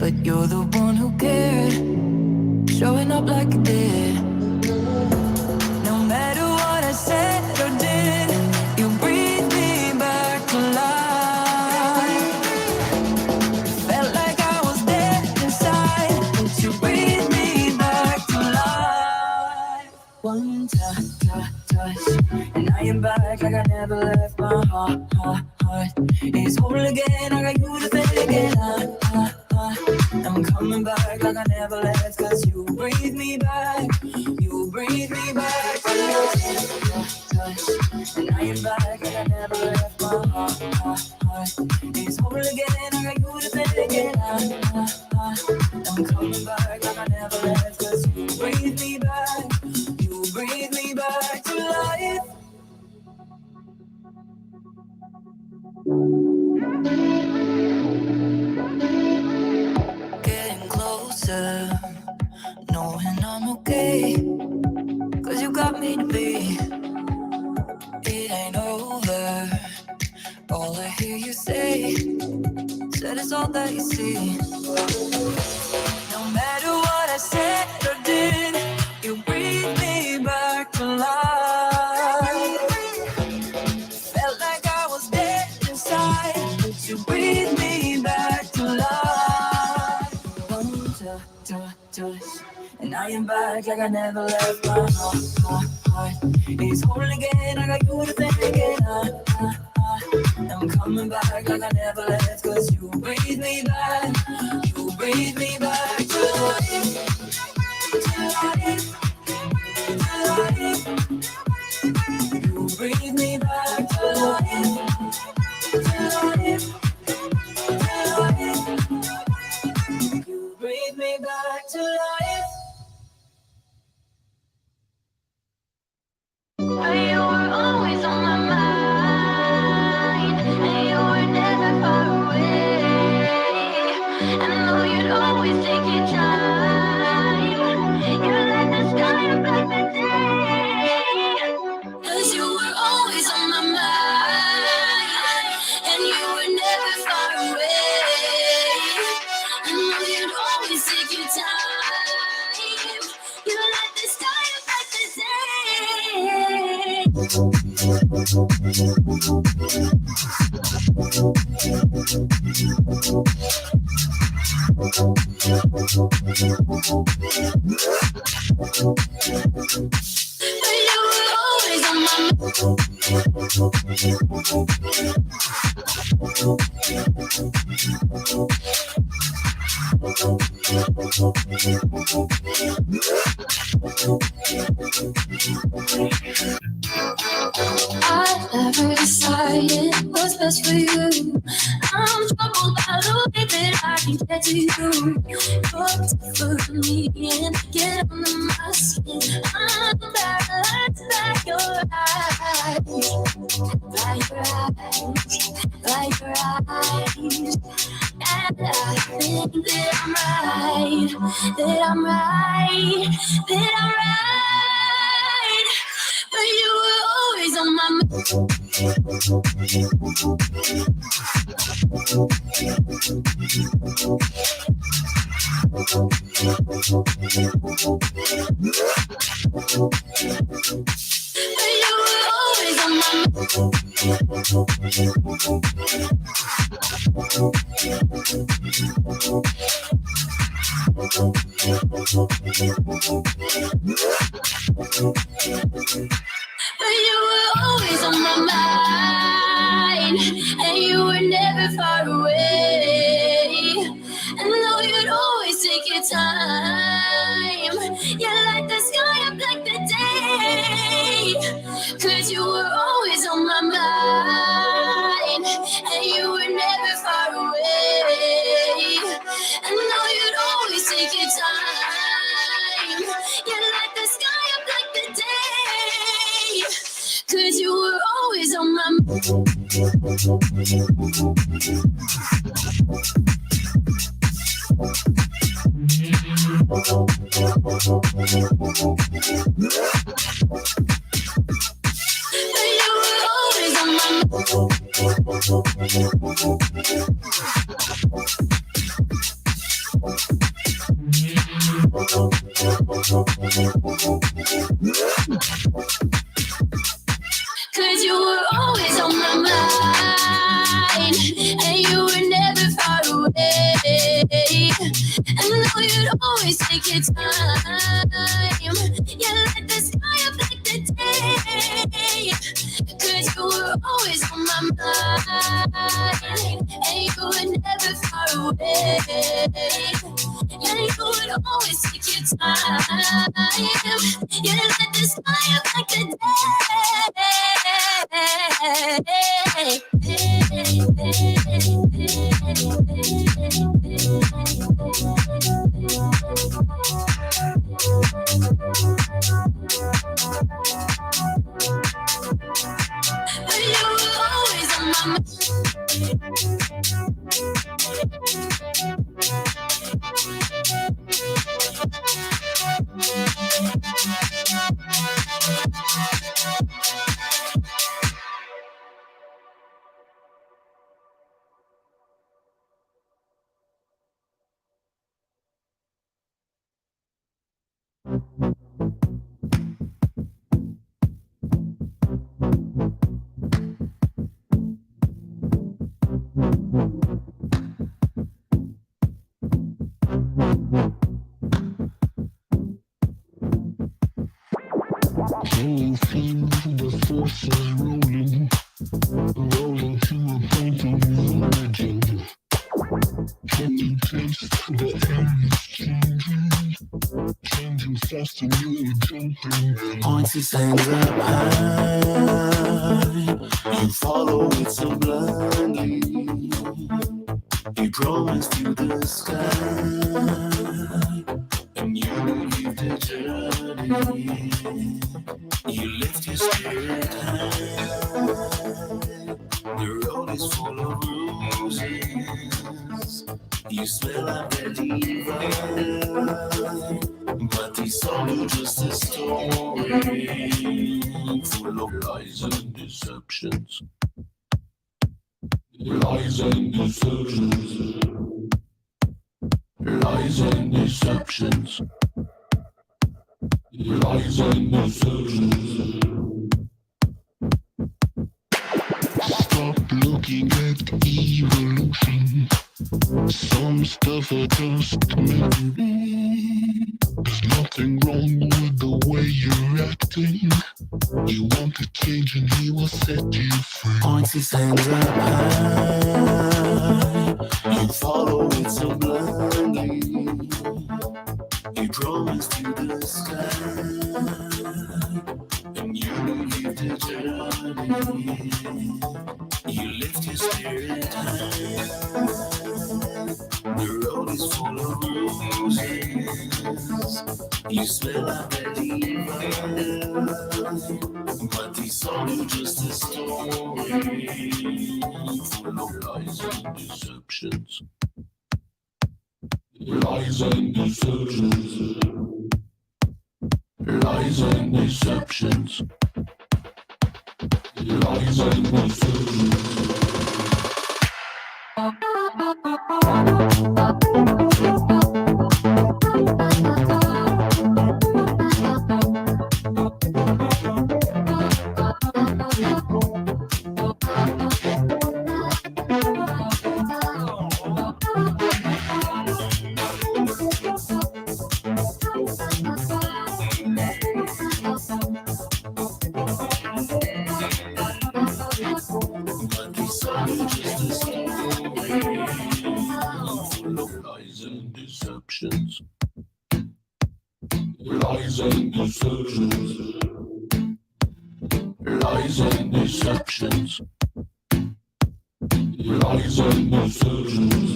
but you're the one who cared, showing up like you did. No matter what I said or did, you breathe me back to life. Felt like I was dead inside, but you breathe me back to life. One touch, and I am back like I never left. My heart is whole again. I got you to think again. I'm coming back like I never left, 'cause you breathe me back. You breathe me back to touch, and I am back like I never left. My heart is whole again. I got you to think again. I'm coming back like I never left, 'cause you breathe me back. You breathe me back to life. Getting closer, knowing I'm okay, 'cause you got me to be. It ain't over, all I hear you say, said it's all that you see. No matter what I said or did, you breathe me back to life. Felt like I was dead inside, but you breathe me back to life. One touch, and I am back like I never left. My heart is whole again. I got you to think again. I'm coming back like I never left, 'cause you breathe me back. You breathe me back to life. To life. To life. You breathe me back to life. To life. To life. You breathe me back to life. You were always on my mind, and you were never far away. And I know you'd always take your time. You let the sky up like the day. 'Cause you were always on my mind, and you were never far away. I know you'd always take your time. You let the sky up like the day. But you were always on my I never decided what's best for you. I'm troubled by the way that I can get to you. You're tough for me and get under my skin. I'm paralyzed by your eyes, by your eyes, by your eyes. And I think that I'm right, that I'm right, that I'm right. But you were always on my mind. But you were always on my mind. But you were always on my mind, and you were never far away. And I know you'd always take your time. You light the sky up like the day. 'Cause you were always on my mind, and you were never far away. And I know you'd always take your time. You light the sky up like the day. 'Cause you were always on my mind. But you were always on my mind. Cause you were always on my mind, and you were never far away. And though you'd always take your time, you let the sky up like the day. Cause you were always on my mind, and you were never far away. And you would always take your time, you let the sky up like the you were always on my mind. Can you feel the forces rolling, rolling to a point of no legend? Can you taste the air is changing, changing faster than you're jumping? Points his hands up high. You follow it so blindly. He promised you the sky, and you leave the journey. You lift your spirit high. The road is full of roses. You smell like the divine, but these songs are just a story full of lies and deceptions. Lies and deceptions. Lies and deceptions. Lies and deceptions. Stop looking at evolution. Some stuff are just meant to be. There's nothing wrong with the way you're acting. You want to change and he will set you free. Points his hands up high. You follow it so blindly. He promised you the sky, and you leave the journey. You lift your spirit high. The road is full of roses. You smell like that divine, but these songs are just a story full of lies and deceptions. Lies and deceptions. Lies and deceptions. Lies and deceptions. But these songs are just a story full of lies and deceptions. Lies and deceptions. Lies and deceptions. Lies and deceptions.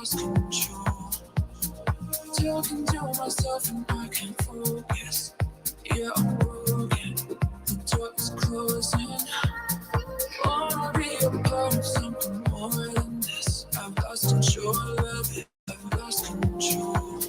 lost control. Talking to myself and I can't focus. Yeah, I'm broken. The door is closing. Wanna be a part of something more than this. I've lost control of it. I've lost control.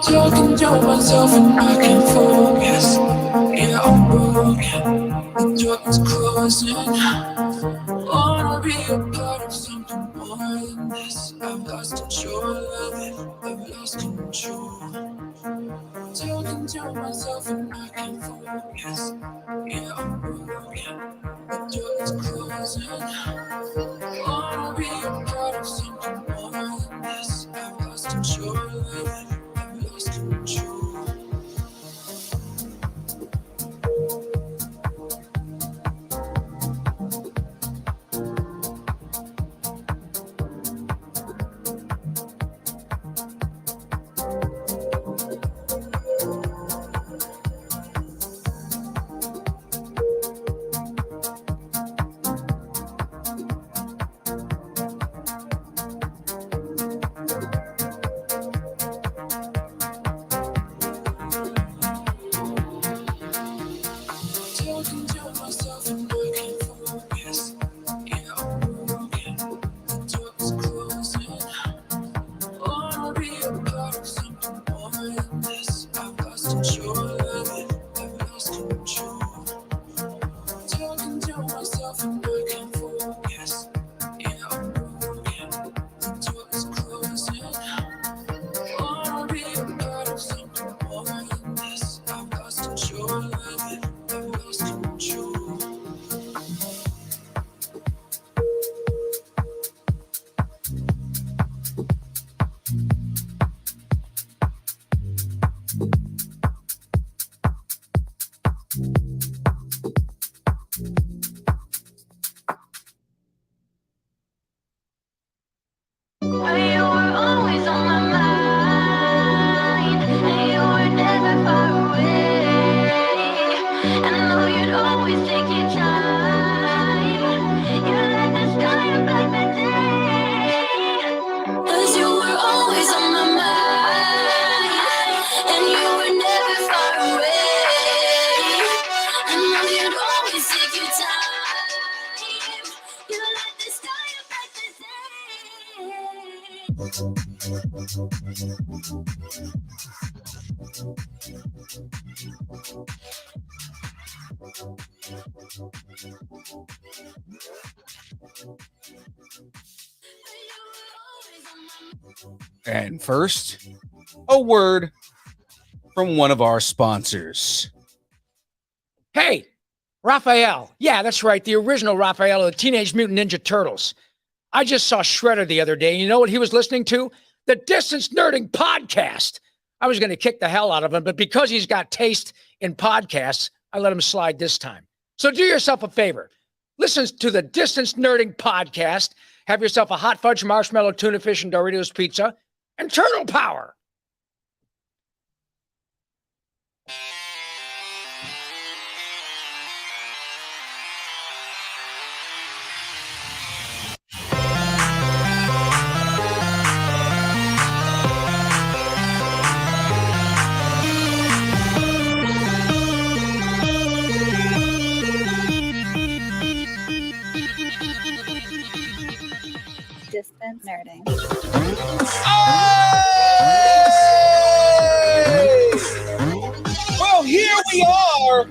Talking to myself and I can't focus. Yeah, I'm broken. The door is closing. Wanna be a part of something more than this. I've lost control of it. I've lost control. Talking to myself and I can't focus. Yeah, I'm broken. The door is closing. Wanna be a part of something more than this. I've lost control of it. I've lost control. Talking to myself and I can't focus. Yeah, I'm broken. The door is closing. Wanna be a part of something more than this. I've lost control of it. I've lost control. Talking to myself and I can't focus. Yeah, I'm broken. The door is closing. Wanna be a part of something more than this. I've lost control of it. I've lost control. You were always on my mind, and you were never far away. And I know you'd always take your time. You let the sky up like the day. 'Cause you were always on my mind, and you were never far away. I know you'd always take your time. You let the sky up like the day. And first, a word from one of our sponsors. Hey, Raphael. Yeah, that's right. The original Raphael of the Teenage Mutant Ninja Turtles. I just saw Shredder the other day. And you know what he was listening to? The Distance Nerding Podcast. I was going to kick the hell out of him, but because he's got taste in podcasts, I let him slide this time. So do yourself a favor. Listen to the Distance Nerding Podcast. Have yourself a hot fudge marshmallow tuna fish and Doritos pizza and turtle power. Distance Nerding. Well, here we are.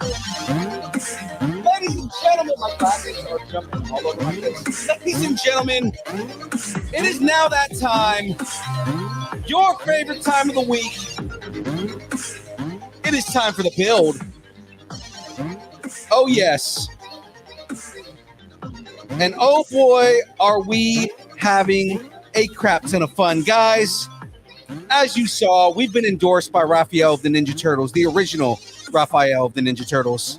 Ladies and gentlemen, my glasses are jumping all over my face. Ladies and gentlemen, it is now that time. Your favorite time of the week. It is time for the build. Oh, yes. And oh boy, are we having a crap ton of fun, guys. As you saw, we've been endorsed by Raphael of the Ninja Turtles, the original Raphael of the Ninja Turtles.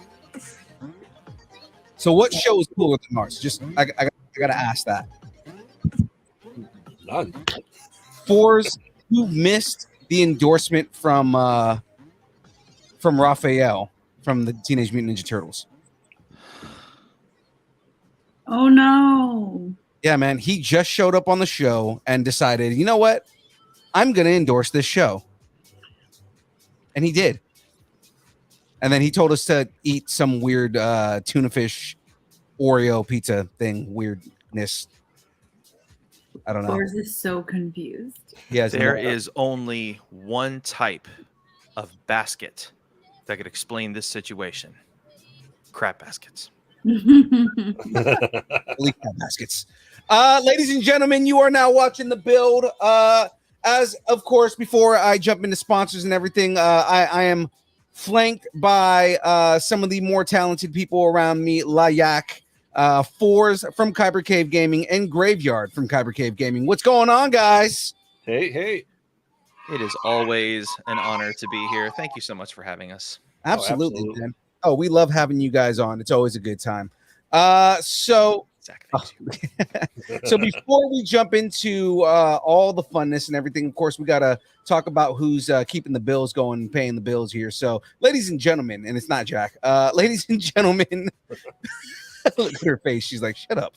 So what show is cooler than ours? Just I gotta ask that. None. Fours, you missed the endorsement from Raphael from the Teenage Mutant Ninja Turtles. Oh no. Yeah, man. He just showed up on the show and decided, you know what? I'm gonna endorse this show. And he did. And then he told us to eat some weird tuna fish Oreo pizza thing, weirdness. I don't know. Forrest is so confused. Yes, There is only one type of basket that could explain this situation. Crap baskets. baskets. Ladies and gentlemen, you are now watching the build. As of course, before I jump into sponsors and everything, I am flanked by some of the more talented people around me. Layak, Fours from Kyber Cave Gaming, and Graveyard from Kyber Cave Gaming. What's going on, guys? Hey. It is always an honor to be here. Thank you so much for having us. Absolutely, man. Oh, we love having you guys on. It's always a good time. So before we jump into all the funness and everything, of course, we got to talk about who's keeping the bills going and paying the bills here. So, ladies and gentlemen, and it's not Jack, ladies and gentlemen, look at her face. She's like, shut up.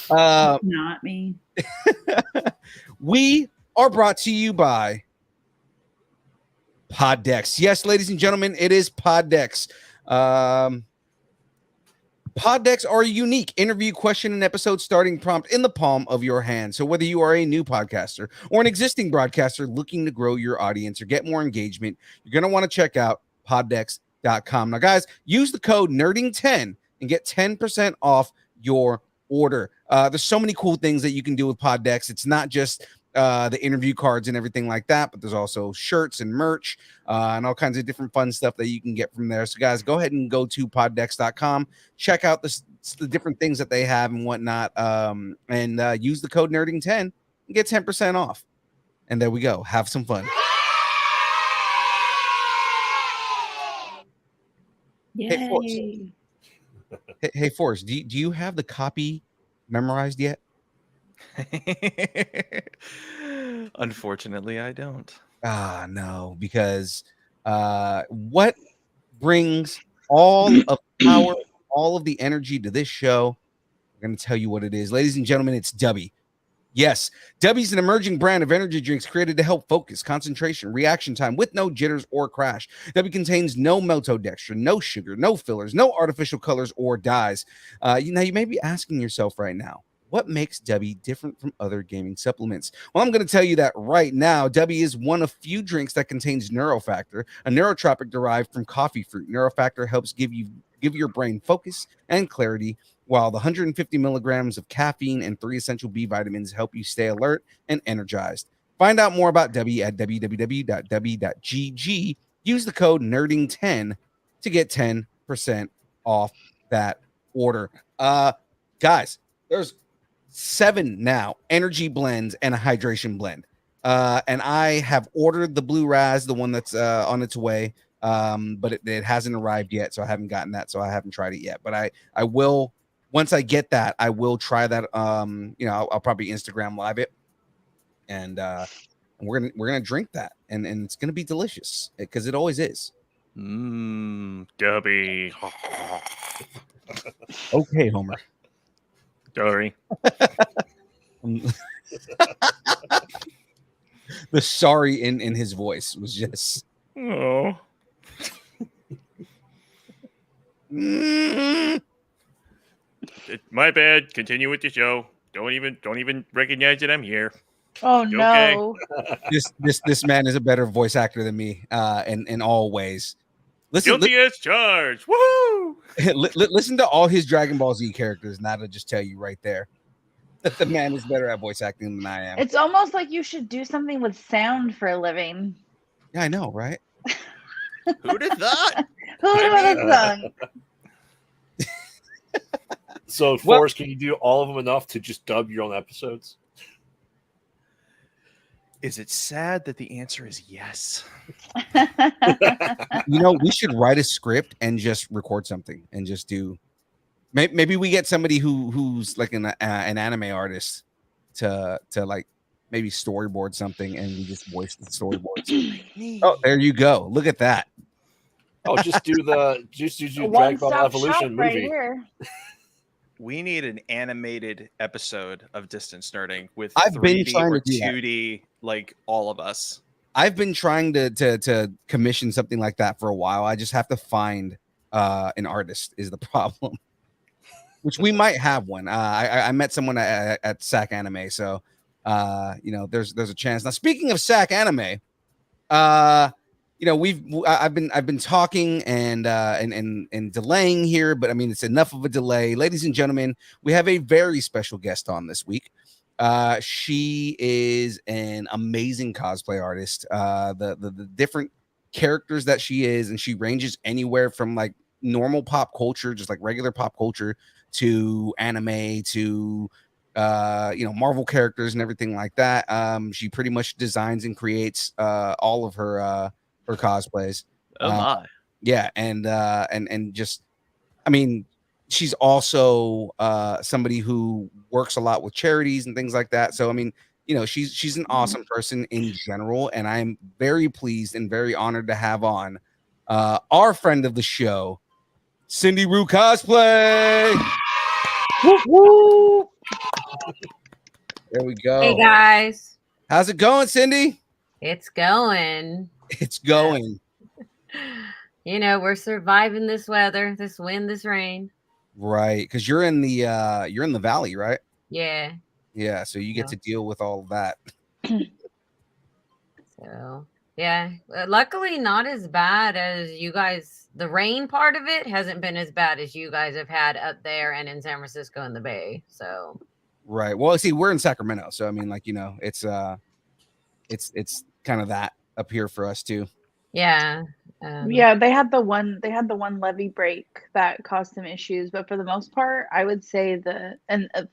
Not me. We are brought to you by Poddex. Yes, ladies and gentlemen, it is Poddex. Poddex are a unique interview question and episode starting prompt in the palm of your hand. So whether you are a new podcaster or an existing broadcaster looking to grow your audience or get more engagement, you're going to want to check out poddex.com. Now, guys, use the code NERDING10 and get 10% off your order. There's so many cool things that you can do with Poddex. It's not just the interview cards and everything like that, but there's also shirts and merch and all kinds of different fun stuff that you can get from there. So guys, go ahead and go to poddex.com, check out the different things that they have and whatnot, and use the code nerding10 and get 10% off. And there we go. Have some fun. Yay. Hey Forrest, do you have the copy memorized yet? Unfortunately, I don't. No, because what brings all of the power, all of the energy to this show? I'm going to tell you what it is. Ladies and gentlemen, it's Dubby. Yes, Dubby's an emerging brand of energy drinks created to help focus, concentration, reaction time with no jitters or crash. Dubby contains no maltodextrin, no sugar, no fillers, no artificial colors or dyes. You may be asking yourself right now, what makes Dubby different from other gaming supplements? Well, I'm going to tell you that right now. Dubby is one of few drinks that contains Neurofactor, a neurotropic derived from coffee fruit. Neurofactor helps give your brain focus and clarity, while the 150 milligrams of caffeine and 3 essential B vitamins help you stay alert and energized. Find out more about Dubby at www.dubby.gg. Use the code NERDING10 to get 10% off that order. Guys, there's 7 now energy blends and a hydration blend. And I have ordered the Blue Raz, the one that's on its way. But it hasn't arrived yet, so I haven't gotten that, so I haven't tried it yet. But I will, once I get that, I will try that. I'll probably Instagram live it, and we're gonna drink that, and it's gonna be delicious because it always is. Dubby. Okay, Homer. Sorry. The sorry in his voice was just. Oh. My bad. Continue with the show. Don't even recognize that I'm here. Oh no! Okay. This man is a better voice actor than me, in all ways. Guilty as charged. Woohoo! Listen to all his Dragon Ball Z characters, and that'll just tell you right there that the man is better at voice acting than I am. It's almost like you should do something with sound for a living. Yeah, I know, right? Who'd have thought? Who would have thought? So, Well- Forrest, can you do all of them enough to just dub your own episodes? Is it sad that the answer is yes? You know, we should write a script and just record something and just do. Maybe we get somebody who's like an anime artist to like maybe storyboard something, and we just voice the storyboards. Oh, there you go. Look at that. Oh, just do Dragon Ball One-stop Evolution shop right movie. here. We need an animated episode of Distance Nerding with I've been 3D trying or to do that. 2D, like all of us. I've been trying to commission something like that for a while. I just have to find an artist is the problem, which we might have one. I met someone at SAC Anime, so you know, there's a chance. Now, speaking of SAC Anime, you know, I've been talking and delaying here, but I mean, it's enough of a delay. Ladies and gentlemen, we have a very special guest on this week. She is an amazing cosplay artist. The different characters that she is, and she ranges anywhere from like normal pop culture, just like regular pop culture, to anime, to you know, Marvel characters and everything like that. She pretty much designs and creates all of her cosplays. Oh my. Yeah, and just, I mean, she's also somebody who works a lot with charities and things like that. So I mean, you know, she's an awesome person in general, and I'm very pleased and very honored to have on our friend of the show, Sindiroo Cosplay. Whoop, whoop. There we go. Hey guys, How's it going, Cindy? it's going. It's going. You know, we're surviving this weather, this wind, this rain. Right, because you're in the valley, right? Yeah. Yeah, so you get to deal with all of that. So, yeah. Luckily, not as bad as you guys. The rain part of it hasn't been as bad as you guys have had up there and in San Francisco and the Bay. So, Right. Well, see, we're in Sacramento, so I mean, like, you know, it's kind of that up here for us too. yeah. Yeah, they had the one levee break that caused some issues, but for the most part, I would say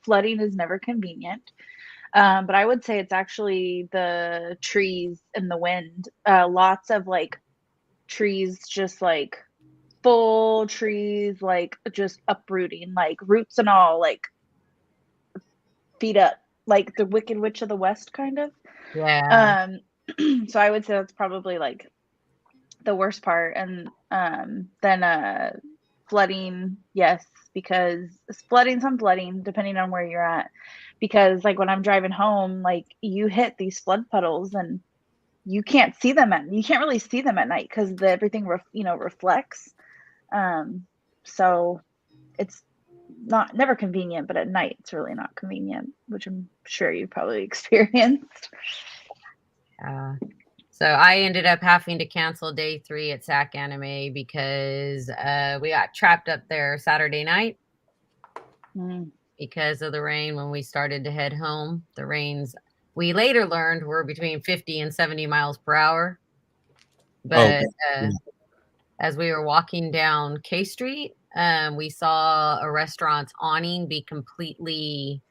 flooding is never convenient. But I would say it's actually the trees and the wind. Lots of like trees, just like full trees, like just uprooting, like roots and all, like feet up, like the Wicked Witch of the West, kind of. Yeah. So I would say that's probably like the worst part. And then flooding, yes, because some flooding depending on where you're at, because like when I'm driving home, like you hit these flood puddles and you can't really see them at night because everything reflects. So it's never convenient, but at night it's really not convenient, which I'm sure you've probably experienced. So I ended up having to cancel day 3 at SAC Anime because we got trapped up there Saturday night because of the rain. When we started to head home, the rains, we later learned, were between 50 and 70 miles per hour. But as we were walking down K Street, we saw a restaurant's awning be completely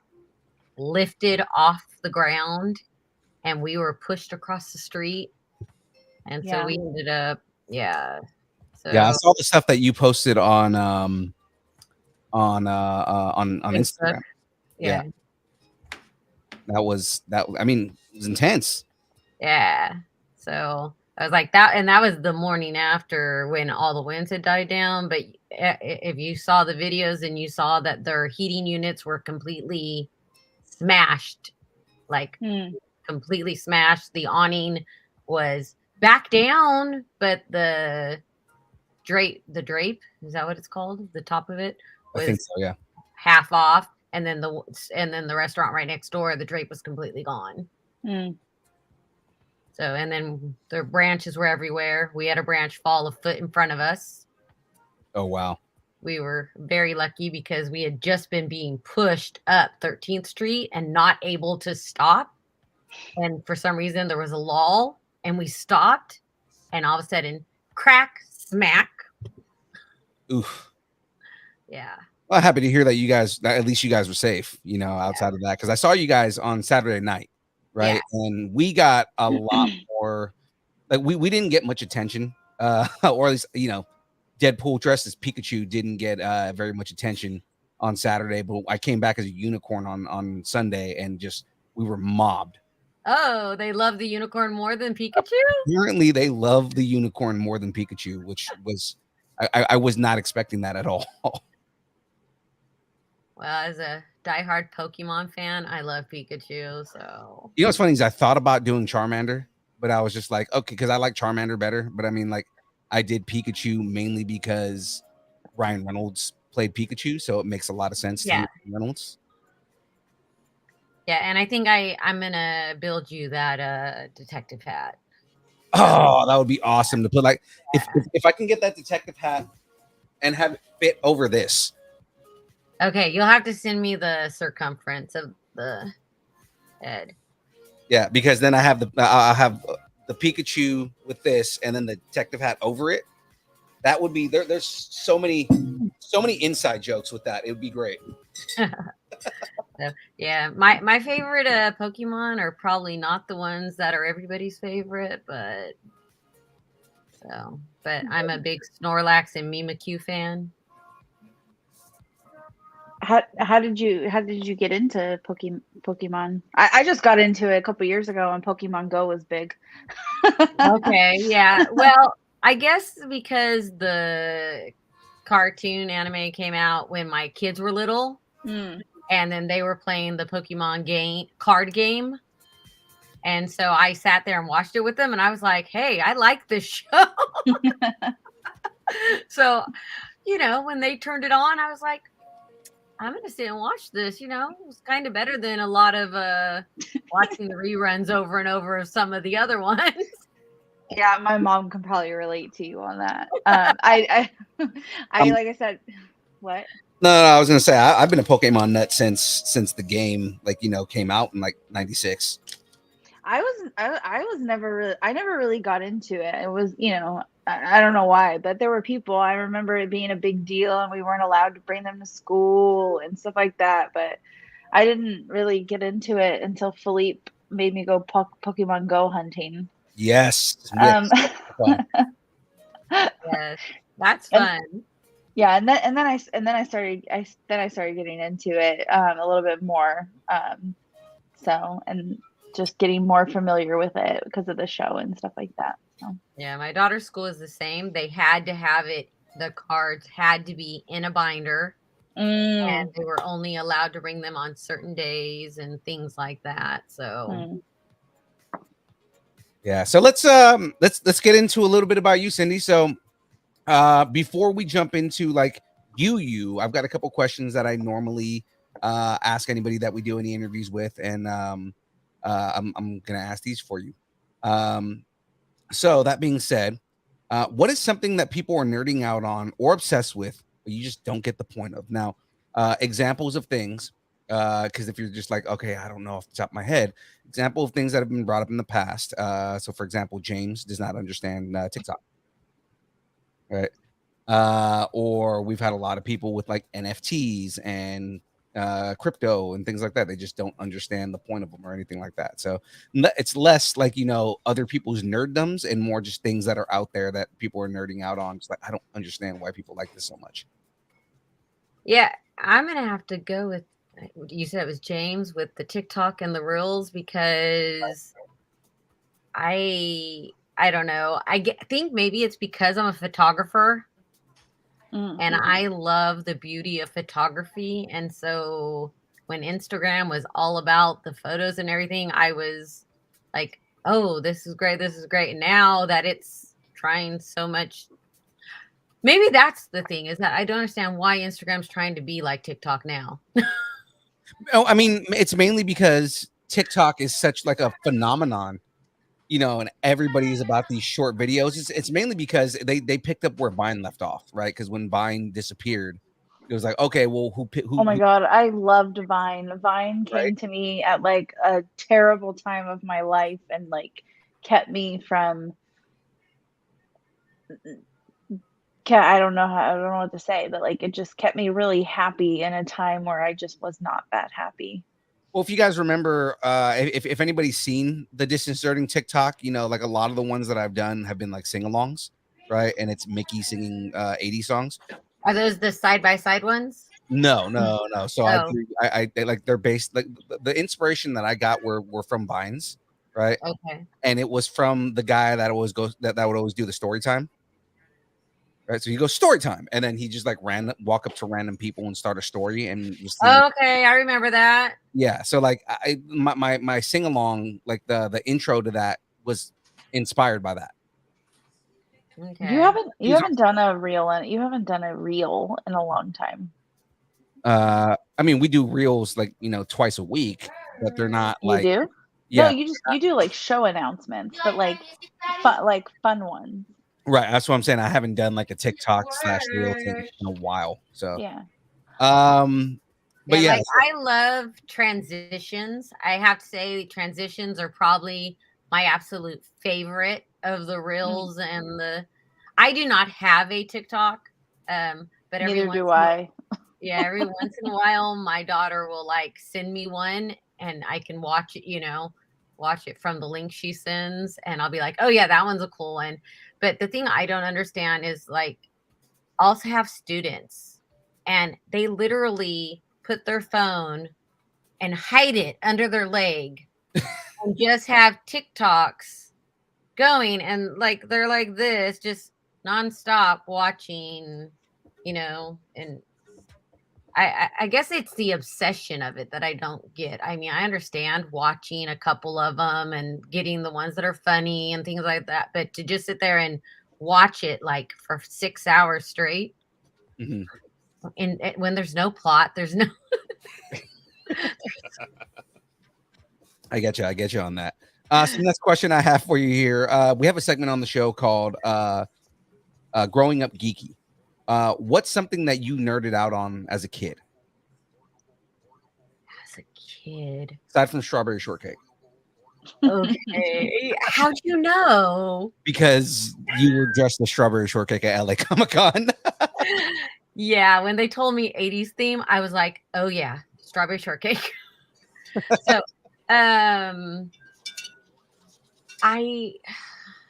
lifted off the ground, and we were pushed across the street. And so we ended up, So Yeah, I saw the stuff that you posted on Instagram. Yeah. That was I mean, it was intense. Yeah. So I was like that, and that was the morning after when all the winds had died down. But if you saw the videos and you saw that their heating units were completely smashed, like completely smashed. The awning was back down, but the drape, is that what it's called? The top of it was, I think so, yeah, half off, and then the restaurant right next door, the drape was completely gone. So, and then the branches were everywhere. We had a branch fall a foot in front of us. Oh wow. We were very lucky because we had just been being pushed up 13th Street and not able to stop. And for some reason there was a lull and we stopped, and all of a sudden, crack, smack. Oof. Yeah. Well, happy to hear that you guys, that at least you guys were safe, you know, outside of that. Because I saw you guys on Saturday night, Yeah. right? And we got a lot more, like we didn't get much attention, or at least, you know, Deadpool dressed as Pikachu didn't get very much attention on Saturday, but I came back as a unicorn on Sunday and just we were mobbed. Oh, they love the unicorn more than Pikachu? Apparently, they love the unicorn more than Pikachu, which was I was not expecting that at all. Well, as a diehard Pokemon fan, I love Pikachu. So You know what's funny is I thought about doing Charmander, but I was just like, okay, because I like Charmander better. But I mean, like, I did Pikachu mainly because Ryan Reynolds played Pikachu, so it makes a lot of sense to Yeah. use Ryan Reynolds. yeah, and I think I'm gonna build you that detective hat. Oh, that would be awesome to put. Like, if I can get that detective hat and have it fit over this. Okay, you'll have to send me the circumference of the head. Yeah, because then I'll have the Pikachu with this, and then the detective hat over it. That would be there's so many inside jokes with that. It would be great. So, yeah, my favorite Pokemon are probably not the ones that are everybody's favorite, but I'm a big Snorlax and Mimikyu fan. How did you get into Pokemon? I just got into it a couple years ago when Pokemon Go was big. Okay, yeah. Well, I guess because the cartoon anime came out when my kids were little, and then they were playing the Pokemon card game. And so I sat there and watched it with them, and I was like, hey, I like this show. So, you know, when they turned it on, I was like, I'm going to sit and watch this. You know, it was kind of better than a lot of watching the reruns over and over of some of the other ones. Yeah, my mom can probably relate to you on that. I like I said, what? No, I was gonna say I've been a Pokemon nut since the game, like, you know, came out in like '96. I never really got into it. It was, you know, I don't know why, but there were people, I remember it being a big deal and we weren't allowed to bring them to school and stuff like that. But I didn't really get into it until Philippe made me go Pokemon Go hunting. Yes. Yes, that's fun. Yeah, and then I started getting into it a little bit more. So, and just getting more familiar with it because of the show and stuff like that. So. Yeah, my daughter's school is the same. They had to have it. The cards had to be in a binder, and they were only allowed to bring them on certain days and things like that. So, yeah. So let's get into a little bit about you, Cindy. So, before we jump into like I've got a couple questions that I normally ask anybody that we do any interviews with, and I'm gonna ask these for you. So that being said, what is something that people are nerding out on or obsessed with, but you just don't get the point of? Now, examples of things, because if you're just like, okay, I don't know off the top of my head, example of things that have been brought up in the past. So, for example, James does not understand TikTok, right? Or we've had a lot of people with like NFTs and crypto and things like that. They just don't understand the point of them or anything like that. So it's less like, you know, other people's nerddoms and more just things that are out there that people are nerding out on. It's like, I don't understand why people like this so much. yeah, I'm going to have to go with, you said it was James with the TikTok and the Reels, because I don't know. think maybe it's because I'm a photographer. And I love the beauty of photography. And so when Instagram was all about the photos and everything, I was like, oh, this is great. This is great. And now that it's trying so much, maybe that's the thing, is that I don't understand why Instagram's trying to be like TikTok now. No, I mean, it's mainly because TikTok is such like a phenomenon, you know, and everybody is about these short videos. It's mainly because they picked up where Vine left off, right? Because when Vine disappeared, it was like, okay, well, who oh my God, I loved Vine. Vine came to me at like a terrible time of my life and like kept me from I don't know I don't know what to say, but like it just kept me really happy in a time where I just was not that happy. Well, if you guys remember, if anybody's seen the distance learning TikTok, you know, like a lot of the ones that I've done have been like sing-alongs, right? And it's Mickey singing 80 songs. Are those the side by side ones? No. So Oh. I like they're based like the inspiration that I got were from Vines, right? Okay. And it was from the guy that always goes that would always do the story time. Right. So he goes story time, and then he just like walk up to random people and start a story and just Okay, I remember that. yeah. So like my sing along, like the intro to that was inspired by that. Okay. You haven't done a reel in a long time. I mean, we do reels like, you know, twice a week, but they're not You like do? yeah. No, you do like show announcements, but like fun ones. Right. That's what I'm saying. I haven't done like a TikTok / reel thing in a while. So Yeah. but yeah, like I love transitions. I have to say transitions are probably my absolute favorite of the reels and the I do not have a TikTok. But Neither do I. Every once in a while my daughter will like send me one and I can watch it, you know, watch it from the link she sends and I'll be like, "Oh yeah, that one's a cool one." But the thing I don't understand is like also have students and they literally put their phone and hide it under their leg and just have TikToks going and like they're like this just nonstop watching, you know, and I guess it's the obsession of it that I don't get. I mean, I understand watching a couple of them and getting the ones that are funny and things like that, but to just sit there and watch it like for 6 hours straight, and when there's no plot, there's no. I get you on that. So the next question I have for you here, we have a segment on the show called Growing Up Geeky. What's something that you nerded out on as a kid? As a kid, aside from strawberry shortcake. Okay, how'd you know? Because you were dressed as strawberry shortcake at LA Comic-Con. Yeah, when they told me 80s theme, I was like, oh yeah, strawberry shortcake. So, oh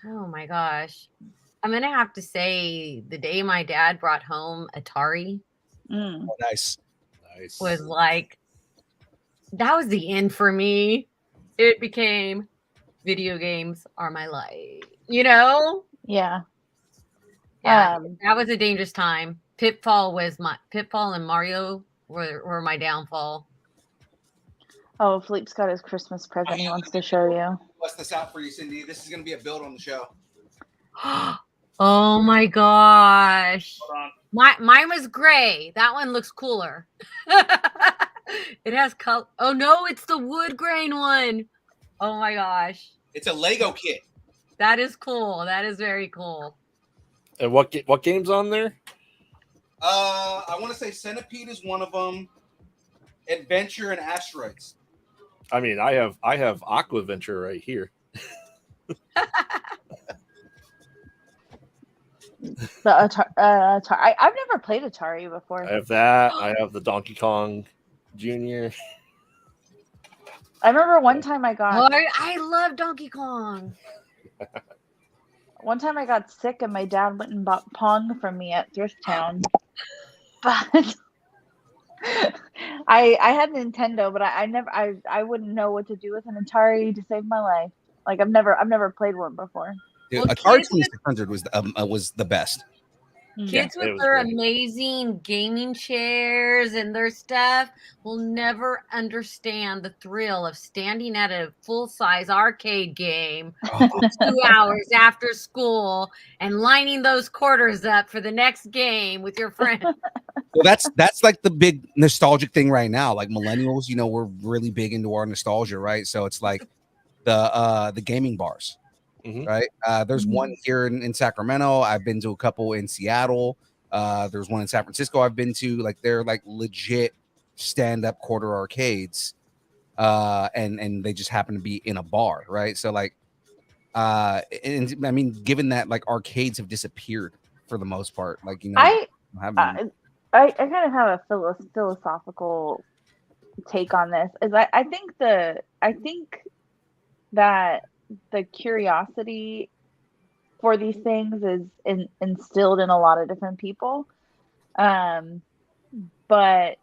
my gosh. I'm going to have to say the day my dad brought home Atari. Oh, nice. Was like, that was the end for me. It became video games are my life, you know? Yeah. Yeah, that was a dangerous time. Pitfall and Mario were my downfall. Oh, Philippe's got his Christmas present he wants to show you. Bust this out for you, Cindy. This is going to be a build on the show. Oh my gosh. Mine was gray. That one looks cooler. It has color. Oh no, it's the wood grain one. Oh my gosh. It's a Lego kit. That is cool. That is very cool. And what game's on there? I want to say Centipede is one of them. Adventure and Asteroids. I mean, I have Aquaventure right here. The Atari. I've never played Atari before. I have that. I have the Donkey Kong Jr. I remember one time I got. Oh, I love Donkey Kong. One time I got sick and my dad went and bought Pong from me at Thrift Town. But I had Nintendo, but I wouldn't know what to do with an Atari to save my life. Like I've never played one before. Dude, Atari 2600 was the best. Kids with their amazing gaming chairs and their stuff will never understand the thrill of standing at a full-size arcade game 2 hours after school and lining those quarters up for the next game with your friends. Well, that's like the big nostalgic thing right now. Like millennials, you know, we're really big into our nostalgia, right? So it's like the gaming bars. Right. There's one here in Sacramento. I've been to a couple in Seattle. There's one in San Francisco I've been to. Like they're like legit stand-up quarter arcades. And they just happen to be in a bar, right? So like and I mean, given that like arcades have disappeared for the most part. Like, you know, I having I kind of have a philosophical take on this. Is I think that the curiosity for these things is instilled in a lot of different people. But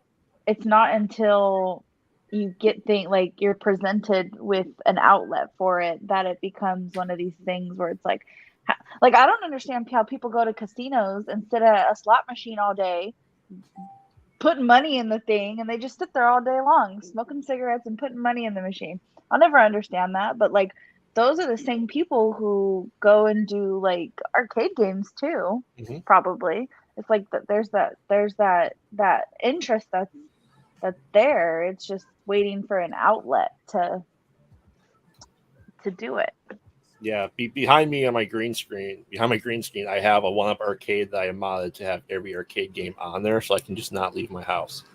it's not until you get like you're presented with an outlet for it that it becomes one of these things where it's like I don't understand how people go to casinos and sit at a slot machine all day putting money in the thing, and they just sit there all day long smoking cigarettes and putting money in the machine. I'll never understand that, but like those are the same people who go and do like arcade games too. Probably it's like that there's that interest that's there. It's just waiting for an outlet to do it. Yeah, behind me on my green screen, I have a 1-up arcade that I modded to have every arcade game on there, so I can just not leave my house.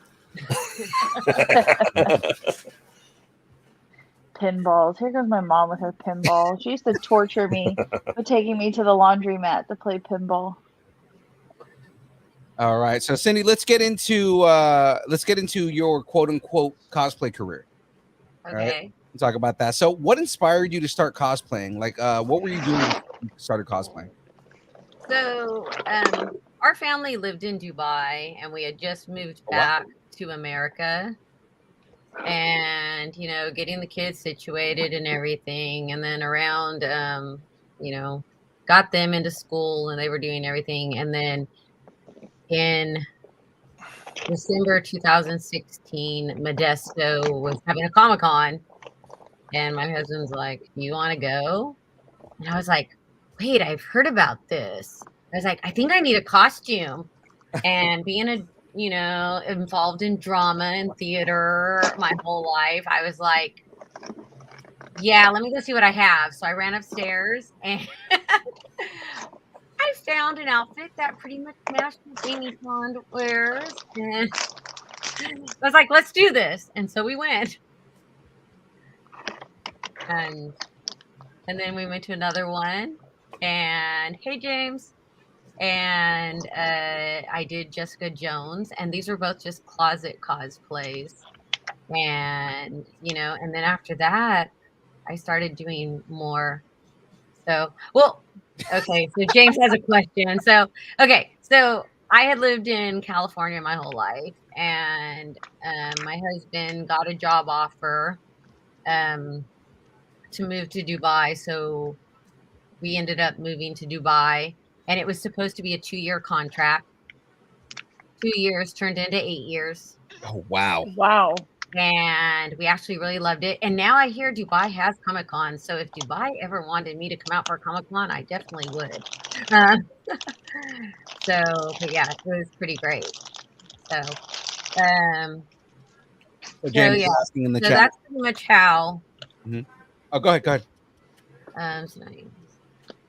Pinballs. Here goes my mom with her pinball. She used to torture me with taking me to the laundromat to play pinball. All right, so Cindy, let's get into your quote unquote cosplay career. Okay. All right? We'll talk about that. So, what inspired you to start cosplaying? Like, what were you doing when you started cosplaying? So, our family lived in Dubai, and we had just moved back to America. And you know, getting the kids situated and everything, and then around, you know, got them into school, and they were doing everything, and then in December 2016, Modesto was having a Comic-Con, and my husband's like, "Do you want to go?" And I was like, "Wait, I've heard about this." I was like, "I think I need a costume." And being involved in drama and theater my whole life, I was like, "Yeah, let me go see what I have." So I ran upstairs and I found an outfit that pretty much matched what Amy Pond wears, and I was like, "Let's do this." And so we went, and then we went to another one, and hey, James, and I did Jessica Jones, and these were both just closet cosplays, and and then after that, I started doing more. So, well, okay, so James has a question. So, okay, so I had lived in California my whole life, and my husband got a job offer to move to Dubai. So we ended up moving to Dubai, and it was supposed to be a 2-year contract. 2 years turned into 8 years. Oh, wow. Wow. And we actually really loved it. And now I hear Dubai has Comic-Con. So if Dubai ever wanted me to come out for a Comic-Con, I definitely would. But yeah, it was pretty great. So, James yeah, asking in the so chat. that's pretty much how. Mm-hmm. Oh, go ahead. So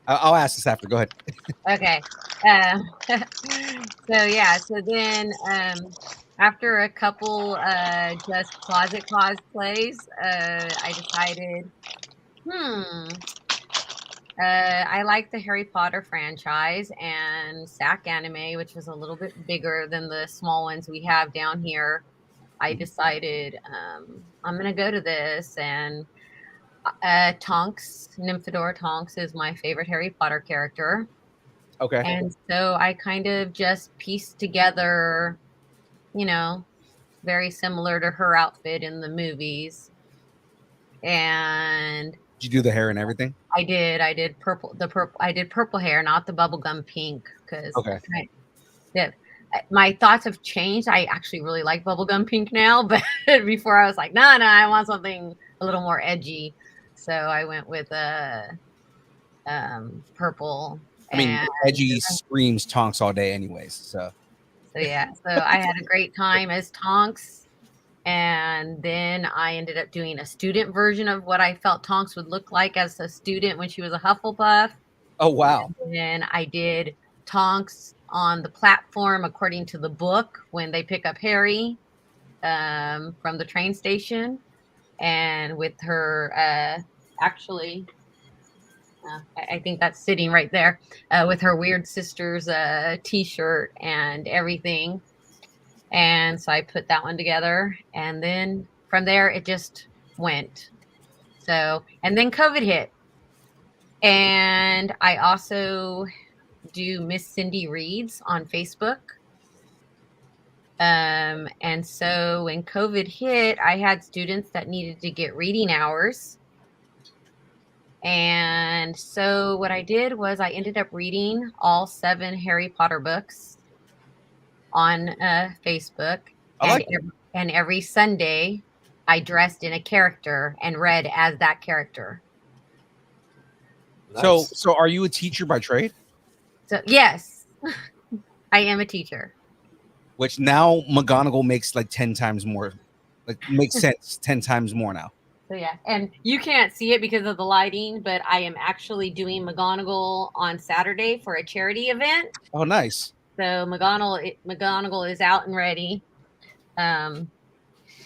I'll ask this after. Go ahead. Okay. So yeah, so then after a couple just closet cosplays, I decided, I like the Harry Potter franchise and SAC anime, which was a little bit bigger than the small ones we have down here. I decided I'm going to go to this, and Tonks, Nymphadora Tonks, is my favorite Harry Potter character. Okay. And so I kind of just pieced together, very similar to her outfit in the movies. And did you do the hair and everything? I did purple. I did purple hair, not the bubblegum pink, because my thoughts have changed. I actually really like bubblegum pink now, but before I was like, no, I want something a little more edgy. So I went with purple. I mean, edgy screams Tonks all day anyways. So yeah. So I had a great time as Tonks. And then I ended up doing a student version of what I felt Tonks would look like as a student when she was a Hufflepuff. Oh, wow. And then I did Tonks on the platform according to the book when they pick up Harry from the train station. And with her, actually, I think that's sitting right there with her weird sister's T-shirt and everything. And so I put that one together, and then from there it just went. So, and then COVID hit, and I also do Miss Cindy Reads on Facebook. And so when COVID hit, I had students that needed to get reading hours. And so what I did was I ended up reading all 7 Harry Potter books on Facebook. And every Sunday I dressed in a character and read as that character. Nice. So are you a teacher by trade? So yes, I am a teacher. Which now McGonagall makes like 10 times more, like makes sense 10 times more now. So yeah, and you can't see it because of the lighting, but I am actually doing McGonagall on Saturday for a charity event. Oh, nice. So McGonagall is out and ready,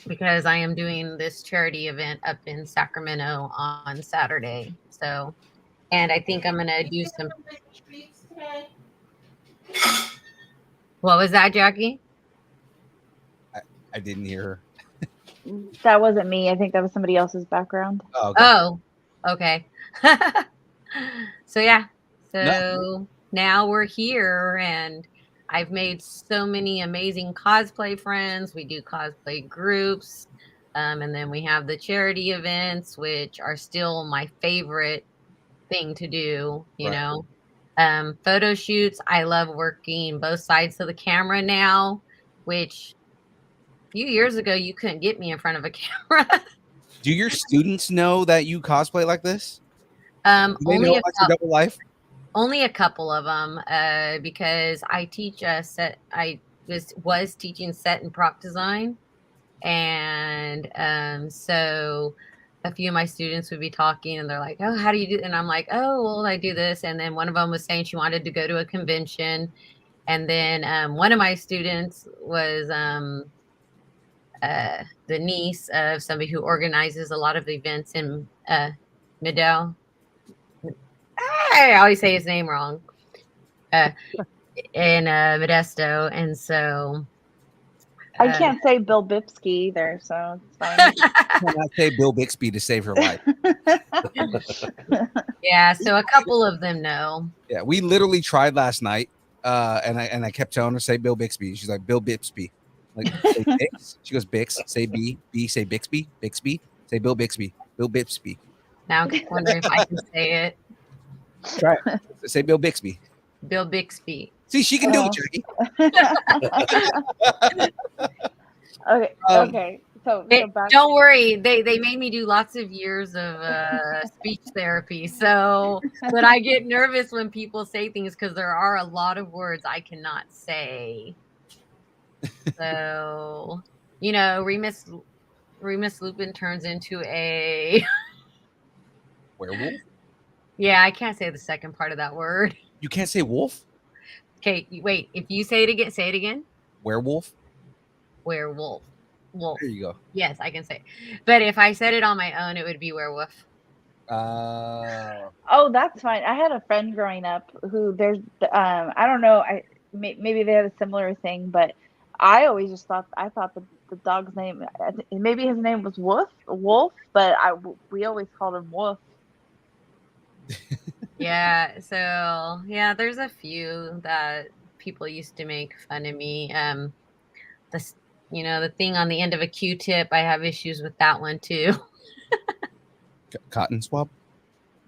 because I am doing this charity event up in Sacramento on Saturday. So, and I think I'm gonna do some. What was that, Jackie? I didn't hear her. That wasn't me. I think that was somebody else's background. Oh, okay. So yeah. So now we're here, and I've made so many amazing cosplay friends. We do cosplay groups. And then we have the charity events, which are still my favorite thing to do, you know. Photo shoots. I love working both sides of the camera now, which a few years ago you couldn't get me in front of a camera. Do your students know that you cosplay like this? Do they Only know a about your double life? Only a couple of them, because I teach set. I was teaching set and prop design, and so a few of my students would be talking, and they're like, "Oh, how do you do?" And I'm like, "Oh, well, I do this." And then one of them was saying she wanted to go to a convention, and then one of my students was the niece of somebody who organizes a lot of events in Middow. I always say his name wrong. In Modesto, and so I can't say Bill Bipsky either, so it's fine. I cannot say Bill Bixby to save her life. Yeah, so a couple of them know. Yeah, we literally tried last night, and I kept telling her say Bill Bixby. She's like Bill Bixby. Like say Bix. She goes Bix. Say B. B. Say Bixby. Bixby. Say Bill Bixby. Bill Bixby. Now I'm wondering if I can say it. Try it. Say Bill Bixby. Bill Bixby. See, she can do it, Jackie. Okay. So don't worry. They made me do lots of years of speech therapy. So, but I get nervous when people say things because there are a lot of words I cannot say. So, you know, Remus Lupin turns into a werewolf. Yeah, I can't say the second part of that word. You can't say wolf? Okay, wait. If you say it again. Werewolf? Werewolf. Wolf. There you go. Yes, I can say it. But if I said it on my own, it would be werewolf. Oh, that's fine. I had a friend growing up who I don't know, maybe they had a similar thing, but I always just thought the dog's name, maybe his name was Wolf, but we always called him Wolf. Yeah, so yeah, there's a few that people used to make fun of me. The thing on the end of a Q-tip, I have issues with that one too. Cotton swab?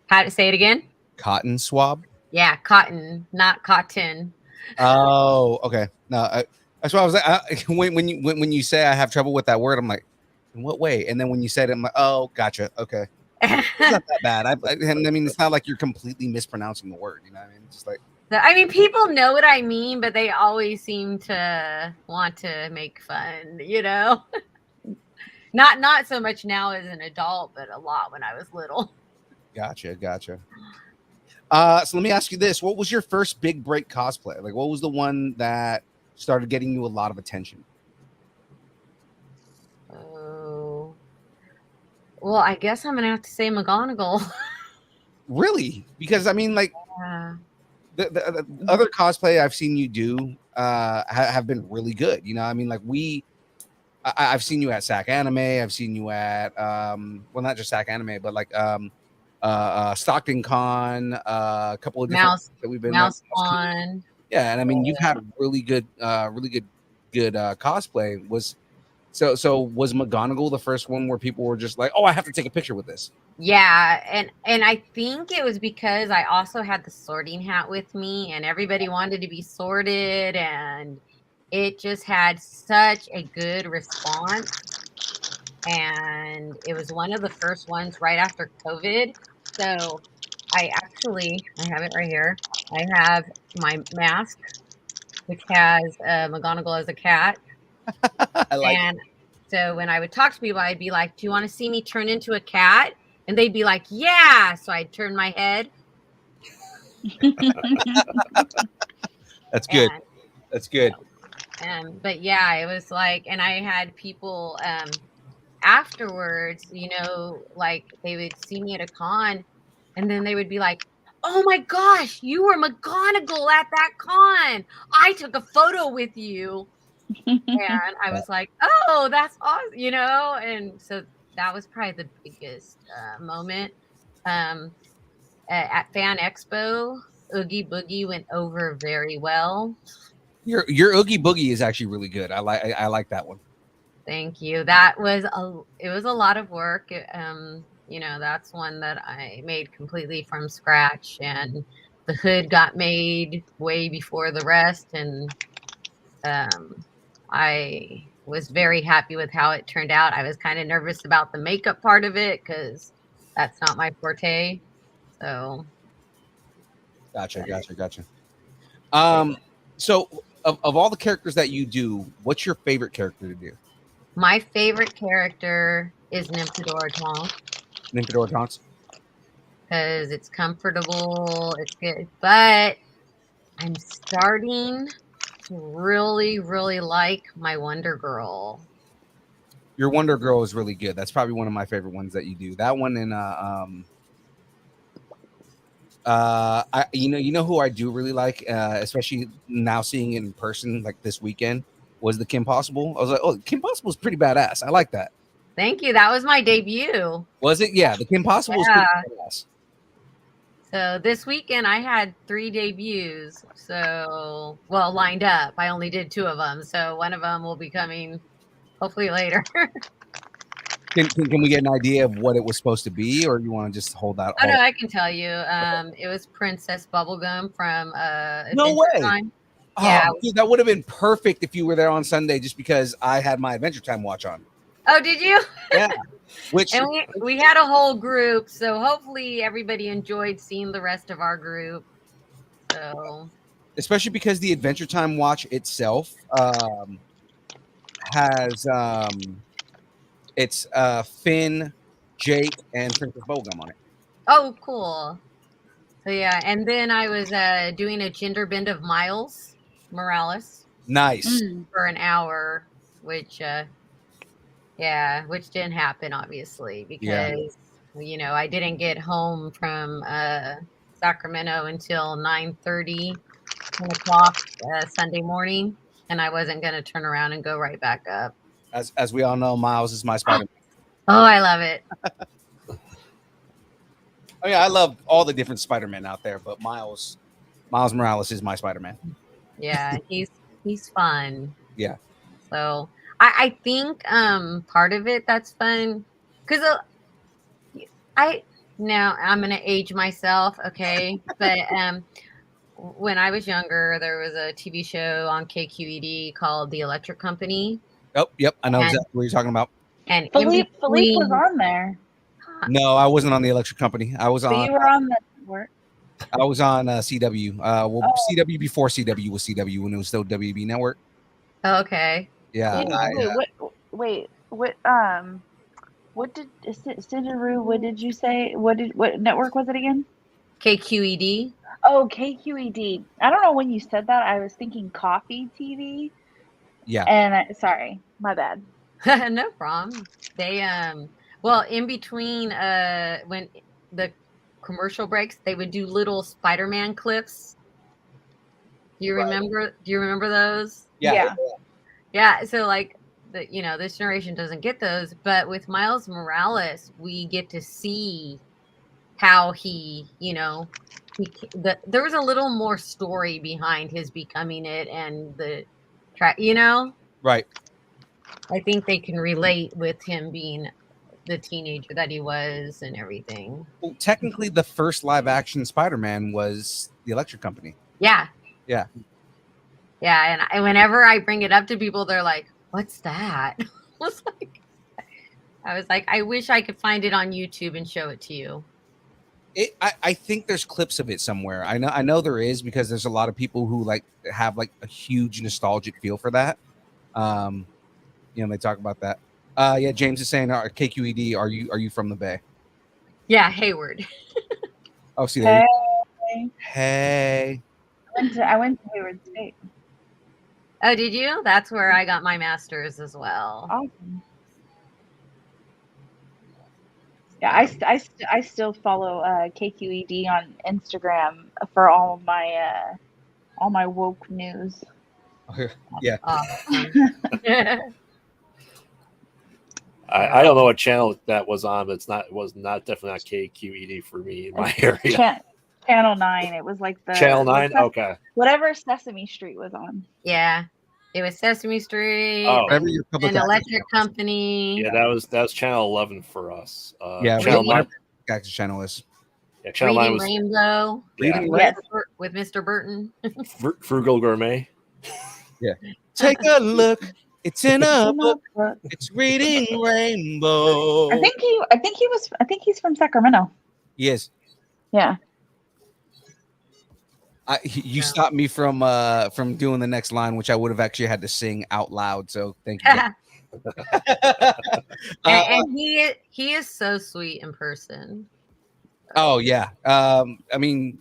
How to say it again? Cotton swab? Yeah, cotton, not cotton. Oh, okay. No, that's why I was like, when you say I have trouble with that word, I'm like, in what way? And then when you said it, I'm like, oh, gotcha. Okay. It's not that bad. I mean, it's not like you're completely mispronouncing the word. You know what I mean? It's just like. I mean, people know what I mean, but they always seem to want to make fun, you know? Not so much now as an adult, but a lot when I was little. Gotcha. So let me ask you this. What was your first big break cosplay? Like, what was the one that started getting you a lot of attention? Oh. Well, I guess I'm going to have to say McGonagall. Really? Because I mean, like the other cosplay I've seen you do have been really good. You know, I mean, like I've seen you at SAC Anime. I've seen you at well, not just SAC Anime, but like Stockton Con, a couple of different that we've been Mouse Con. Yeah, and I mean, you've had really good cosplay. Was McGonagall the first one where people were just like, "Oh, I have to take a picture with this"? Yeah, and I think it was because I also had the sorting hat with me, and everybody wanted to be sorted, and it just had such a good response. And it was one of the first ones right after COVID. So I have it right here. I have my mask, which has McGonagall as a cat. I like and so when I would talk to people, I'd be like, "Do you want to see me turn into a cat?" And they'd be like, "Yeah." So I'd turn my head. That's good. That's good. But yeah, it was like, and I had people afterwards, you know, like they would see me at a con and then they would be like, "Oh my gosh, you were McGonagall at that con. I took a photo with you." And I was like, "Oh, that's awesome," you know? And so that was probably the biggest moment. At Fan Expo, Oogie Boogie went over very well. Your Oogie Boogie is actually really good. I like that one. Thank you. That was it was a lot of work. You know, that's one that I made completely from scratch, and the hood got made way before the rest, and I was very happy with how it turned out. I was kind of nervous about the makeup part of it because that's not my forte. So Gotcha. So of all the characters that you do, what's your favorite character to do? my favorite character is Nymphadora Tonks. Nymphadora Tonks? Because it's comfortable, it's good. But I'm starting to really, really like my Wonder Girl. Your Wonder Girl is really good. That's probably one of my favorite ones that you do. That one and you know who I do really like, especially now seeing it in person like this weekend, was the Kim Possible. I was like, oh, Kim Possible is pretty badass. I like that. Thank you. That was my debut. Was it? Yeah, the Kim Possible is pretty badass. So this weekend I had 3 debuts. So, well, lined up. I only did 2 of them. So one of them will be coming hopefully later. Can we get an idea of what it was supposed to be, or you want to just hold that? Oh, no, I can tell you. It was Princess Bubblegum from No Adventure way. Time. Oh, Yeah. dude, that would have been perfect if you were there on Sunday, just because I had my Adventure Time watch on. Oh, did you? Yeah. Which and we had a whole group, so hopefully everybody enjoyed seeing the rest of our group. So, especially because the Adventure Time watch itself has it's Finn, Jake, and Princess Bubblegum on it. oh, cool. So yeah, and then I was doing a gender bend of Miles Morales. Nice. For an hour, which which didn't happen obviously because you know I didn't get home from Sacramento until 9:30, 10 o'clock Sunday morning, and I wasn't going to turn around and go right back up. As we all know, Miles is my Spider-Man. Oh, I love it. I mean, I love all the different Spider-Men out there, but Miles Morales is my Spider-Man. Yeah, he's fun. Yeah. So I think part of it that's fun because now I'm gonna age myself, okay? But when I was younger, there was a TV show on KQED called The Electric Company. Oh, yep, I know exactly what you're talking about. And Philippe was on there. No, I wasn't on the Electric Company. I was on. You were on the network. I was on CW. CW before CW was CW when it was still WB Network. Okay. Yeah. What did Sindiroo? What did you say? What network was it again? KQED. Oh, KQED. I don't know when you said that. I was thinking Coffee TV. Yeah. And sorry, my bad. No problem. They well, in between when the commercial breaks, they would do little Spider-Man clips. Do you remember? Do you remember those? Yeah. So like this generation doesn't get those, but with Miles Morales, we get to see how he, there was a little more story behind his becoming it and the track, Right. I think they can relate with him being the teenager that he was and everything. Well, technically, the first live action Spider-Man was the Electric Company. Yeah. Yeah. Yeah. And whenever I bring it up to people, they're like, what's that? I was like, I wish I could find it on YouTube and show it to you. I think there's clips of it somewhere. I know there is, because there's a lot of people who have a huge nostalgic feel for that. They talk about that. Yeah, James is saying, KQED, are you from the Bay? Yeah, Hayward. Oh, see there. Hey. Hey. I went to Hayward State. Oh, did you? That's where I got my master's as well. Awesome. Yeah, I still follow KQED on Instagram for all my woke news. Yeah. I don't know what channel that was on, but it was definitely not KQED for me in my area. Channel 9. It was like the Channel 9. Okay. Whatever Sesame Street was on. Yeah, it was Sesame Street. Oh, an Electric Company. Yeah, that was Channel 11 for us. Yeah, Channel 9. Access channel is. Yeah, Channel 9 was Rainbow. With Mr. Burton. Frugal Gourmet. Yeah. Take a look. It's in a book. It's reading Rainbow. I think he's from Sacramento. He is. Yeah. You stopped me from doing the next line, which I would have actually had to sing out loud. So thank you. and he is so sweet in person. Oh yeah. I mean,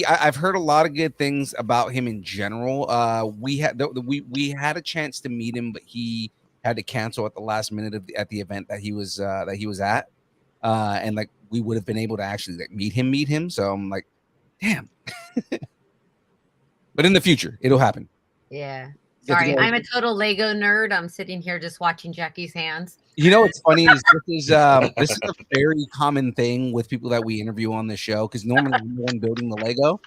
I've heard a lot of good things about him in general. We had a chance to meet him, but he had to cancel at the last minute at the event that he was at. And we would have been able to actually meet him. So I'm like, damn. But in the future, it'll happen. Yeah. Sorry, I'm a total Lego nerd. I'm sitting here just watching Jackie's hands. You know what's funny is this is a very common thing with people that we interview on the show, because normally we're the one building the Lego,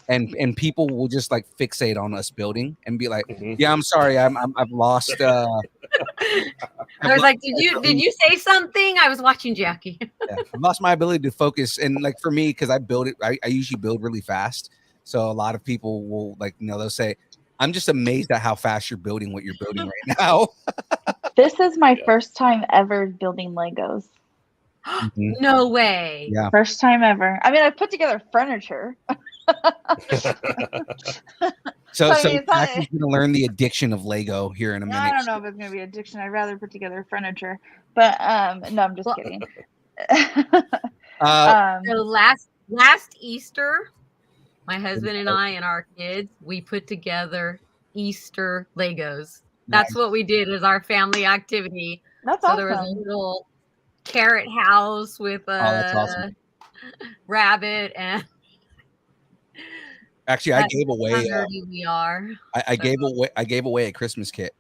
and people will just fixate on us building and be like, "Yeah, I'm sorry, I've lost." I was like, "Did you say something?" I was watching Jackie. Yeah, I've lost my ability to focus, and for me, because I build it, I usually build really fast, so a lot of people will they'll say, I'm just amazed at how fast you're building what you're building right now. This is my first time ever building Legos. No way. Yeah. First time ever. I mean, I put together furniture. So Jackie's going to learn the addiction of Lego here in a minute. I don't know if it's going to be addiction. I'd rather put together furniture. But no, I'm just kidding. So last Easter, my husband and I and our kids, we put together Easter Legos. That's what we did as our family activity. That's so awesome. There was a little carrot house with a rabbit and. Actually, I gave away. We are. I gave away a Christmas kit,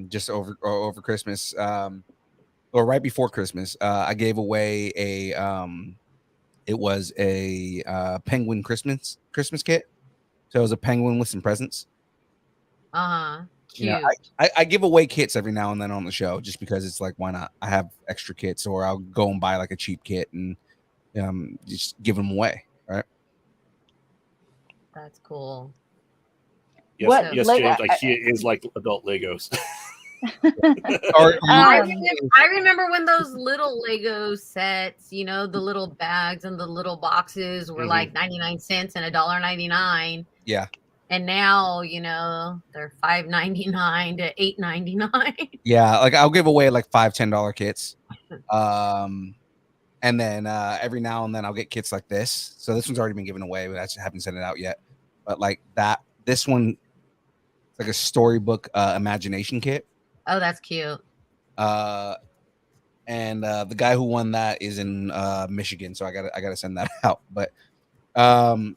just over Christmas, or right before Christmas. I gave away it was a penguin Christmas kit. So it was a penguin with some presents. Cute. I give away kits every now and then on the show, just because it's why not? I have extra kits, or I'll go and buy a cheap kit and just give them away. Right. That's cool. Yes, James. IKEA is like adult Legos. I remember when those little Lego sets, the little bags and the little boxes were like 99 cents and $1.99. Yeah. And now, they're $5.99 to $8.99. Yeah, I'll give away $5-10 kits. And then every now and then I'll get kits like this. So this one's already been given away, but I just haven't sent it out yet. But this one, it's like a storybook imagination kit. Oh, that's cute. and the guy who won that is in Michigan, so I gotta send that out. But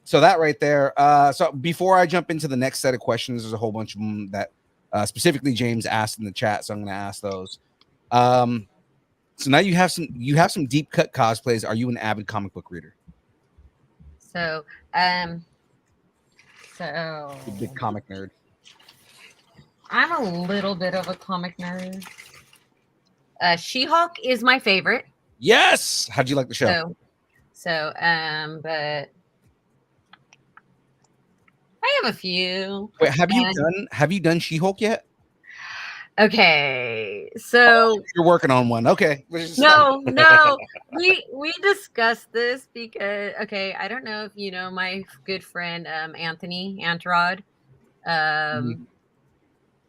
so that right there. So before I jump into the next set of questions, there's a whole bunch of them that specifically James asked in the chat, so I'm gonna ask those. So now you have some deep cut cosplays. Are you an avid comic book reader? So, Big comic nerd. I'm a little bit of a comic nerd. She-Hulk is my favorite. Yes. How'd you like the show? But I have a few. Wait, have you done She-Hulk yet? Okay, so you're working on one. Okay. No, we discussed this because I don't know if you know my good friend Anthony Antrod.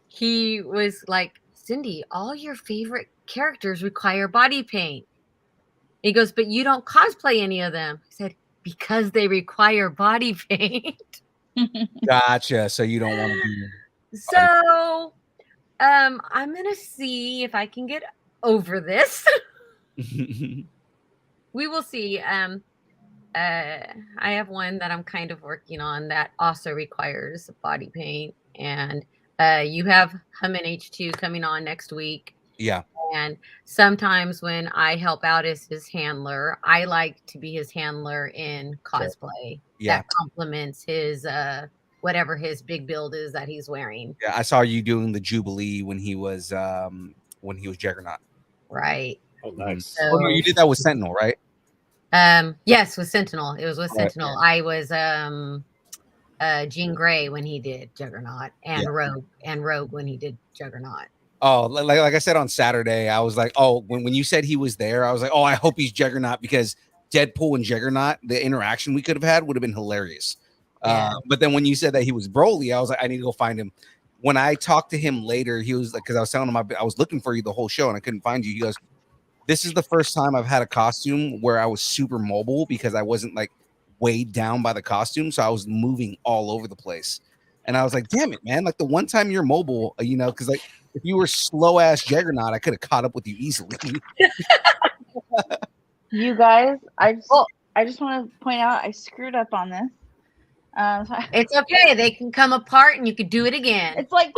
He was like, Cindy, all your favorite characters require body paint. He goes, but you don't cosplay any of them. I said, because they require body paint. Gotcha. So you don't want to do. So I'm gonna see if I can get over this. We will see. I have one that I'm kind of working on that also requires body paint, and you have Human H2 coming on next week. Yeah. And sometimes when I help out as his handler, I like to be his handler in cosplay. Yeah. That complements his whatever his big build is that he's wearing. Yeah, I saw you doing the Jubilee when he was Juggernaut. Right. Oh, nice. So, no, you did that with Sentinel, right? Yes, with Sentinel. It was with Sentinel. I was Jean Grey when he did Juggernaut, and Rogue when he did Juggernaut. Oh, like I said on Saturday, I was like, oh, when you said he was there, I was like, oh, I hope he's Juggernaut, because Deadpool and Juggernaut, the interaction we could have had would have been hilarious. Yeah. But then when you said that he was Broly, I was like, I need to go find him. When I talked to him later, he was like, because I was telling him I was looking for you the whole show and I couldn't find you. He goes, this is the first time I've had a costume where I was super mobile, because I wasn't like weighed down by the costume. So I was moving all over the place. And I was like, damn it, man. Like the one time you're mobile, because like if you were slow ass Juggernaut, I could have caught up with you easily. You guys, I just want to point out I screwed up on this. It's okay. They can come apart and you could do it again. It's like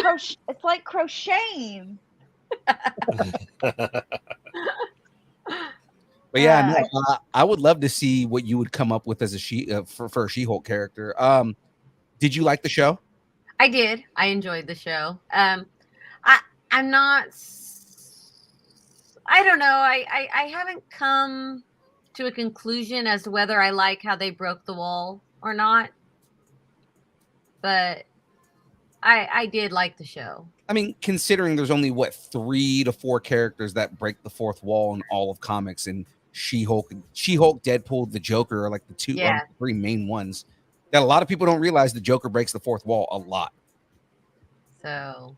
crocheting. But yeah, no, I would love to see what you would come up with as a for a She-Hulk character. Did you like the show? I did. I enjoyed the show. I'm not. I don't know. I haven't come to a conclusion as to whether I like how they broke the wall or not. But I did like the show. I mean, considering there's only 3 to 4 characters that break the fourth wall in all of comics, and She-Hulk, Deadpool, the Joker are like the 2 or 3 main ones. That a lot of people don't realize the Joker breaks the fourth wall a lot. So,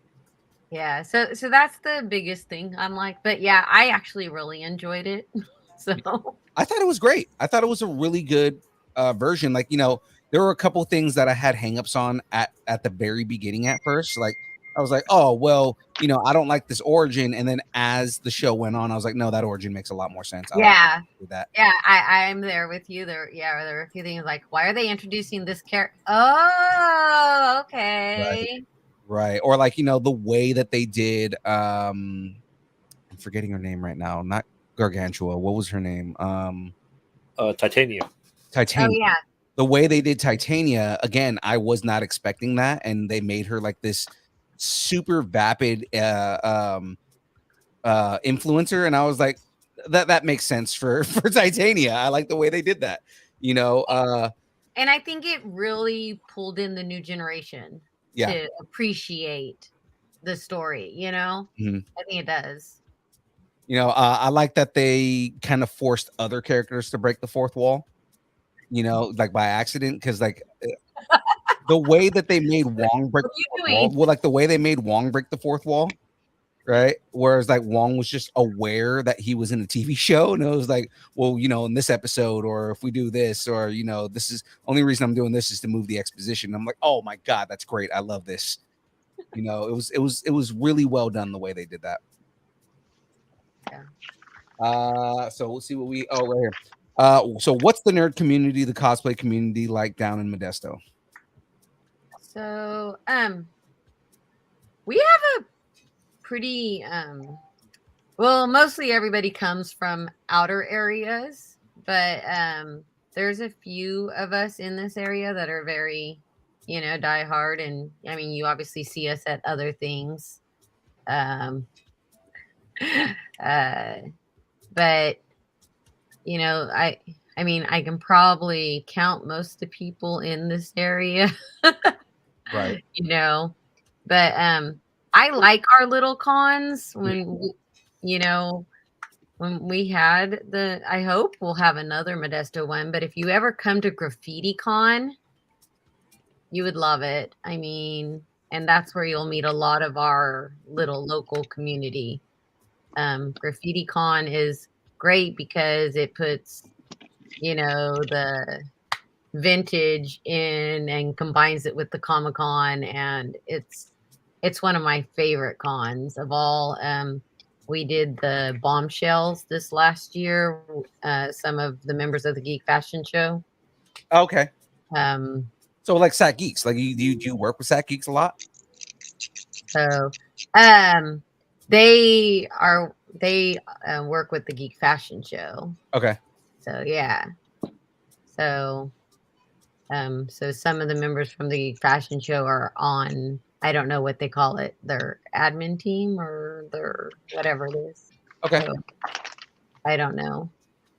yeah. So that's the biggest thing. I'm like, but yeah, I actually really enjoyed it. So I thought it was great. I thought it was a really good version. Like, there were a couple things that I had hangups on at the very beginning at first. Like, I was like, oh, well, I don't like this origin. And then as the show went on, I was like, no, that origin makes a lot more sense. Yeah. That. Yeah, I'm there with you. There were a few things like, why are they introducing this character? Oh, okay. Right. Or like, the way that they did, I'm forgetting her name right now. Not Gargantua. What was her name? Titania. Titania. Oh, yeah. The way they did Titania, again, I was not expecting that. And they made her like this super vapid influencer. And I was like, that makes sense for Titania. I like the way they did that, and I think it really pulled in the new generation to appreciate the story, Mm-hmm. I think it does. I like that they kind of forced other characters to break the fourth wall, like by accident. Cause like the way that they made Wong break the way they made Wong break the fourth wall, right? Whereas like Wong was just aware that he was in a TV show, and it was like, well, in this episode, or if we do this, or this is only reason I'm doing this is to move the exposition. I'm like, oh my god, that's great. I love this. It was really well done the way they did that. Yeah. So we'll see what we. Oh, right here. So what's the nerd community, the cosplay community like down in Modesto? So, we have a pretty well, mostly everybody comes from outer areas, but there's a few of us in this area that are very, die hard. And I mean, you obviously see us at other things. Um, uh, but I mean, I can probably count most of the people in this area. Right. But I like our little cons when we had I hope we'll have another Modesto one, but if you ever come to Graffiti Con, you would love it. I mean, and that's where you'll meet a lot of our little local community. Graffiti Con is great because it puts, the vintage in and combines it with the Comic Con, and it's one of my favorite cons of all. We did the bombshells this last year. Some of the members of the Geek Fashion Show. Okay. So like Sack Geeks, like you work with Sack Geeks a lot. So, they work with the Geek Fashion Show. Okay. So yeah. So some of the members from the Geek Fashion Show are on. I don't know what they call it, their admin team or their whatever it is. Okay. So, I don't know.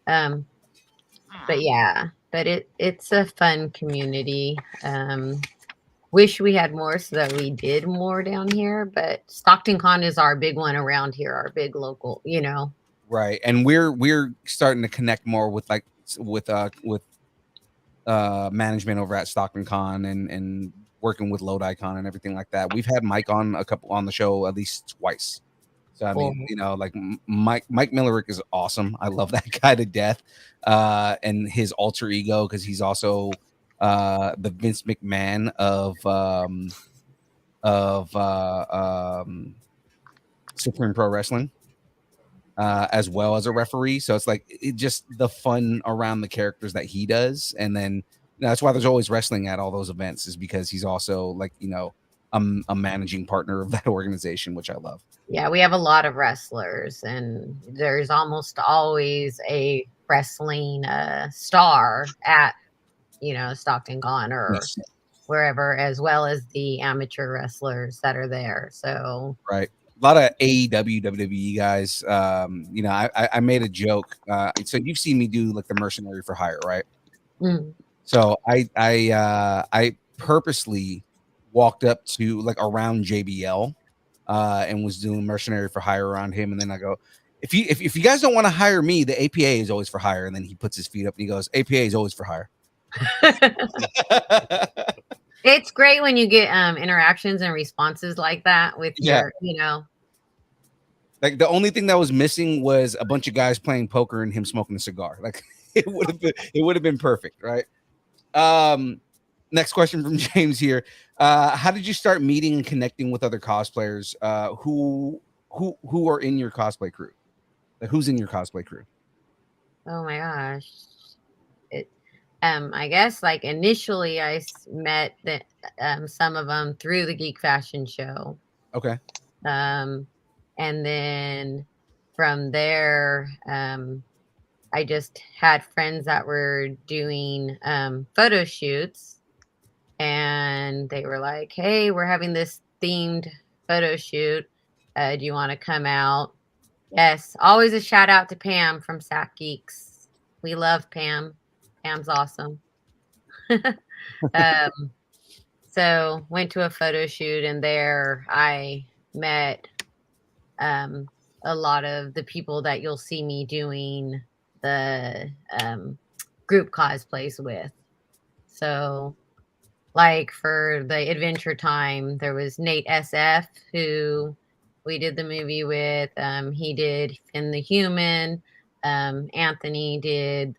But yeah, but it's a fun community. Wish we had more so that we did more down here, but Stockton Con is our big one around here, our big local, Right. And we're starting to connect more with management over at Stockton Con and working with Lodi Con and everything like that. We've had Mike on the show at least twice. So I mean, like Mike Millerick is awesome. I love that guy to death. And his alter ego, because he's also the Vince McMahon of Supreme Pro Wrestling, as well as a referee. So it's like just the fun around the characters that he does, and then that's why there's always wrestling at all those events, is because he's also like a managing partner of that organization, which I love. Yeah, we have a lot of wrestlers, and there's almost always a wrestling star at Stockton Con or wherever, as well as the amateur wrestlers that are there. So right. A lot of AEW, WWE guys. I made a joke. So you've seen me do like the Mercenary for Hire, right? Mm. So I purposely walked up to like around JBL and was doing Mercenary for Hire around him, and then I go, if you guys don't want to hire me, the APA is always for hire. And then he puts his feet up and he goes, APA is always for hire. It's great when you get interactions and responses like that with your, Like the only thing that was missing was a bunch of guys playing poker and him smoking a cigar. Like it would have been perfect, right? Next question from James here. How did you start meeting and connecting with other cosplayers? Who are in your cosplay crew? Like, who's in your cosplay crew? Oh my gosh. I guess like initially I met some of them through the Geek Fashion Show. Okay. And then from there, I just had friends that were doing photo shoots, and they were like, hey, we're having this themed photo shoot. Do you want to come out? Yes. Always a shout out to Pam from Sack Geeks. We love Pam. Pam's awesome. So went to a photo shoot, and there I met a lot of the people that you'll see me doing the group cosplays with. So like for the Adventure Time, there was Nate SF, who we did the movie with. He did Finn the Human. Anthony did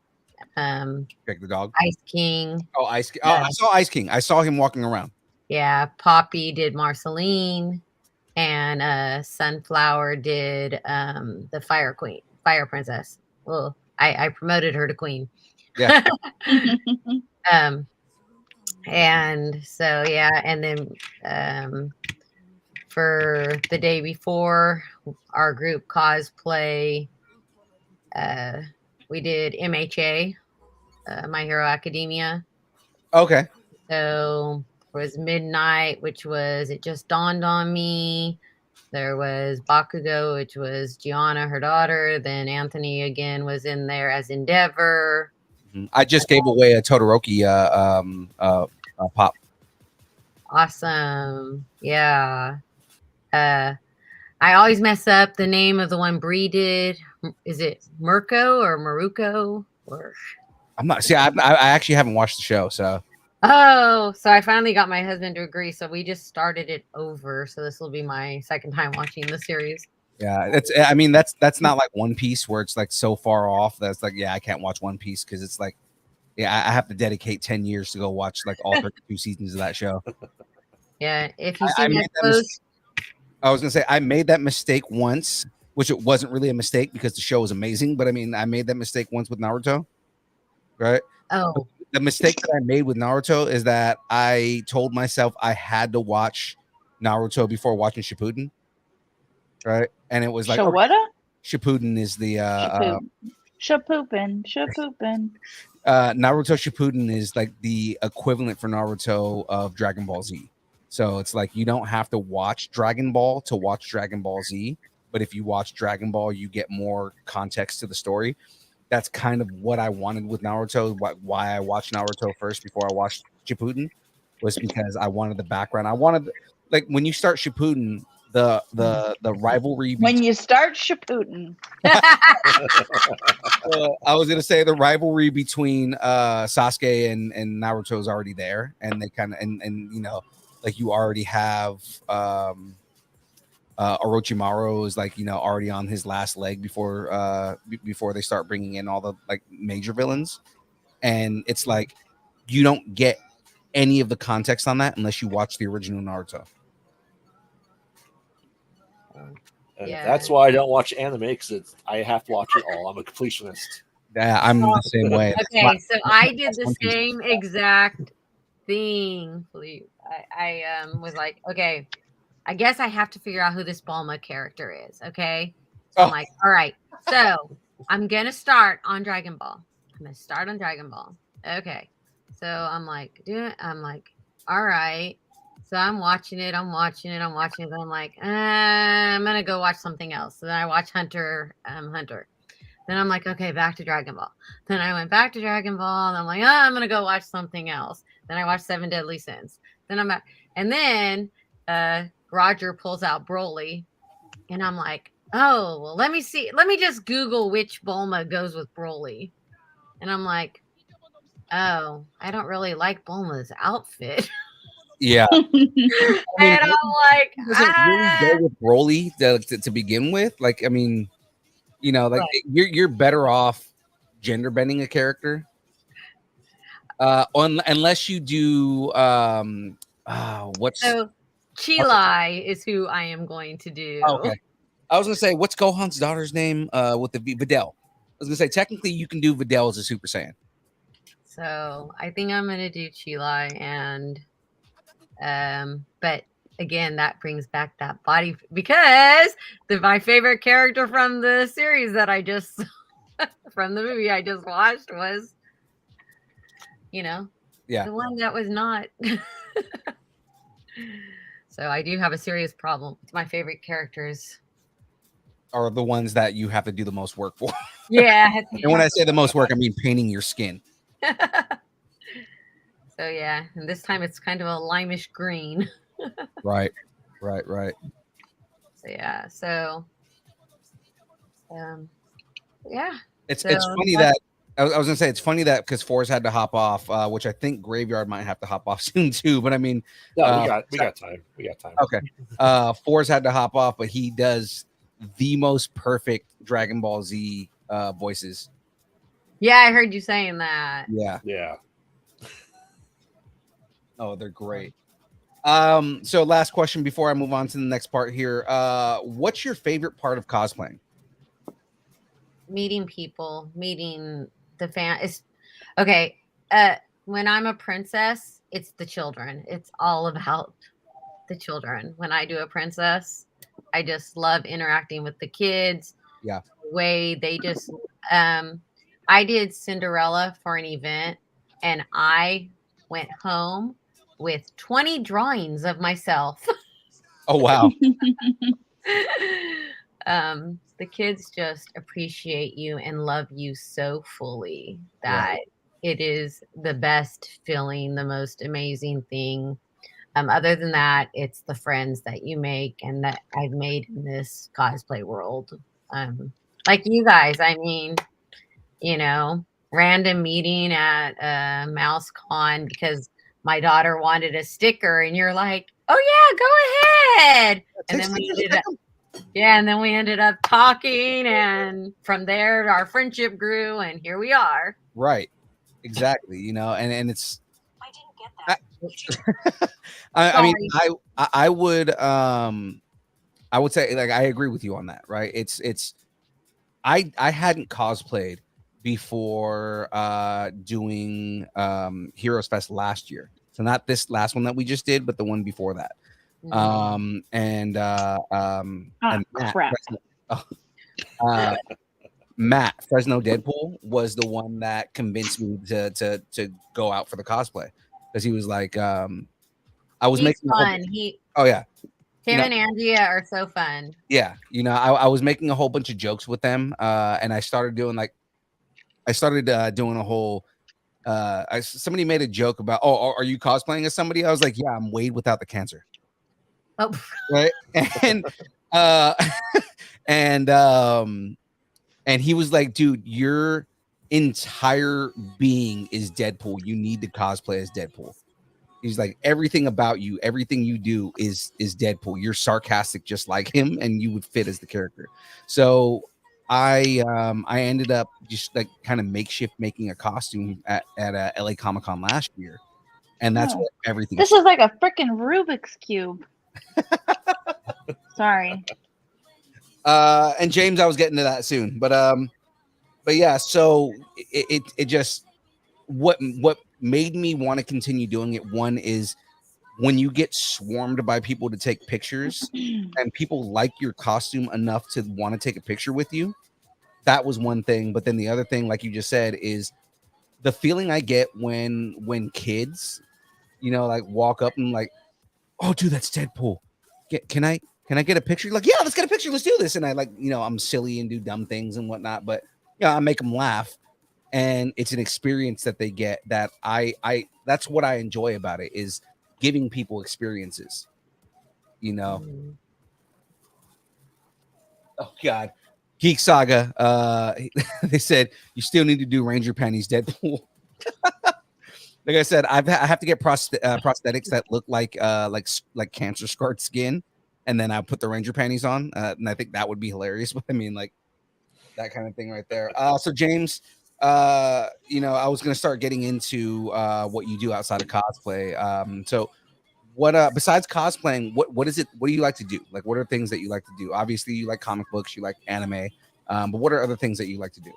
Greg the dog. Ice King. Oh, Ice King. Oh, I saw Ice King. I saw him walking around. Yeah, Poppy did Marceline, and Sunflower did the Fire Fire Princess. Well, I promoted her to queen. Yeah. And so yeah, and then for the day before our group cosplay, we did MHA, My Hero Academia. Okay. So it was midnight, which was It Just Dawned on Me. There was Bakugo, which was Gianna, her daughter. Then Anthony again was in there as Endeavor. I just gave away a Todoroki pop. Awesome. Yeah. I always mess up the name of the one Bree did. Is it Mirko or Maruko? Or I'm not. See, I actually haven't watched the show, so. Oh, so I finally got my husband to agree. So we just started it over. So this will be my second time watching the series. Yeah, it's. I mean, that's not like One Piece where it's like so far off that's like, yeah, I can't watch One Piece because it's like, yeah, I have to dedicate 10 years to go watch like all 32 seasons of that show. Yeah, if you see my post, I was gonna say I made that mistake once, which it wasn't really a mistake because the show was amazing. But I mean, I made that mistake once with Naruto, right? Oh, the mistake that I made with Naruto is that I told myself I had to watch Naruto before watching Shippuden, right? And it was like Shippuden is the Shapoopin. Naruto Shippuden is like the equivalent for Naruto of Dragon Ball Z. So it's like you don't have to watch Dragon Ball to watch Dragon Ball Z, but if you watch Dragon Ball, you get more context to the story. That's kind of what I wanted with Naruto. Why I watched Naruto first before I watched Shippuden was because I wanted the background. I wanted, like, when you start Shippuden, the rivalry. When you start Shippuden, I was gonna say the rivalry between Sasuke and Naruto is already there, and they kind of and you know, like you already have Orochimaru is like, you know, already on his last leg before they start bringing in all the like major villains, and it's like you don't get any of the context on that unless you watch the original Naruto. Yeah. That's why I don't watch anime, because I have to watch it all. I'm a completionist. Yeah, I'm the same way. Okay, so I did the same exact thing. I was like, okay, I guess I have to figure out who this Bulma character is. Okay, so I'm like, all right, so I'm gonna start on Dragon Ball. Okay, so I'm like, all right. So I'm watching it. Then I'm like, I'm gonna go watch something else. So then I watch Hunter. Then I'm like, okay, back to Dragon Ball. Then I went back to Dragon Ball, and I'm like, I'm gonna go watch something else. Then I watched Seven Deadly Sins. Then I'm back, and then Roger pulls out Broly, and I'm like, oh, well, let me see. Let me just Google which Bulma goes with Broly, and I'm like, oh, I don't really like Bulma's outfit. Yeah. And I'm like, really go with Broly to begin with. Like, I mean, you know, like you're better off gender bending a character, unless you do so Chilai is who I am going to do. Okay, I was gonna say, what's Gohan's daughter's name? With the Videl. I was gonna say technically you can do Videl as a Super Saiyan. So I think I'm gonna do Chilai, and but again, that brings back that body, because my favorite character from the series that I just from the movie I just watched was, you know, the one that was not. So I do have a serious problem. My favorite characters are the ones that you have to do the most work for. Yeah. And when I say the most work, I mean painting your skin. So yeah, and this time it's kind of a limeish green. Right. So yeah, so yeah. It's funny that I was gonna say it's funny that because Forrest had to hop off, which I think Graveyard might have to hop off soon too. But I mean, we got time. Okay. Forrest had to hop off, but he does the most perfect Dragon Ball Z voices. Yeah, I heard you saying that. Yeah. Oh, they're great. So last question before I move on to the next part here. What's your favorite part of cosplaying? meeting people, meeting the fan. It's okay. When I'm a princess, it's the children. It's all about the children. When I do a princess, I just love interacting with the kids. Yeah. The way they just I did Cinderella for an event, and I went home with 20 drawings of myself. Oh wow. The kids just appreciate you and love you so fully that it is the best feeling, the most amazing thing. Other than that, it's the friends that you make and that I've made in this cosplay world. Like you guys, I mean, random meeting at Mouse Con because my daughter wanted a sticker, and you're like, "Oh yeah, go ahead." And then we ended up talking, and from there our friendship grew, and here we are. Right. Exactly. And it's. I didn't get that. I mean, I would say, like, I agree with you on that. Right. I hadn't cosplayed before doing Heroes Fest last year. So not this last one that we just did, but the one before that. And Matt Fresno Deadpool was the one that convinced me to go out for the cosplay, because he was like, I was making fun. Him and Andrea are so fun. Yeah, I was making a whole bunch of jokes with them, and I started doing a whole. Somebody made a joke about, oh, are you cosplaying as somebody? I was like, yeah, I'm Wade without the cancer. Oh, right. And he was like, dude, your entire being is Deadpool. You need to cosplay as Deadpool. He's like, everything about you, everything you do is Deadpool. You're sarcastic just like him, and you would fit as the character. So I ended up just like kind of makeshift making a costume at LA Comic-Con last year. And that's what everything. This is like a freaking Rubik's Cube. Sorry. And James, I was getting to that soon, but yeah, so it just what made me want to continue doing it. One is when you get swarmed by people to take pictures and people like your costume enough to want to take a picture with you. That was one thing. But then the other thing, like you just said, is the feeling I get when kids, like walk up and like, oh, dude, that's Deadpool. Can I get a picture? Like, yeah, let's get a picture. Let's do this. And I I'm silly and do dumb things and whatnot, but I make them laugh. And it's an experience that they get that that's what I enjoy about it, is giving people experiences, Oh God. Geek Saga. They said you still need to do Ranger Panties Deadpool. Like I said, I have to get prosthetics that look like cancer scarred skin, and then I put the Ranger panties on, and I think that would be hilarious. But I mean, like that kind of thing right there. So James, I was gonna start getting into what you do outside of cosplay. So what besides cosplaying, what is it? What do you like to do? Like, what are things that you like to do? Obviously, you like comic books, you like anime, but what are other things that you like to do?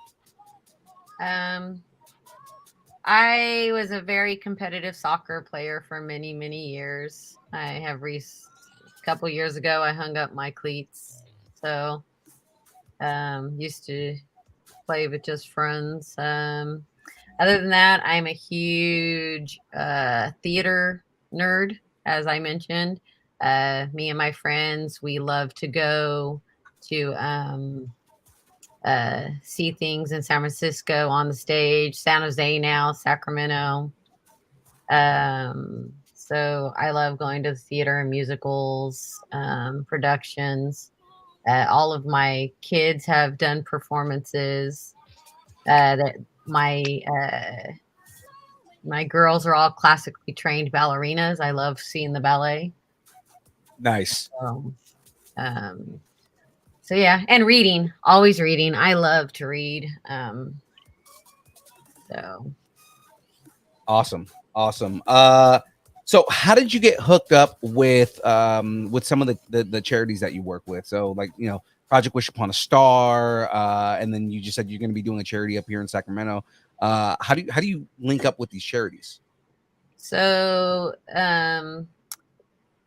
I was a very competitive soccer player for many, many years. I have a couple years ago, I hung up my cleats. So used to play with just friends. Other than that, I'm a huge theater nerd, as I mentioned. Me and my friends, we love to go to see things in San Francisco on the stage, San Jose now, Sacramento. So I love going to the theater and musicals, productions. All of my kids have done performances. That my girls are all classically trained ballerinas. I love seeing the ballet. Nice. So yeah, and reading, always reading. I love to read. So awesome. So how did you get hooked up with some of the charities that you work with? So like, Project Wish Upon a Star, and then you just said you're going to be doing a charity up here in Sacramento. How do you link up with these charities? So oh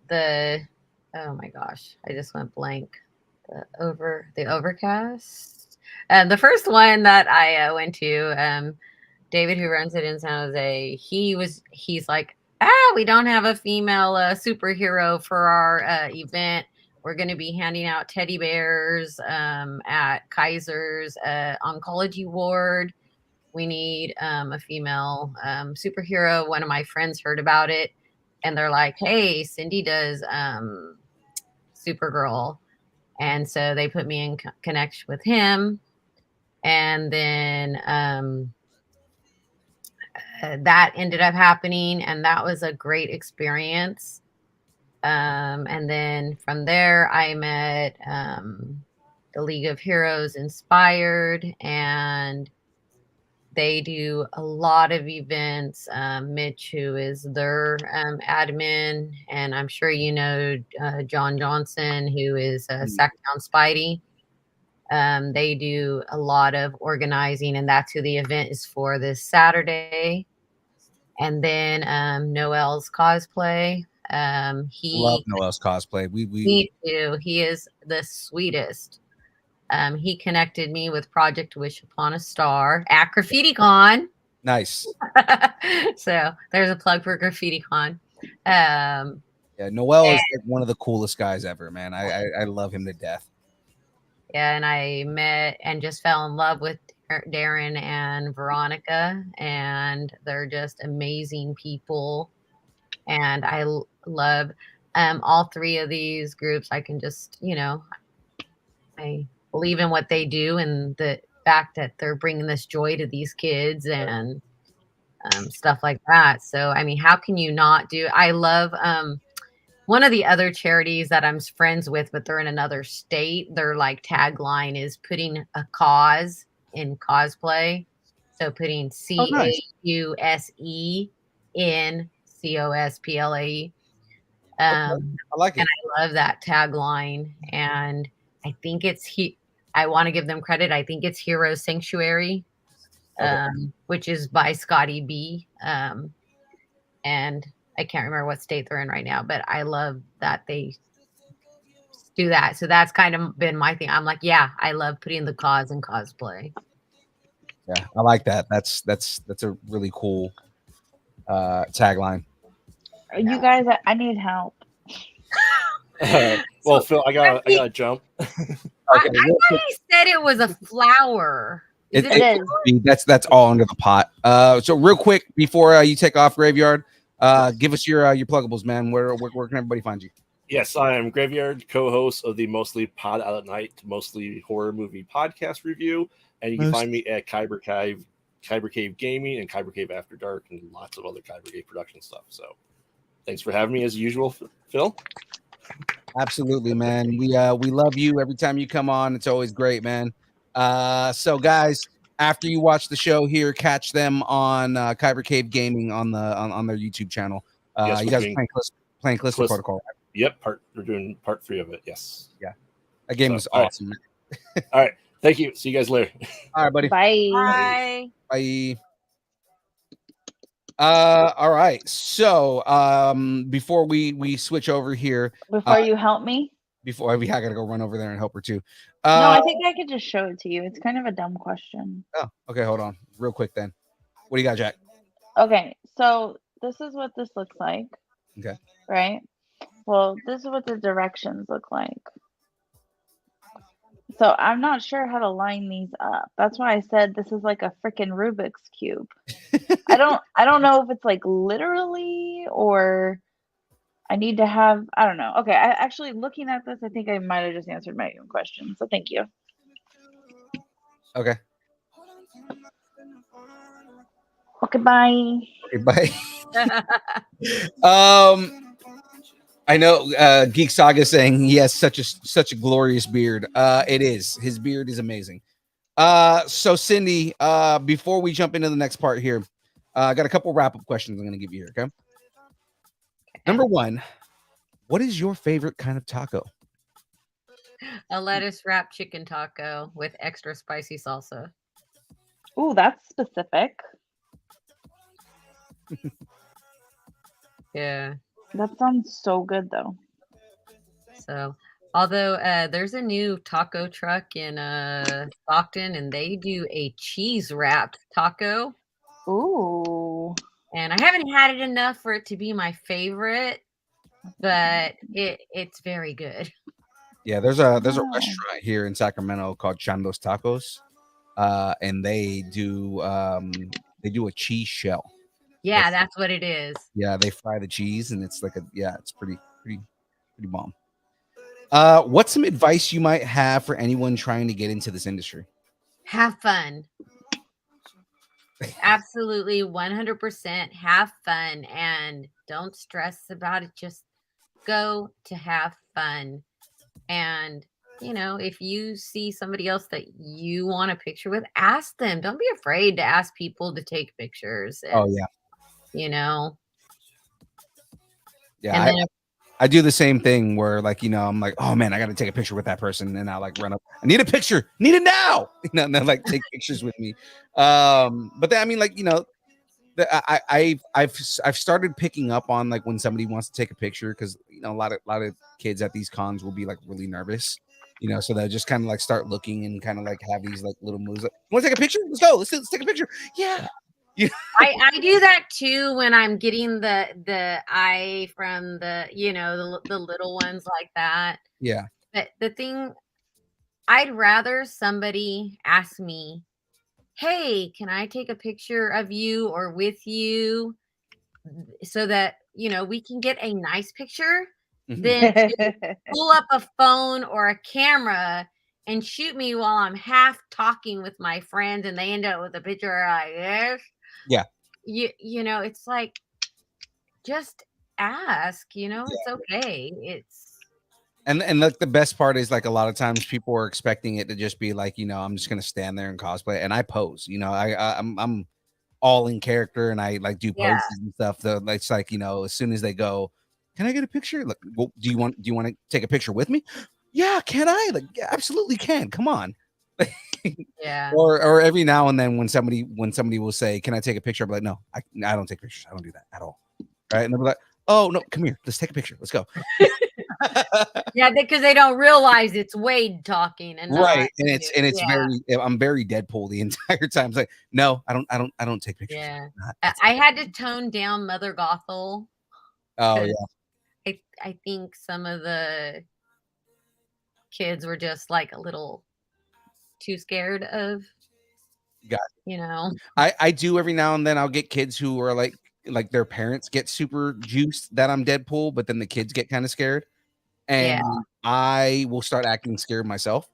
my gosh, I just went blank. The Overcast. The first one that I went to, David, who runs it in San Jose, he's like, we don't have a female superhero for our event. We're going to be handing out teddy bears at Kaiser's oncology ward. We need a female superhero. One of my friends heard about it, and they're like, hey, Cindy does Supergirl. And so they put me in connection with him. And then that ended up happening, and that was a great experience. And then from there, I met the League of Heroes Inspired, and they do a lot of events. Mitch, who is their admin, and I'm sure you know John Johnson, who is Sacktown Spidey. They do a lot of organizing, and that's who the event is for this Saturday. And then Noel's Cosplay. Love Noel's Cosplay. Me too. He is the sweetest. He connected me with Project Wish Upon a Star at GraffitiCon. Nice. So there's a plug for GraffitiCon. Yeah, Noel is like one of the coolest guys ever, man. I love him to death. Yeah, and I met and just fell in love with Darren and Veronica, and they're just amazing people. And I love all three of these groups. I can just, I believe in what they do and the fact that they're bringing this joy to these kids and stuff like that. So, I mean, how can you not do? I love one of the other charities that I'm friends with, but they're in another state. Their like tagline is putting a cause in cosplay. So putting CAUSE in COSPLAE. I like it. And I love that tagline. And I think I want to give them credit. I think it's Hero Sanctuary, which is by Scotty B. And I can't remember what state they're in right now, but I love that they do that. So that's kind of been my thing. I'm like, yeah, I love putting the cause in cosplay. Yeah, I like that. That's a really cool tagline. You guys, I need help. Well, Phil, I gotta jump. Okay, I thought he said it was a flower. It is. That's all under the pot. So real quick before you take off, Graveyard, give us your pluggables, man. Where can everybody find you? Yes, I am Graveyard, co-host of the Mostly Pod Out at Night, Mostly Horror Movie Podcast Review, and you can find me at Kyber Cave Gaming and Kyber Cave After Dark and lots of other Kyber Cave production stuff. So thanks for having me as usual, Phil. Absolutely, man. We love you every time you come on. It's always great, man. So guys, after you watch the show here, catch them on Kyber Cave Gaming on their YouTube channel. Yes, you guys are playing Callisto Protocol. Right? Yep, we're doing part 3 of it. Yes. Yeah. That game was awesome. Right. All right. Thank you. See you guys later. All right, buddy. Bye. Bye. All right. So before we switch over here. Before you help me? I gotta go run over there and help her too. No, I think I could just show it to you. It's kind of a dumb question. Oh, okay, hold on. Real quick then. What do you got, Jack? Okay, so this is what this looks like. Okay. Right? Well, this is what the directions look like. So I'm not sure how to line these up. That's why I said this is like a freaking Rubik's Cube. I don't know if it's like literally or I need to have, I don't know. Okay, I actually looking at this, I think I might have just answered my own question. So thank you. Okay. Okay, bye. Okay, bye. I know Geek Saga saying he has such a glorious beard. It is. His beard is amazing. So Cindy, before we jump into the next part here, I got a couple wrap-up questions I'm going to give you here, okay? Number 1, what is your favorite kind of taco? A lettuce wrapped chicken taco with extra spicy salsa. Ooh, that's specific. Yeah. That sounds so good though. So, although there's a new taco truck in Stockton, and they do a cheese wrapped taco. Ooh. And I haven't had it enough for it to be my favorite, but it's very good. Yeah, there's a Wow. restaurant here in Sacramento called Chando's Tacos, and they do a cheese shell. Yeah, that's what it is. Yeah, they fry the cheese, and it's like it's pretty bomb. What's some advice you might have for anyone trying to get into this industry? Have fun. Absolutely 100% have fun and don't stress about it. Just go to have fun. And, if you see somebody else that you want a picture with, ask them. Don't be afraid to ask people to take pictures. Oh, yeah. Yeah, And then I do the same thing where, like, I'm like, oh man, I got to take a picture with that person, and I like run up. I need a picture, need it now. And they're like, take pictures with me. But then, I mean, like, I've started picking up on like when somebody wants to take a picture, because a lot of kids at these cons will be like really nervous, so they'll just kind of like start looking and kind of like have these like little moves. Like, want to take a picture? Let's go. Let's take a picture. Yeah. I do that too when I'm getting the eye from the the little ones like that. Yeah. But the thing, I'd rather somebody ask me, hey, can I take a picture of you or with you so that we can get a nice picture than to pull up a phone or a camera and shoot me while I'm half talking with my friends and they end up with a picture like this. Yeah. It's like, just ask, it's okay. And like the best part is, like, a lot of times people are expecting it to just be like, I'm just gonna stand there and cosplay, and I pose. I'm all in character, and I like do poses and stuff. It's like, as soon as they go, can I get a picture? Like, well, do you want to take a picture with me? Yeah, can I? Like, yeah, absolutely can. Come on. Yeah. Or every now and then when somebody will say, can I take a picture? I'm like, no, I don't take pictures. I don't do that at all. Right? And they'll be like, oh no, come here, let's take a picture. Let's go. Yeah, because they don't realize it's Wade talking, and right, and it's very. I'm very Deadpool the entire time. It's like, no, I don't take pictures. Yeah, I had to tone down Mother Gothel. Oh yeah, I think some of the kids were just like a little too scared of. Got it. I do every now and then. I'll get kids who are like their parents get super juiced that I'm Deadpool, but then the kids get kind of scared. And I will start acting scared myself.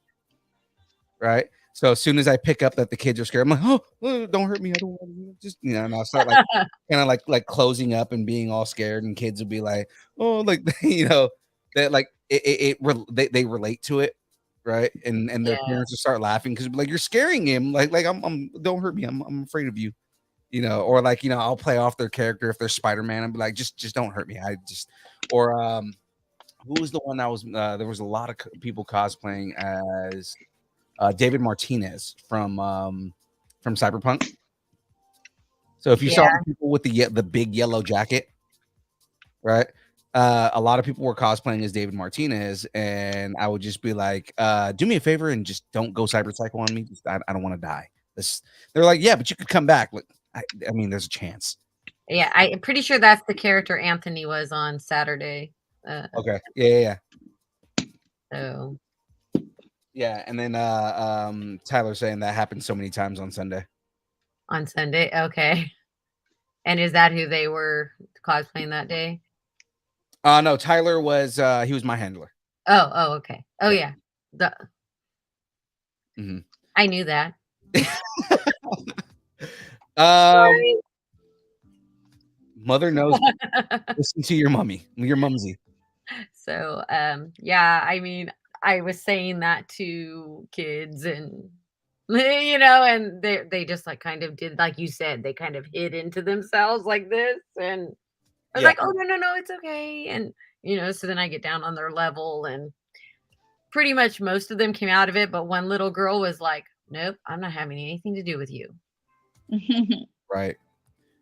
Right. So as soon as I pick up that the kids are scared, I'm like, oh, don't hurt me. I don't want to just, and I'll start like kind of like closing up and being all scared. And kids will be like, oh, like, that like they relate to it. Right. And their parents will start laughing because like, you're scaring him. Like I'm don't hurt me. I'm afraid of you. Or like, I'll play off their character if they're Spider-Man and be like, just don't hurt me. Who was the one that was there was a lot of people cosplaying as David Martinez from Cyberpunk. So if you saw the people with the big yellow jacket, right? A lot of people were cosplaying as David Martinez, and I would just be like, do me a favor and just don't go cyber psycho on me. I don't want to die. They're like, yeah, but you could come back. Like, I mean, there's a chance. Yeah, I'm pretty sure that's the character Anthony was on Saturday. Okay. Yeah. So. Yeah, and then Tyler saying that happened so many times on Sunday. On Sunday, okay. And is that who they were cosplaying that day? No, Tyler was he was my handler. Oh, okay. Oh yeah. Mm-hmm. I knew that. Mother knows. Listen to your mummy, your mumsy. So, yeah, I mean, I was saying that to kids and, and they just like kind of did, like you said, they kind of hid into themselves like this. And I was like, oh, no, it's okay. And, so then I get down on their level and pretty much most of them came out of it, but one little girl was like, "Nope, I'm not having anything to do with you." Right.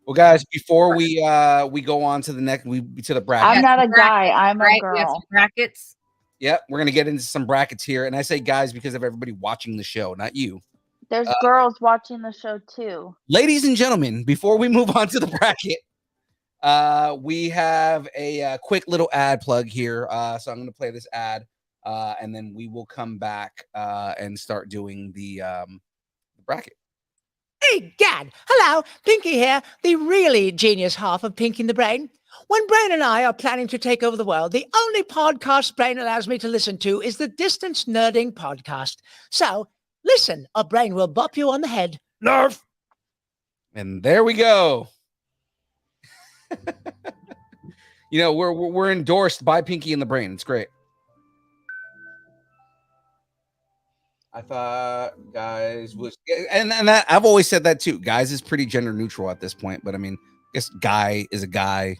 Well, guys, before we go on to the next, to the bracket. I'm not a guy. Brackets, I'm a right? We have girl. some brackets. Yep, we're gonna get into some brackets here, and I say guys because of everybody watching the show, not you. There's girls watching the show too. Ladies and gentlemen, before we move on to the bracket, we have a quick little ad plug here. So I'm gonna play this ad, and then we will come back and start doing the bracket. Hey, Gad. Hello, Pinky here, the really genius half of Pinky and the Brain. When Brain and I are planning to take over the world, the only podcast Brain allows me to listen to is the Distance Nerding podcast. So listen, or Brain will bop you on the head. Nerf. And there we go. You know, we're endorsed by Pinky and the Brain. It's great. I thought guys was, and that I've always said that too. Guys is pretty gender neutral at this point, but I mean, I guess guy is a guy.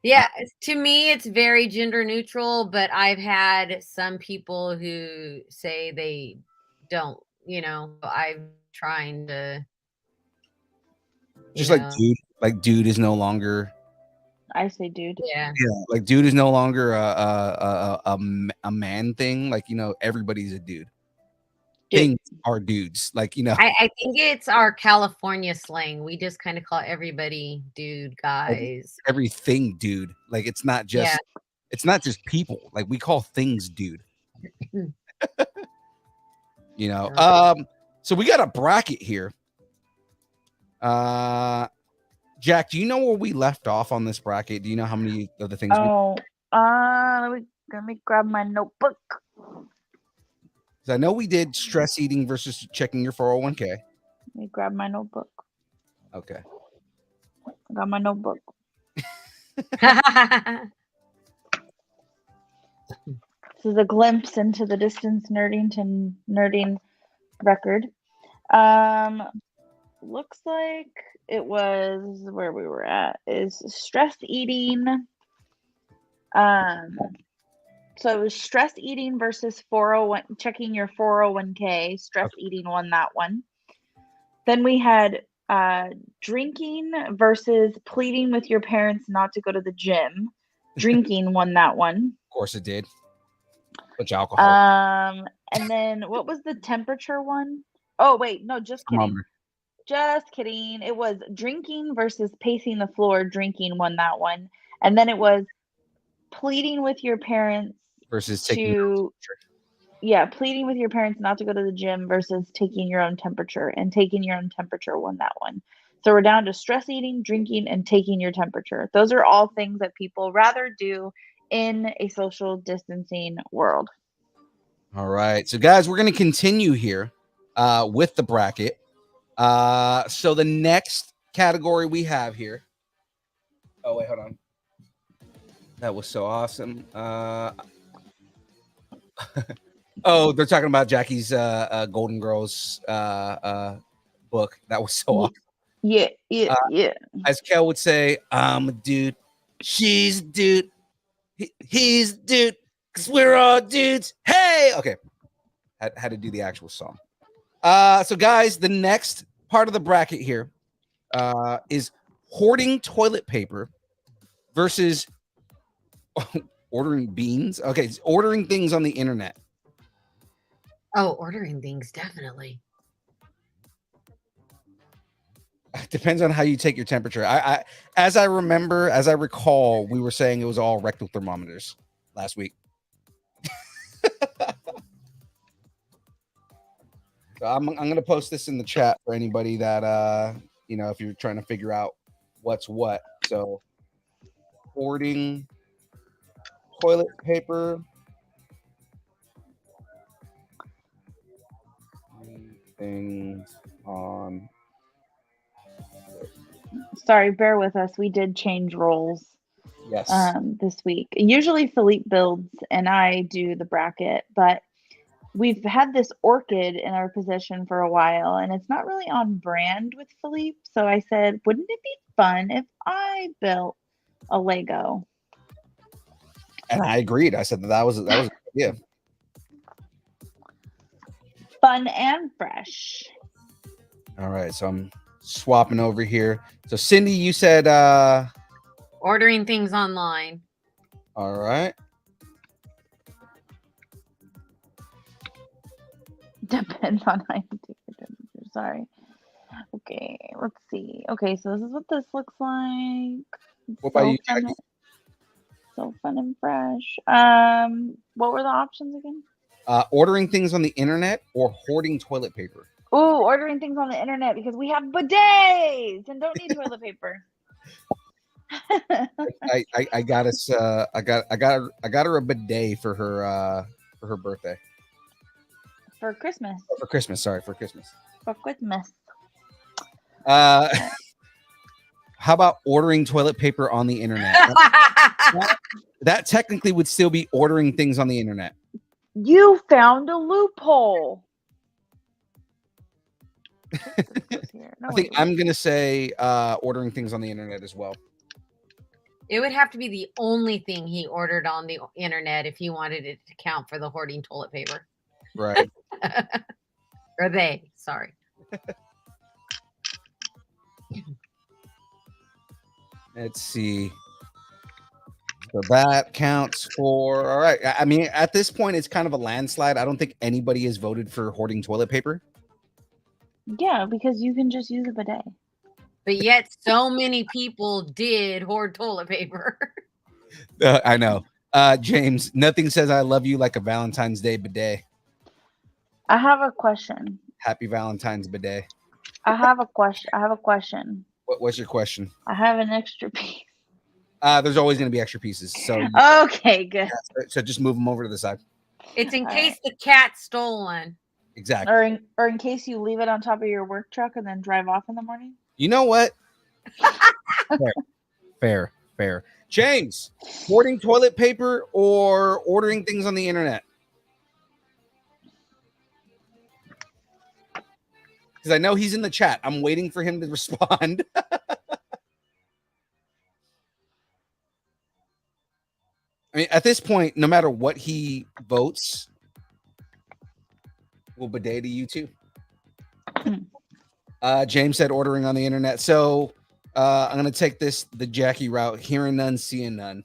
Yeah, to me, it's very gender neutral, but I've had some people who say they don't, I'm trying to. Just like dude is no longer. I say dude. Yeah. Like dude is no longer a man thing. Like, everybody's a dude. Things are dudes. Like, I think it's our California slang. We just kind of call everybody dude, guys. Everything dude. Like, it's not just people. Like, we call things dude. So we got a bracket here. Jack, do you know where we left off on this bracket? Do you know how many of the things? Let me grab my notebook. I know we did stress eating versus checking your 401k. Let me grab my notebook. Okay. I got my notebook. This is a glimpse into the Distance Nerding record. Looks like it was where we were at is stress eating. So it was stress eating versus 401, checking your 401k. Stress eating won that one. Then we had drinking versus pleading with your parents not to go to the gym. Drinking won that one. Of course it did. Which alcohol? And then what was the temperature one? Oh wait, no, just kidding. Thermometer. Just kidding. It was drinking versus pacing the floor. Drinking won that one. And then it was pleading with your parents versus pleading with your parents not to go to the gym versus taking your own temperature. And taking your own temperature won that one. So we're down to stress eating, drinking, and taking your temperature. Those are all things that people rather do in a social distancing world. All right. So guys, we're going to continue here with the bracket. So the next category we have here. Oh, wait, hold on. That was so awesome. Oh, they're talking about Jackie's Golden Girls book. That was so awesome. Yeah. As Kel would say, I'm a dude. She's a dude. He's a dude. Because we're all dudes. Hey! Okay. Had to do the actual song. So guys, the next part of the bracket here is hoarding toilet paper versus ordering beans. Okay, it's ordering things on the internet. Oh, ordering things, definitely. It depends on how you take your temperature. As I recall, we were saying it was all rectal thermometers last week. So I'm going to post this in the chat for anybody that, if you're trying to figure out what's what. So hoarding toilet paper. Things on. Sorry, bear with us. We did change roles. Yes. This week. Usually Philippe builds and I do the bracket, but we've had this Orchid in our possession for a while and it's not really on brand with Philippe. So I said, wouldn't it be fun if I built a Lego? And I agreed. I said that was a good idea. fun and fresh. All right, so I'm swapping over here. So Cindy, you said Ordering things online. all right. Depends on how you take your temperature. Sorry. Okay, let's see. Okay, so this is what this looks like. What about you, fun, Jackie? so fun and fresh. What were the options again? Ordering things on the internet or hoarding toilet paper. Oh, ordering things on the internet because we have bidets and don't need toilet paper. I got us. I got her a bidet for her birthday. For Christmas. Oh, for Christmas, sorry, for Christmas. For Christmas. How about ordering toilet paper on the internet? That technically would still be ordering things on the internet. You found a loophole. I think I'm gonna say ordering things on the internet as well. It would have to be the only thing he ordered on the internet if he wanted it to count for the hoarding toilet paper. Right. Or they, sorry. Let's see. So that counts for all right. I mean, at this point, it's kind of a landslide. I don't think anybody has voted for hoarding toilet paper. Yeah, because you can just use a bidet. But yet so many people did hoard toilet paper. I know. James, nothing says I love you like a Valentine's Day bidet. I have a question. Happy Valentine's bidet. I have a question. What's your question? I have an extra piece. There's always going to be extra pieces. So okay, good. So just move them over to the side. It's in case the cat stole one. Exactly. Or in case you leave it on top of your work truck and then drive off in the morning. You know what? Fair. James, hoarding toilet paper or ordering things on the internet? Because I know he's in the chat. I'm waiting for him to respond. I mean, at this point, no matter what he votes, we'll bidet to you too. James said ordering on the internet. So I'm going to take the Jackie route. Hearing none, seeing none.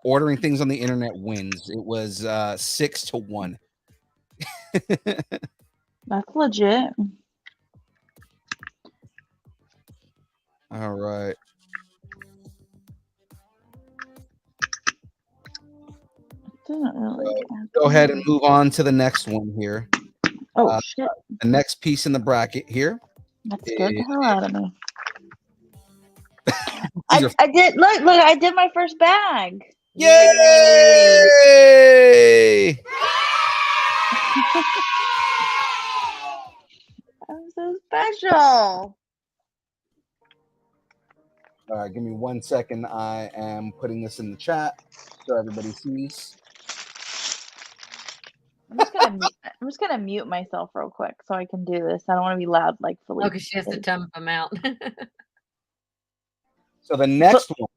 Ordering things on the internet wins. It was 6-1. That's legit. All right. Doesn't really Go ahead and move on to the next one here. Oh shit! The next piece in the bracket here. That scared the hell out of me. These are- I did look. I did my first bag. Yay! I'm so special. All right, give me 1 second. I am putting this in the chat so everybody sees. I'm just gonna mute myself real quick so I can do this. I don't want to be loud like Felipe. Oh, because she has to dump them out. So the next one.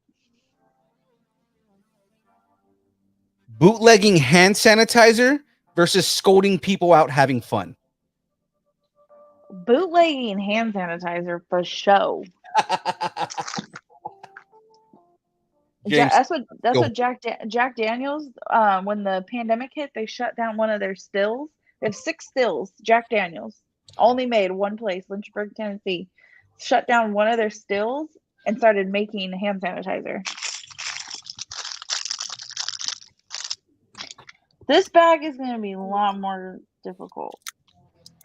Bootlegging hand sanitizer versus scolding people out having fun. Bootlegging hand sanitizer for show. James, That's go. what Jack Daniels. When the pandemic hit, they shut down one of their stills. They have 6 stills. Jack Daniels only made one place, Lynchburg, Tennessee. Shut down one of their stills and started making hand sanitizer. This bag is going to be a lot more difficult.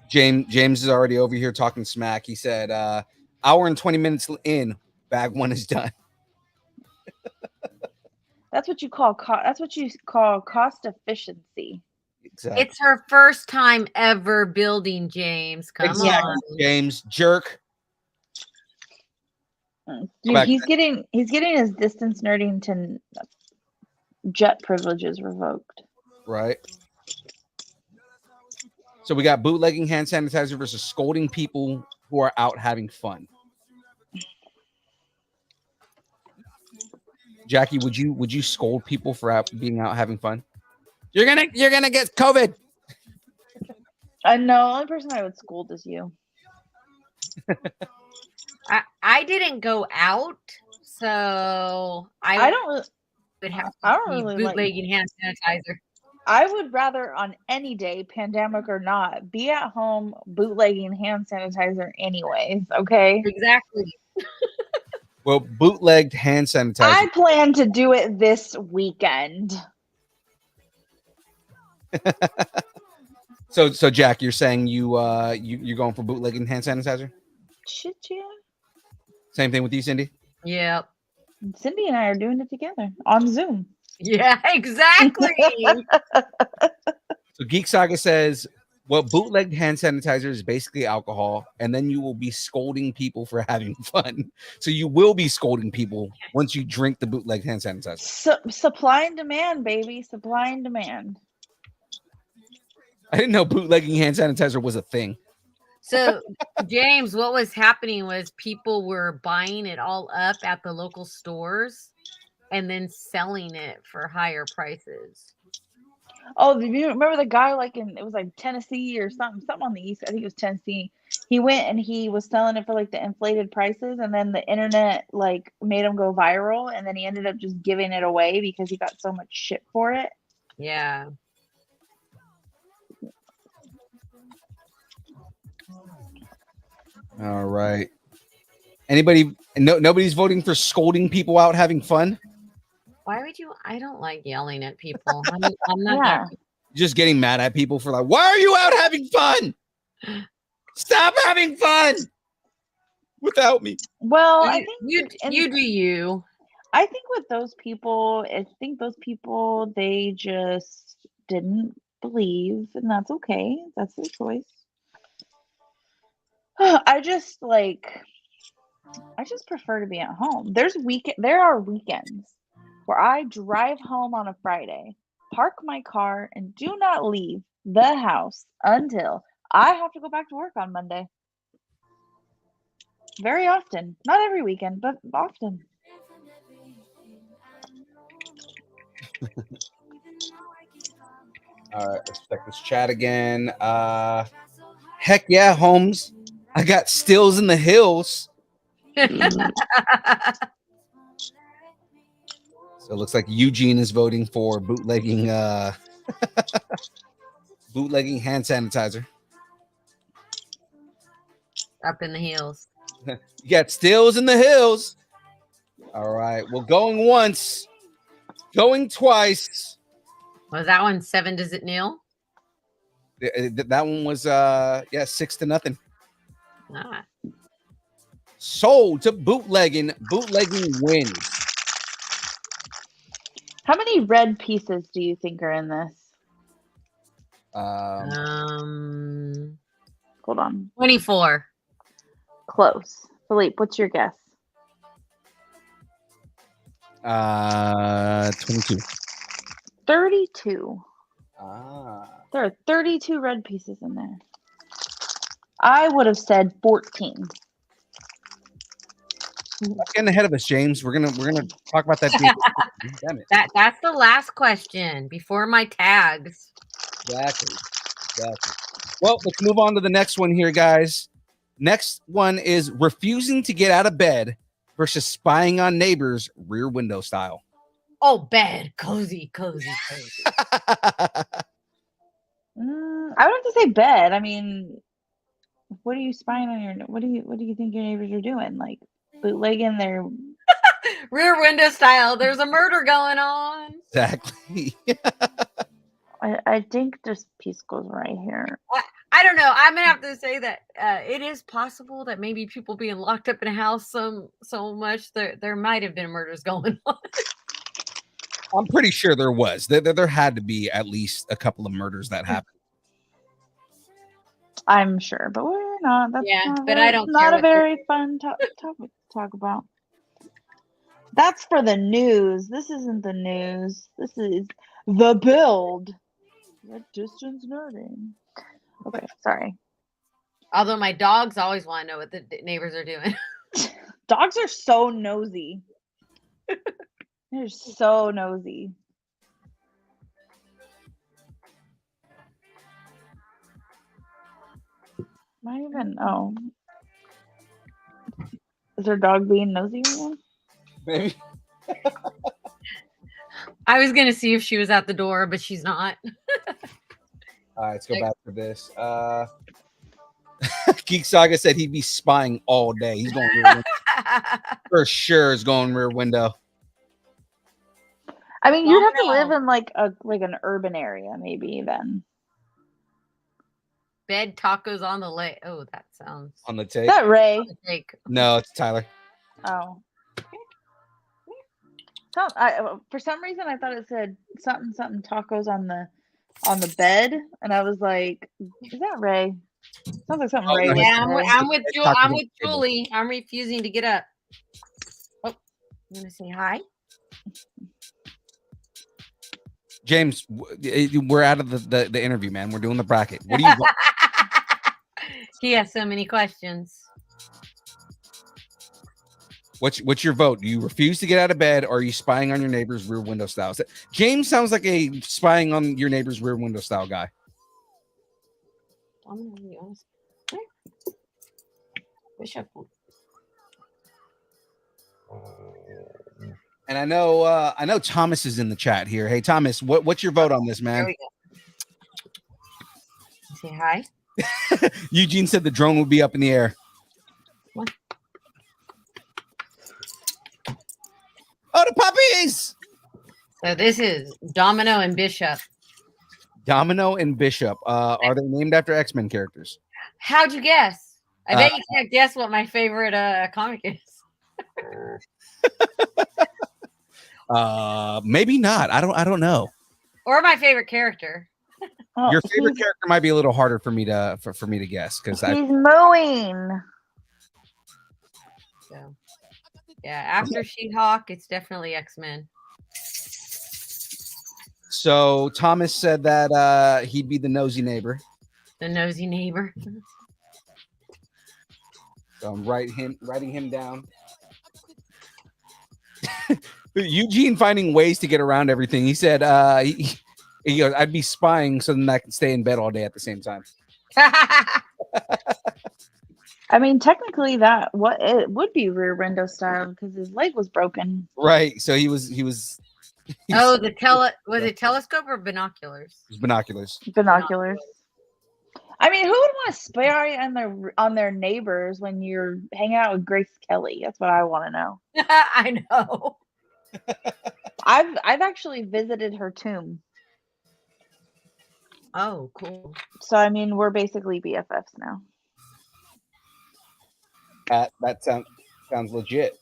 James is already over here talking smack. He said, hour and 20 minutes in, bag 1 is done. That's what you call cost efficiency. Exactly. It's her first time ever building, James. Come on. James, jerk. Dude, he's getting his distance nerding jet privileges revoked. Right. So we got bootlegging hand sanitizer versus scolding people who are out having fun. Jackie, would you scold people for being out having fun? You're gonna get COVID. I know. The only person I would scold is you. I didn't go out, so I don't. would have I to don't be really like. bootlegging hand sanitizer. I would rather, on any day, pandemic or not, be at home bootlegging hand sanitizer, anyways. Okay. Exactly. Well, bootlegged hand sanitizer. I plan to do it this weekend. So Jack, you're saying you're going for bootlegging hand sanitizer? Shit, yeah. Same thing with you, Cindy? Yep. Cindy and I are doing it together on Zoom. Yeah, exactly. So Geek Saga says, well, bootlegged hand sanitizer is basically alcohol, and then you will be scolding people for having fun. So you will be scolding people once you drink the bootlegged hand sanitizer. Supply and demand, baby. Supply and demand. I didn't know bootlegging hand sanitizer was a thing. So, James, what was happening was people were buying it all up at the local stores and then selling it for higher prices. Oh, do you remember the guy it was like Tennessee or something on the east? I think it was Tennessee. He went and he was selling it for like the inflated prices, and then the internet like made him go viral, and then he ended up just giving it away because he got so much shit for it. Yeah. All right. Anybody? Nobody's voting for scolding people out having fun. Why would you? I don't like yelling at people. I'm not. Yeah. Just getting mad at people for like, why are you out having fun? Stop having fun without me. Well, I you think you do you. I think with those people, they just didn't believe, and that's okay. That's their choice. I just prefer to be at home. There are weekends where I drive home on a Friday, park my car, and do not leave the house until I have to go back to work on Monday. Very often. Not every weekend, but often. All right, let's check this chat again. Heck yeah, Holmes. I got stills in the hills. So it looks like Eugene is voting for bootlegging bootlegging hand sanitizer. Up in the hills. You got stills in the hills. All right. Well, going once, going twice. Was that one 7-0? That one was 6-0. Ah. Sold to bootlegging. Bootlegging wins. How many red pieces do you think are in this? Hold on. 24. Close. Philippe, what's your guess? 22. 32. There are 32 red pieces in there. I would have said 14. Getting ahead of us, James. We're gonna talk about that. Damn it. That's the last question before my tags. Exactly. Well, let's move on to the next one here, guys. Next one is refusing to get out of bed versus spying on neighbors rear window style. Oh, bed. Cozy. I would have to say bed. I mean, what are you spying on your? What do you think your neighbors are doing? Like bootlegging their rear window style. There's a murder going on. Exactly. I think this piece goes right here. I don't know. I'm gonna have to say that it is possible that maybe people being locked up in a house so much there might have been murders going on. I'm pretty sure there was. There had to be at least a couple of murders that happened. I'm sure, but we're not. That's I don't care. Not a very fun topic to talk about. That's for the news. This isn't the news. This is the build. Red distance nerding. Okay, sorry. Although my dogs always want to know what the neighbors are doing. Dogs are so nosy. They're so nosy. Not even. Oh, is her dog being nosy right now? Maybe. I was gonna see if she was at the door, but she's not. All right, let's go back to this. Geek Saga said he'd be spying all day. He's going rear window. For sure is going rear window. I mean, you'd have to live in like an urban area, maybe then. Bed tacos on the lake. Oh, that sounds. On the take. Is that Ray? No, it's Tyler. Oh. So, for some reason, I thought it said something tacos on the bed, and I was like, "Is that Ray?" Sounds like something Ray. Yeah, would say. I'm with Julie. I'm refusing to get up. Oh, I'm gonna say hi. James, we're out of the interview, man. We're doing the bracket. What do you want? He has so many questions. What's your vote? Do you refuse to get out of bed, or are you spying on your neighbor's rear window style? James sounds like a spying on your neighbor's rear window style guy. I'm gonna be honest. Bishop. And I know Thomas is in the chat here. Hey Thomas, what's your vote on this, man? There we go. Say hi. Eugene said the drone would be up in the air. What? Oh, the puppies! So this is Domino and Bishop. Domino and Bishop. Are they named after X-Men characters? How'd you guess? I bet you can't guess what my favorite comic is. Maybe not. I don't know. Or my favorite character. Your favorite character might be a little harder for me to guess because he's mowing. So yeah, after She-Hulk, it's definitely X-Men. So Thomas said that he'd be the nosy neighbor. The nosy neighbor. So I'm writing him down. Eugene finding ways to get around everything. He said he goes, I'd be spying so then I can stay in bed all day at the same time. I mean, technically, it would be rear window style because his leg was broken. Right. So he was. Oh, was it telescope or binoculars? It was binoculars. Binoculars. I mean, who would want to spy on their neighbors when you're hanging out with Grace Kelly? That's what I want to know. I know. I've actually visited her tomb. Oh, cool. So I mean, we're basically BFFs now. That sounds legit.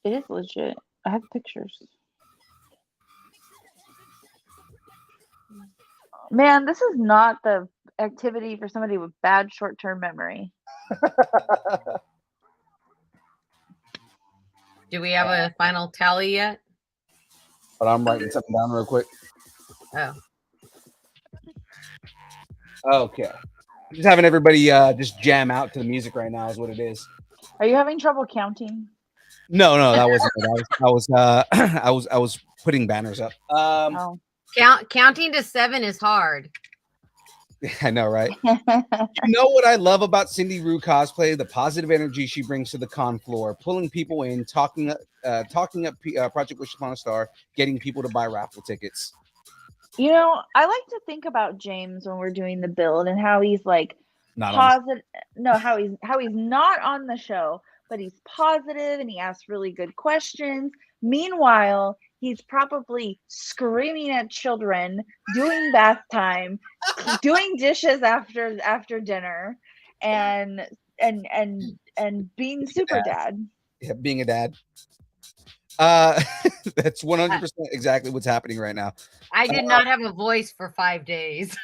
It is legit. I have pictures. Man, this is not the activity for somebody with bad short-term memory. Do we have a final tally yet? But I'm writing something down real quick. Oh. Okay. Just having everybody just jam out to the music right now is what it is. Are you having trouble counting? No, that wasn't it. I was putting banners up. Counting to 7 is hard. I know, right? You know what I love about Sindiroo Cosplay? The positive energy she brings to the con floor, pulling people in, talking up Project Wish Upon a Star, getting people to buy raffle tickets. You know, I like to think about James when we're doing the build and how he's like not positive. No, how he's not on the show, but he's positive and he asks really good questions. Meanwhile, he's probably screaming at children, doing bath time, doing dishes after dinner, and being super dad. Yeah, being a dad. That's 100% exactly what's happening right now. I did not have a voice for 5 days.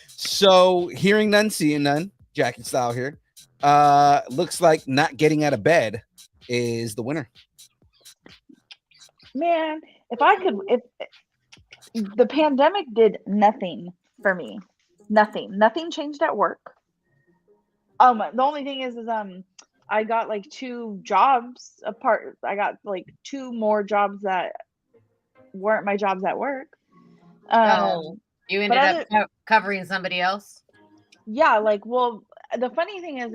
So hearing none, seeing none, Jackie style here. Looks like not getting out of bed is the winner. Man, if the pandemic did nothing for me, nothing changed at work. The only thing is I got like 2 jobs apart. I got like 2 more jobs that weren't my jobs at work. You ended up covering somebody else? Yeah, like, well, the funny thing is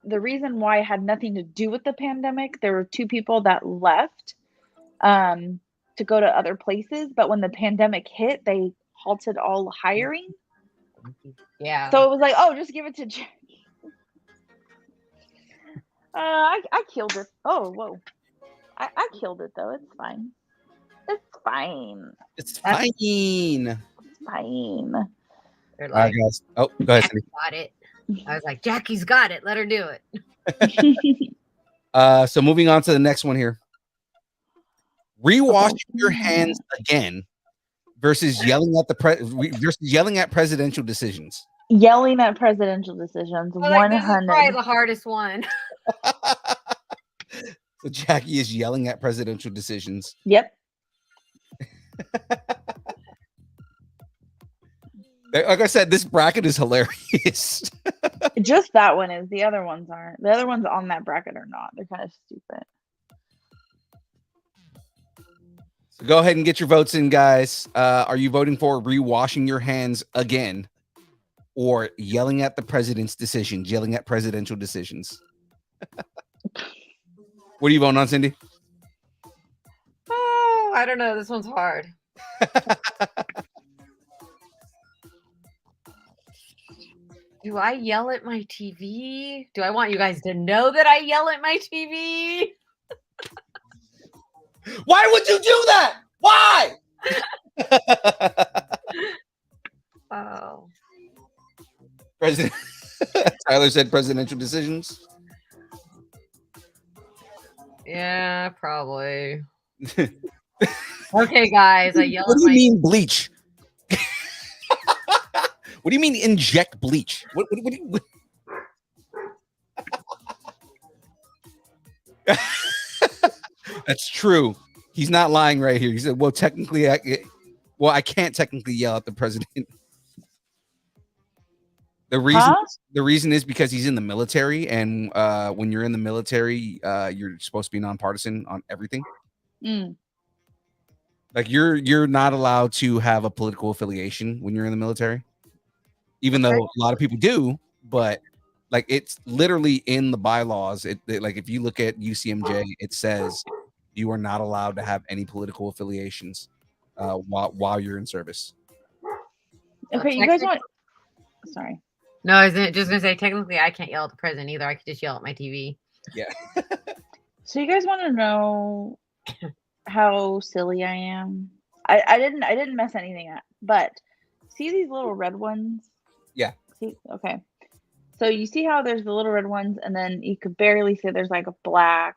the reason why it had nothing to do with the pandemic, there were 2 people that left to go to other places, but when the pandemic hit, they halted all hiring. Yeah. So it was like, oh, just give it to Jackie. I killed it. Oh, whoa. I killed it though. It's fine. It's fine. It's fine. It's fine. They're All right, like, guys. Oh, go ahead, Jackie got it. I was like, Jackie's got it. Let her do it. Cindy. So moving on to the next one here. Rewashing your hands again versus yelling at presidential decisions. Yelling at presidential decisions. Well, like, this is 100. probably the hardest one. So Jackie is yelling at presidential decisions. Yep. Like I said, this bracket is hilarious. Just that one is. The other ones aren't. The other ones on that bracket are not. They're kind of stupid. So go ahead and get your votes in, guys. Are you voting for rewashing your hands again or yelling at the president's decisions, yelling at presidential decisions? What are you voting on, Cindy? Oh, I don't know. This one's hard. Do I yell at my TV? Do I want you guys to know that I yell at my TV? Why would you do that? Why? Oh. President Tyler said presidential decisions. Yeah, probably. Okay, guys, I yell What at do you my mean bleach? What do you mean inject bleach? What do you... That's true. He's not lying right here. He said, well, technically, I can't technically yell at the president. The reason is because he's in the military, and when you're in the military, you're supposed to be nonpartisan on everything. Mm. Like you're not allowed to have a political affiliation when you're in the military, even though a lot of people do. But like it's literally in the bylaws. Like if you look at UCMJ, it says you are not allowed to have any political affiliations while you're in service. Okay, you guys want? Sorry. No, I was just gonna say technically I can't yell at the president either. I could just yell at my TV. Yeah. So you guys want to know how silly I am? I didn't mess anything up, but see these little red ones? Yeah. See, okay. So you see how there's the little red ones, and then you could barely see there's like a black,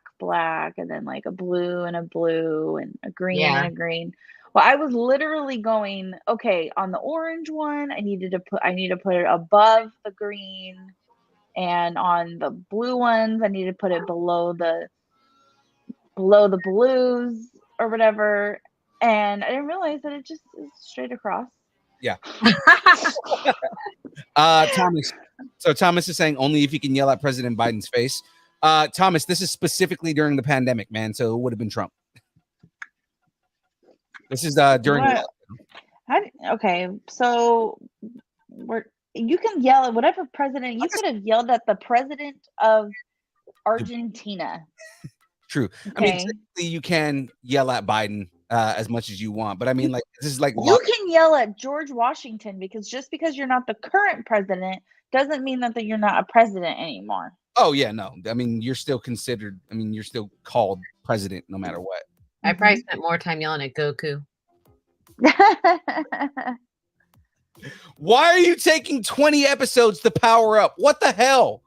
and then like a blue and a green and a green. Well, I was literally going, okay, on the orange one, I need to put it above the green, and on the blue ones, I need to put it below the blues or whatever. And I didn't realize that it just is straight across. Yeah. Thomas. So Thomas is saying only if you can yell at President Biden's face. Thomas, this is specifically during the pandemic, man. So it would have been Trump. This is during. Okay, so you can yell at whatever president. You could have yelled at the president of Argentina. True. Okay. I mean, technically you can yell at Biden as much as you want, but I mean, like this is like you can yell at George Washington because just because you're not the current president doesn't mean that you're not a president anymore. Oh yeah, no. I mean, you're still considered. I mean, you're still called president no matter what. I probably spent more time yelling at Goku. Why are you taking 20 episodes to power up? What the hell?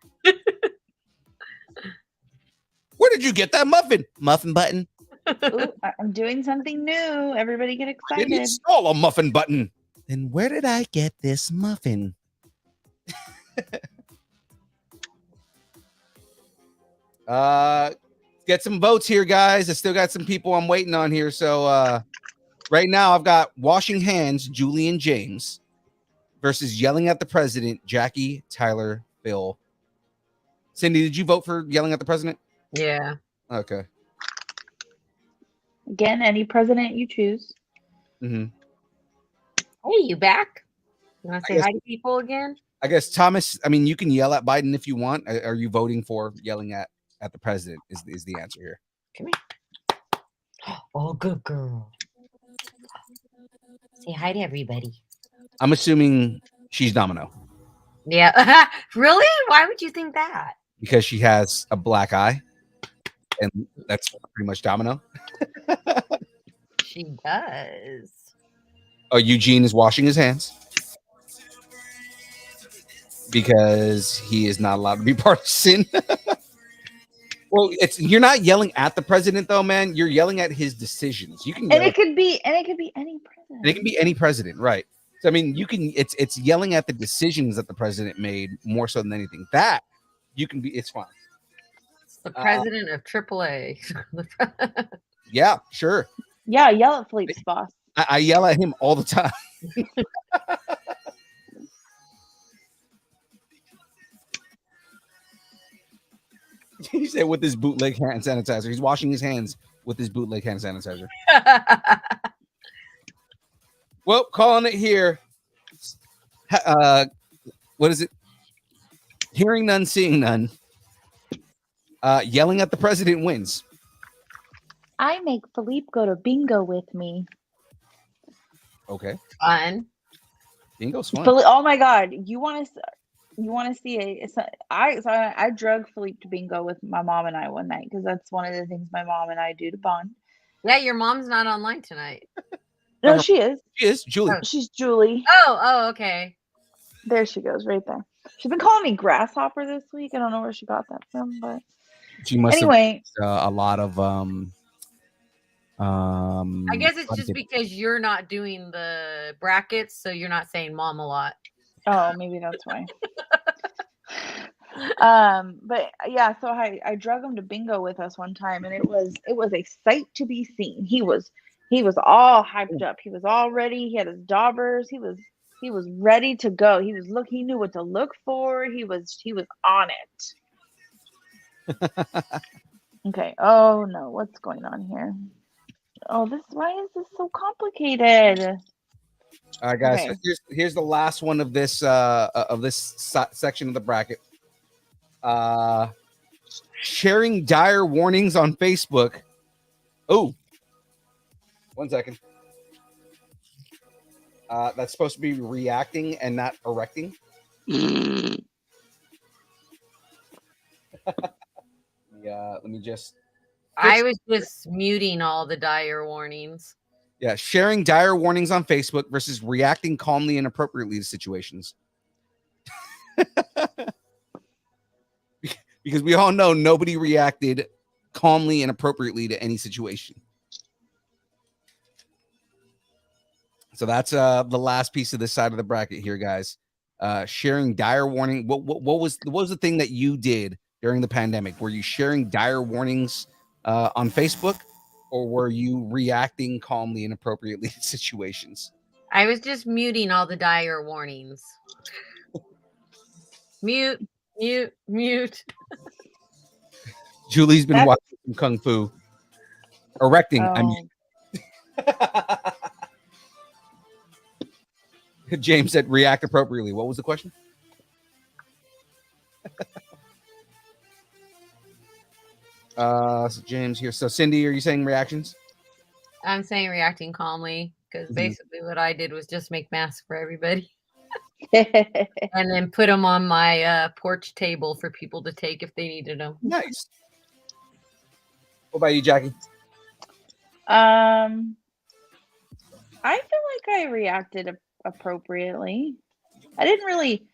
Where did you get that muffin button? Ooh, I'm doing something new. Everybody get excited. I didn't install a muffin button. Then where did I get this muffin? Get some votes here, guys. I still got some people I'm waiting on here. So right now I've got washing hands, Julie and James, versus yelling at the president, Jackie, Tyler, Phil. Cindy, did you vote for yelling at the president? Yeah. Okay. Again, any president you choose. Mm-hmm. Hey, you back? You want to say hi to people again? I guess Thomas. I mean, you can yell at Biden if you want. Are you voting for yelling at the president? Is the answer here? Come here. Oh, good girl. Say hi to everybody. I'm assuming she's Domino. Yeah. Really? Why would you think that? Because she has a black eye, and that's pretty much Domino. She does. Oh, Eugene is washing his hands because he is not allowed to be partisan. Well, you're not yelling at the president though, man. You're yelling at his decisions. You can, and it could be any president. It can be any president, right? So I mean, you can. It's yelling at the decisions that the president made more so than anything. That you can be. It's fine. It's the president of AAA. Yeah, sure. Yeah, yell at Philippe's boss. I yell at him all the time. He said with his bootleg hand sanitizer. He's washing his hands with his bootleg hand sanitizer. Well, calling it here. What is it? Hearing none, seeing none. Yelling at the president wins. I make Philippe go to bingo with me. Okay. Fun. Bingo's fun. Oh my God! You want to see I drug Philippe to bingo with my mom and I one night because that's one of the things my mom and I do to bond. Yeah, your mom's not online tonight. No, she is. She is Julie. Oh. She's Julie. Oh, okay. There she goes, right there. She's been calling me grasshopper this week. I don't know where she got that from, but she must anyway. Have a lot of I guess it's just because you're not doing the brackets, so you're not saying mom a lot. Oh, maybe that's why. But yeah, so I drug him to bingo with us one time, and it was a sight to be seen. He was all hyped up. He was all ready. He had his daubers. He was ready to go. He knew what to look for. He was on it. Okay. Oh no, what's going on here? Oh, why is this so complicated? All right, guys. Okay. So here's the last one of this section of the bracket. Sharing dire warnings on Facebook. Oh, 1 second. That's supposed to be reacting and not erecting. Yeah, let me just. I was just muting all the dire warnings. Yeah, sharing dire warnings on Facebook versus reacting calmly and appropriately to situations. Because we all know nobody reacted calmly and appropriately to any situation. So that's the last piece of this side of the bracket here, guys. Sharing dire warning. What was the thing that you did during the pandemic? Were you sharing dire warnings on Facebook, or were you reacting calmly and appropriately to situations? I was just muting all the dire warnings. Mute. Julie's been watching some Kung Fu. Erecting, oh. I mean. James said react appropriately. What was the question? So James here. So Cindy, are you saying reactions? I'm saying reacting calmly because basically what I did was just make masks for everybody. And then put them on my porch table for people to take if they needed them. Nice. What about you, Jackie? I feel like I reacted appropriately. I didn't really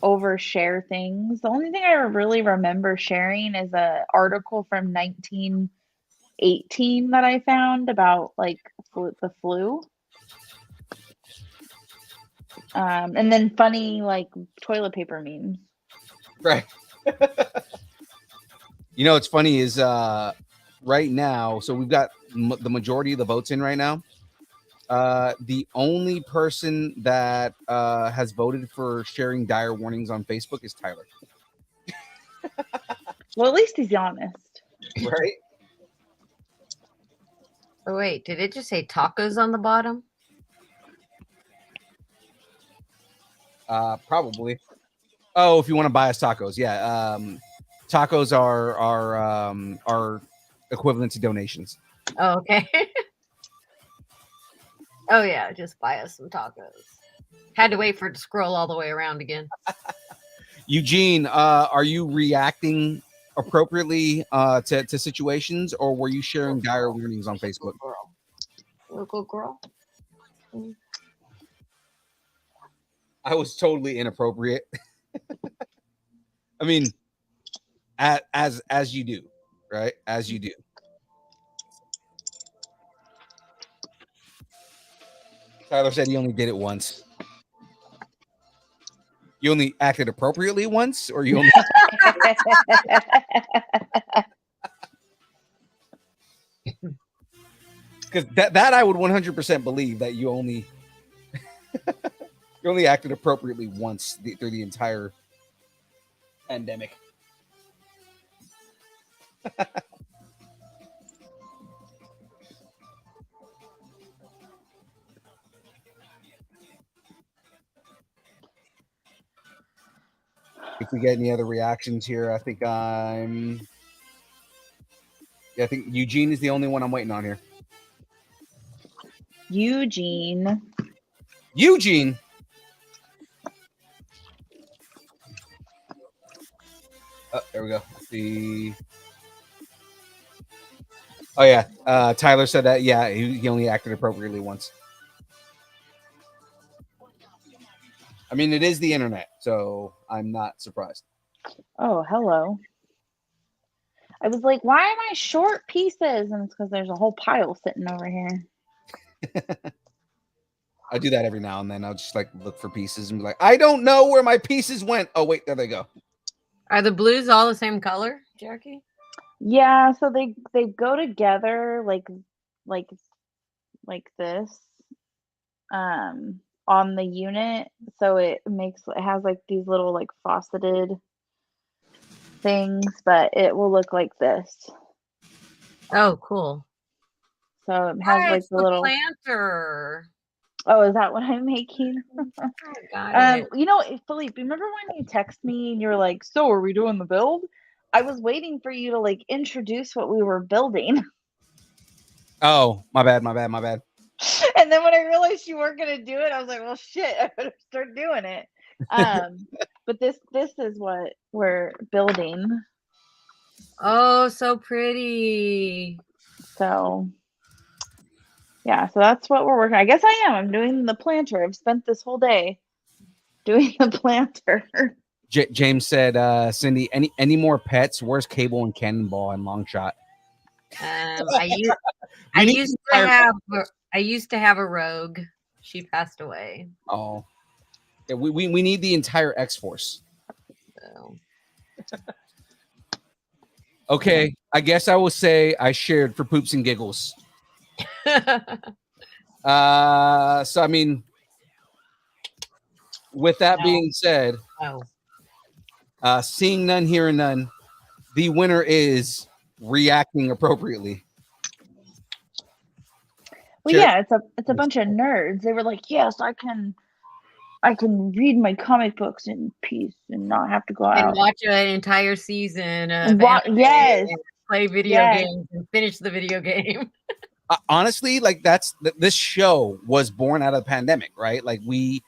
overshare things. The only thing I really remember sharing is an article from 1918 that I found about like the flu. And then funny like toilet paper memes. Right. You know what's funny is right now, so we've got the majority of the votes in right now. The only person that has voted for sharing dire warnings on Facebook is Tyler. Well, at least he's honest. Right? Oh, wait, did it just say tacos on the bottom? Probably. Oh, if you want to buy us tacos, yeah. Tacos are equivalent to donations. Oh, okay. Oh yeah, just buy us some tacos. Had to wait for it to scroll all the way around again. Eugene, are you reacting appropriately to situations, or were you sharing dire warnings on Facebook? Local girl. I was totally inappropriate. I mean, as you do, right? As you do. Tyler said he only did it once. You only acted appropriately once, or you only? Because that I would 100% believe that you only you only acted appropriately once through the entire pandemic. If we get any other reactions here, I think I think Eugene is the only one I'm waiting on here. Eugene. Oh, there we go. Let's see. Oh yeah, Tyler said that. Yeah, he only acted appropriately once. I mean, it is the internet, so I'm not surprised. Oh, hello. I was like, why am I short pieces? And it's because there's a whole pile sitting over here. I do that every now and then. I'll just like look for pieces and be like, I don't know where my pieces went. Oh wait, there they go. Are the blues all the same color, Jackie? Yeah, so they go together like this on the unit, so it has like these little like faceted things, but it will look like this. Oh, cool. So it has like the little planter. Oh, is that what I'm making? Got it. You know, Philippe, remember when you text me and you were like, so are we doing the build? I was waiting for you to like introduce what we were building. Oh, my bad. And then when I realized you weren't gonna do it, I was like, well shit, I better start doing it. But this is what we're building. Oh, so pretty. So yeah, so that's what we're working. I guess I am. I'm doing the planter. I've spent this whole day doing the planter. James said, Cindy, any more pets? Where's Cable and Cannonball and Longshot? I used to have a rogue. She passed away. Oh, yeah, we need the entire X-Force. So. Okay, I guess I will say I shared for poops and giggles. So I mean, with that being said, seeing none, hearing none, the winner is reacting appropriately. Well, yeah, it's a bunch of nerds. They were like, yes, I can read my comic books in peace and not have to go out and watch an entire season of yes, and play video games and finish the video game. Honestly, like this show was born out of the pandemic, right? Like me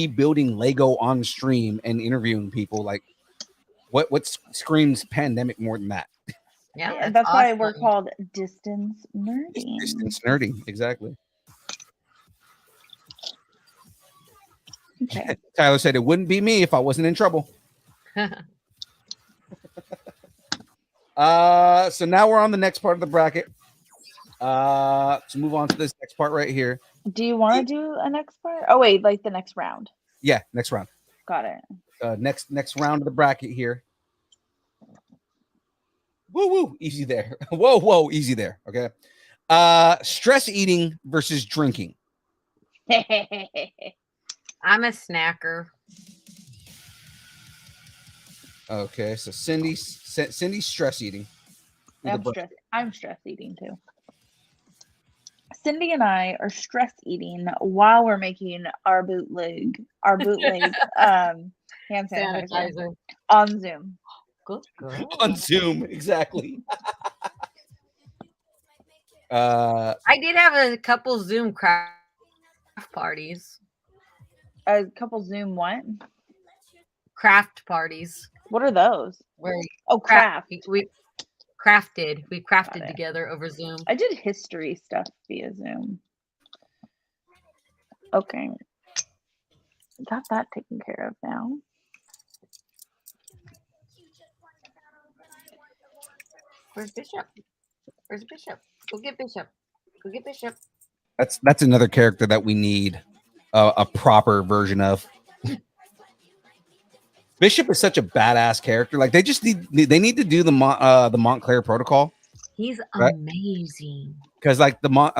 building Lego on stream and interviewing people, like what screams pandemic more than that? Yeah, that's awesome. Why we're called distance nerding. Distance nerding, exactly. Okay. Tyler said it wouldn't be me if I wasn't in trouble. So now we're on the next part of the bracket. To move on to this next part right here. Do you want to do a next part? Oh wait, like the next round. Yeah, next round. Got it. Next round of the bracket here. Woo, easy there. Whoa, easy there. Okay. Stress eating versus drinking. I'm a snacker. Okay, so Cindy's stress eating. I'm stress eating too. Cindy and I are stress eating while we're making our bootleg hand sanitizer on Zoom. Good girl. On Zoom, exactly. I did have a couple Zoom craft parties. A couple Zoom what? Craft parties. What are those? Where craft. We crafted Got it. together over Zoom. I did history stuff via Zoom. Okay. Got that taken care of now. Where's Bishop? Where's Bishop? Go get Bishop. Go get Bishop. That's another character that we need a proper version of. Bishop is such a badass character. Like they need to do the Montclair Protocol. He's right? amazing. Because like the Mount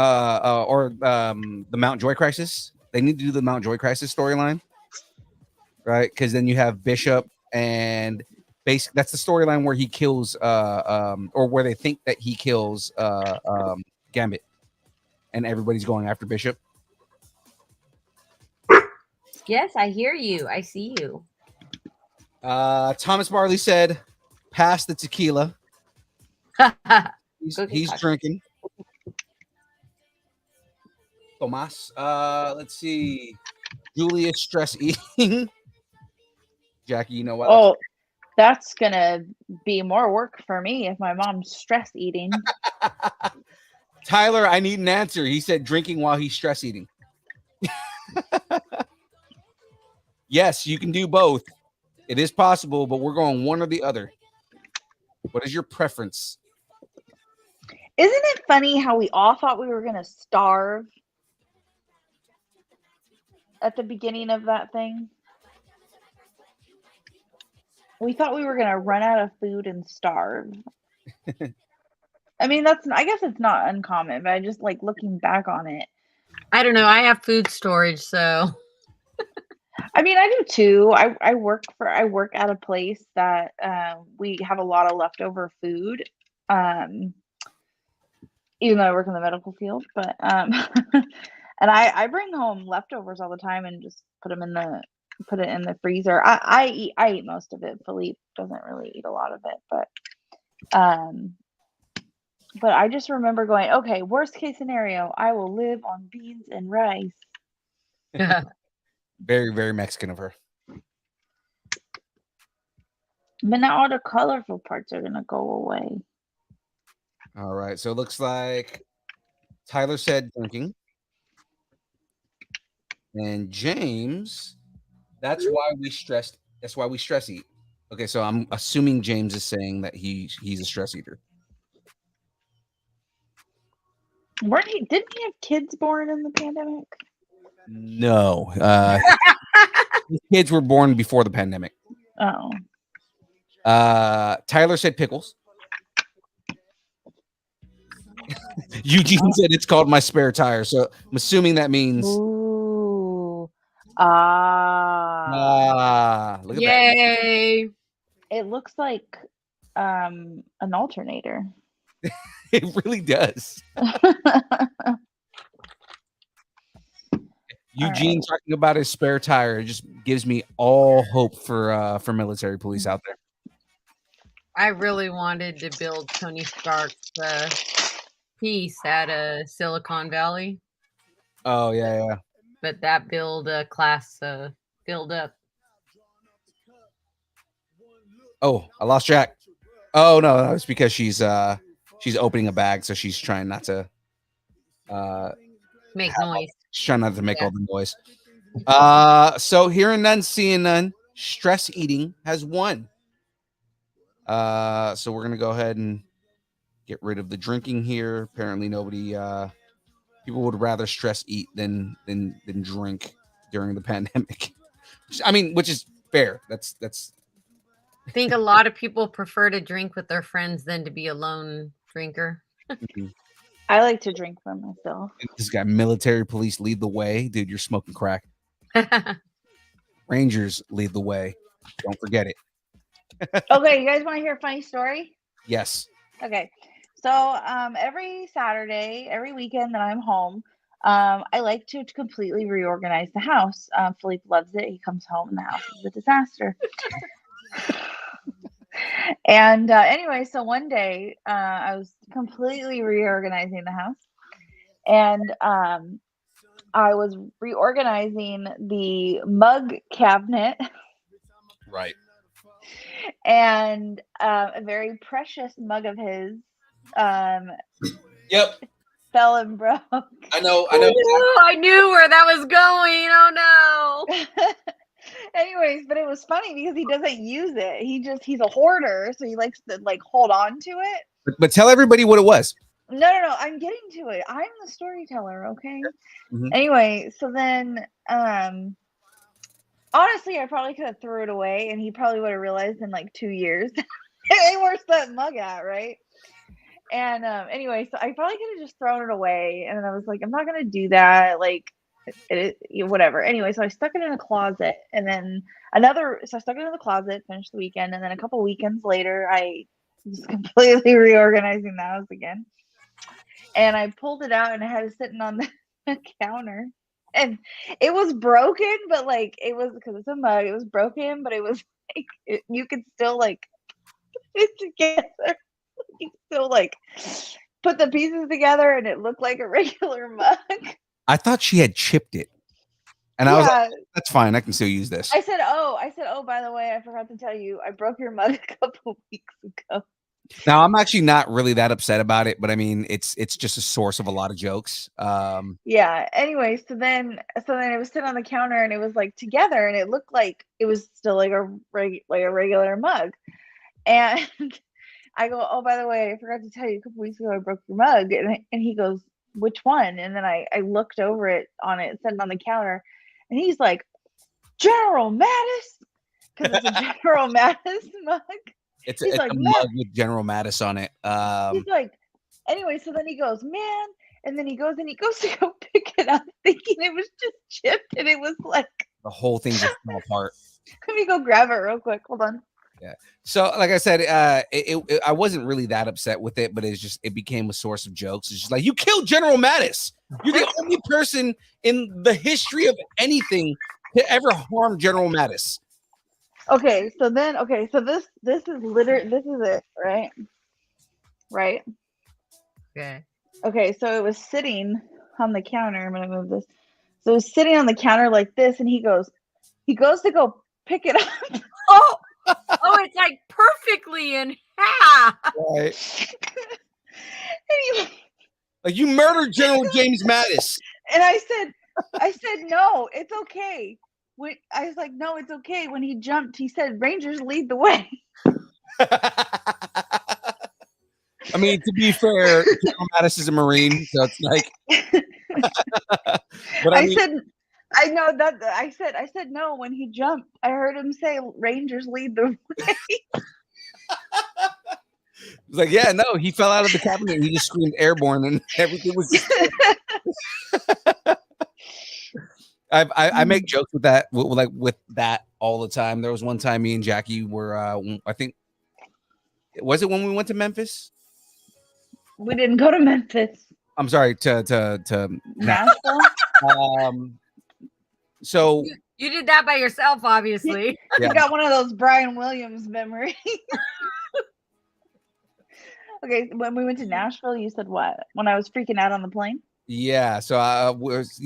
Joy Crisis, they need to do the Mount Joy Crisis storyline, right? Because then you have Bishop and that's the storyline where he kills or where they think that he kills Gambit, and everybody's going after Bishop. Yes, I hear you. I see you. Thomas Barley said, "Pass the tequila." He's drinking. Tomas. Let's see. Julius stress eating. Jackie, you know what? Oh, that's gonna be more work for me if my mom's stress eating. Tyler, I need an answer. He said drinking while he's stress eating. Yes, you can do both. It is possible, but we're going one or the other. What is your preference? Isn't it funny how we all thought we were going to starve at the beginning of that thing? We thought we were going to run out of food and starve. I mean, I guess it's not uncommon, but I just like looking back on it. I don't know. I have food storage, so. I mean, I do too. I work at a place that we have a lot of leftover food. Even though I work in the medical field, but and I bring home leftovers all the time and just put it in the freezer. I eat most of it. Philippe doesn't really eat a lot of it, but I just remember going, okay, worst case scenario, I will live on beans and rice. Very, very Mexican of her. But now all the colorful parts are gonna go away. All right, so it looks like Tyler said drinking, and James. That's why we stress eat. Okay, so I'm assuming James is saying that he's a stress eater. Didn't he have kids born in the pandemic? No, his kids were born before the pandemic. Oh. Tyler said pickles. Eugene said it's called my spare tire, so I'm assuming that means. Ooh. Look at Yay! That. It looks like an alternator. It really does. Eugene talking about his spare tire just gives me all hope for military police out there. I really wanted to build Tony Stark's piece at Silicon Valley. Oh yeah. But that build class filled up. Oh, I lost Jack. Oh no, it's because she's opening a bag, so she's trying not to make noise. She's trying not to make all the noise. So hearing none, seeing none, stress eating has won. So we're gonna go ahead and get rid of the drinking here. Apparently, nobody people would rather stress eat than drink during the pandemic. I mean, which is fair. That's. I think a lot of people prefer to drink with their friends than to be a lone drinker. I like to drink by myself. This guy, military police lead the way. Dude, you're smoking crack. Rangers lead the way. Don't forget it. Okay, you guys want to hear a funny story? Yes. Okay. So every Saturday, every weekend that I'm home, I like to completely reorganize the house. Philippe loves it. He comes home and the house is a disaster. And anyway, so one day I was completely reorganizing the house, and I was reorganizing the mug cabinet. Right. And a very precious mug of his Yep. fell and broke. I know. I knew where that was going. Oh no. Anyways, but it was funny because he doesn't use it. He's a hoarder, so he likes to like hold on to it. But tell everybody what it was. No, I'm getting to it. I'm the storyteller, okay? Mhm. Anyway, so then honestly, I probably could have threw it away and he probably would have realized in like 2 years. Hey, where's that mug at, right? And anyway, so I probably could have just thrown it away, and I was like, I'm not gonna do that, like whatever. Anyway, so I stuck it in a closet, and then so I stuck it in the closet, finished the weekend, and then a couple weekends later, I was completely reorganizing the house again, and I pulled it out, and I had it sitting on the counter, and it was broken, but like it was because it's a mug, it was broken, but it was like you could still like put it together. You still like put the pieces together and it looked like a regular mug. I thought she had chipped it, and I was like, "That's fine. I can still use this." I said, oh, by the way, I forgot to tell you, I broke your mug a couple weeks ago. Now I'm actually not really that upset about it, but I mean, it's just a source of a lot of jokes. Yeah. Anyway, so then it was sitting on the counter and it was like together, and it looked like it was still like a regular mug, and I go, oh, by the way, I forgot to tell you a couple weeks ago I broke your mug. And he goes, which one? And then I looked over it sitting on the counter, and he's like, General Mattis? Because it's a General Mattis mug. It's like, a mug with General Mattis on it. He's like, anyway, so then he goes, man. And then he goes to go pick it up, thinking it was just chipped, and it was like the whole thing just fell apart. Let me go grab it real quick. Hold on. Yeah. So, like I said, I wasn't really that upset with it, but it became a source of jokes. It's just like, you killed General Mattis. You're the only person in the history of anything to ever harm General Mattis. Okay, so this is it, right? Right. Okay, so it was sitting on the counter. I'm gonna move this. So it was sitting on the counter like this, and he goes to go pick it up. Oh, it's like perfectly in half. Right. Anyway. Like, you murdered General James Mattis. And I said, no, it's okay. I was like, no, it's okay. When he jumped, he said, Rangers lead the way. I mean, to be fair, General Mattis is a Marine, so it's like. But I said no when he jumped. I heard him say Rangers lead the way. It's like, yeah, no, he fell out of the cabinet and he just screamed airborne and everything was just I make jokes with that, with that all the time. There was one time me and Jackie were I think, was it when we went to Memphis? We didn't go to Memphis. I'm sorry, to Nashville. So you did that by yourself, obviously. You got one of those Brian Williams memories. Okay, when we went to Nashville, you said what? When I was freaking out on the plane? Yeah, so I was,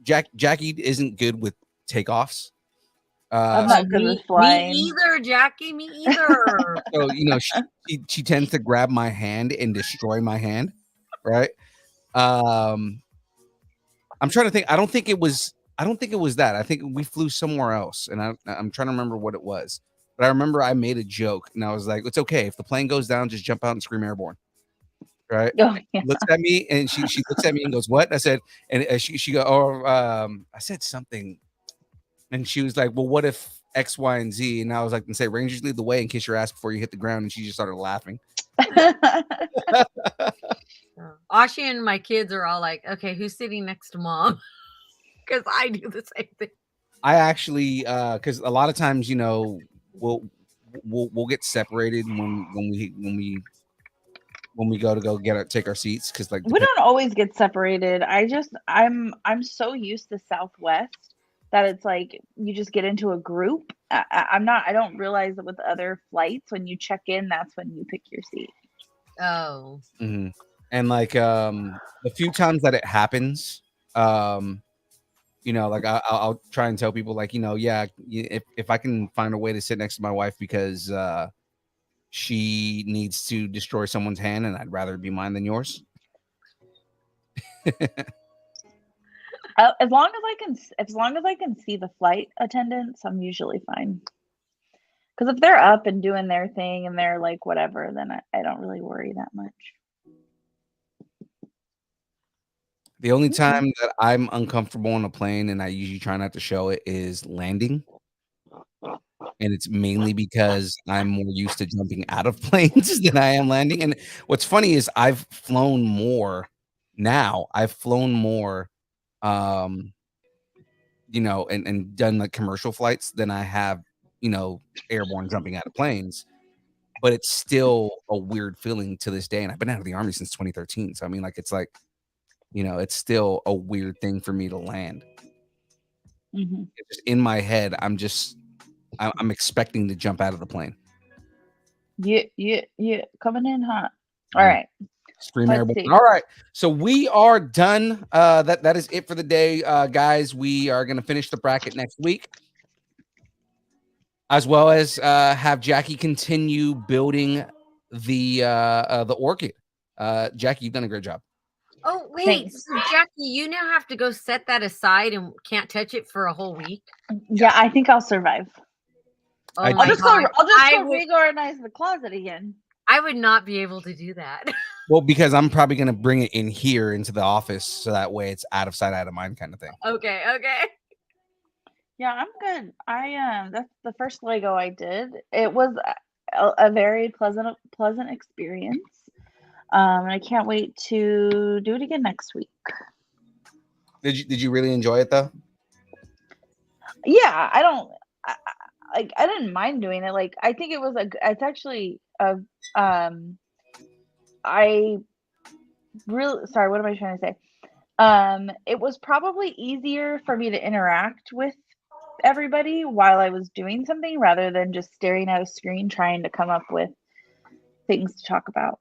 Jackie isn't good with takeoffs. I'm not good with flying. Me either, Jackie. Me either. So she tends to grab my hand and destroy my hand, right? I'm trying to think. I don't think it was that. I think we flew somewhere else, and I'm trying to remember what it was. But I remember I made a joke, and I was like, "It's okay if the plane goes down, just jump out and scream airborne." Right? Oh, yeah. Looks at me, and she looks at me and goes, "What?" I said, and she go, "Oh, I said something," and she was like, "Well, what if X, Y, and Z?" And I was like, "And say Rangers lead the way and kiss your ass before you hit the ground." And she just started laughing. Ashi and my kids are all like, "Okay, who's sitting next to mom?" Because I do the same thing. I actually, because a lot of times, we'll get separated when we when we go take our seats, because like We don't always get separated. I'm so used to Southwest that it's like you just get into a group. I don't realize that with other flights, when you check in, that's when you pick your seat. Oh. Mhm. And like the few times that it happens, you know, like I'll try and tell people like, you know, yeah, if I can find a way to sit next to my wife because she needs to destroy someone's hand, and I'd rather it be mine than yours. As long as I can see the flight attendants, I'm usually fine. Because if they're up and doing their thing and they're like whatever, then I don't really worry that much. The only time that I'm uncomfortable on a plane, and I usually try not to show it, is landing. And it's mainly because I'm more used to jumping out of planes than I am landing. And what's funny is I've flown more now. I've flown more, you know, and done like commercial flights than I have, you know, airborne jumping out of planes. But it's still a weird feeling to this day. And I've been out of the Army since 2013. So I mean, like, it's like, you know, it's still a weird thing for me to land. Mm-hmm. Just in my head, I'm expecting to jump out of the plane. Yeah, coming in hot. All right. Scream airborne. All right. So we are done. That is it for the day, guys. We are going to finish the bracket next week, as well as have Jackie continue building the Orchid. Jackie, you've done a great job. Oh, wait. Thanks. So Jackie, you now have to go set that aside and can't touch it for a whole week? Yeah, I think I'll survive. Oh I'll just go reorganize the closet again. I would not be able to do that. Well, because I'm probably going to bring it in here into the office, so that way it's out of sight, out of mind kind of thing. Okay. Yeah, I'm good. That's the first Lego I did. It was a very pleasant experience. And I can't wait to do it again next week. Did you really enjoy it though? Yeah, I didn't mind doing it. Like, I think it's actually I really, sorry, what am I trying to say? It was probably easier for me to interact with everybody while I was doing something rather than just staring at a screen trying to come up with things to talk about.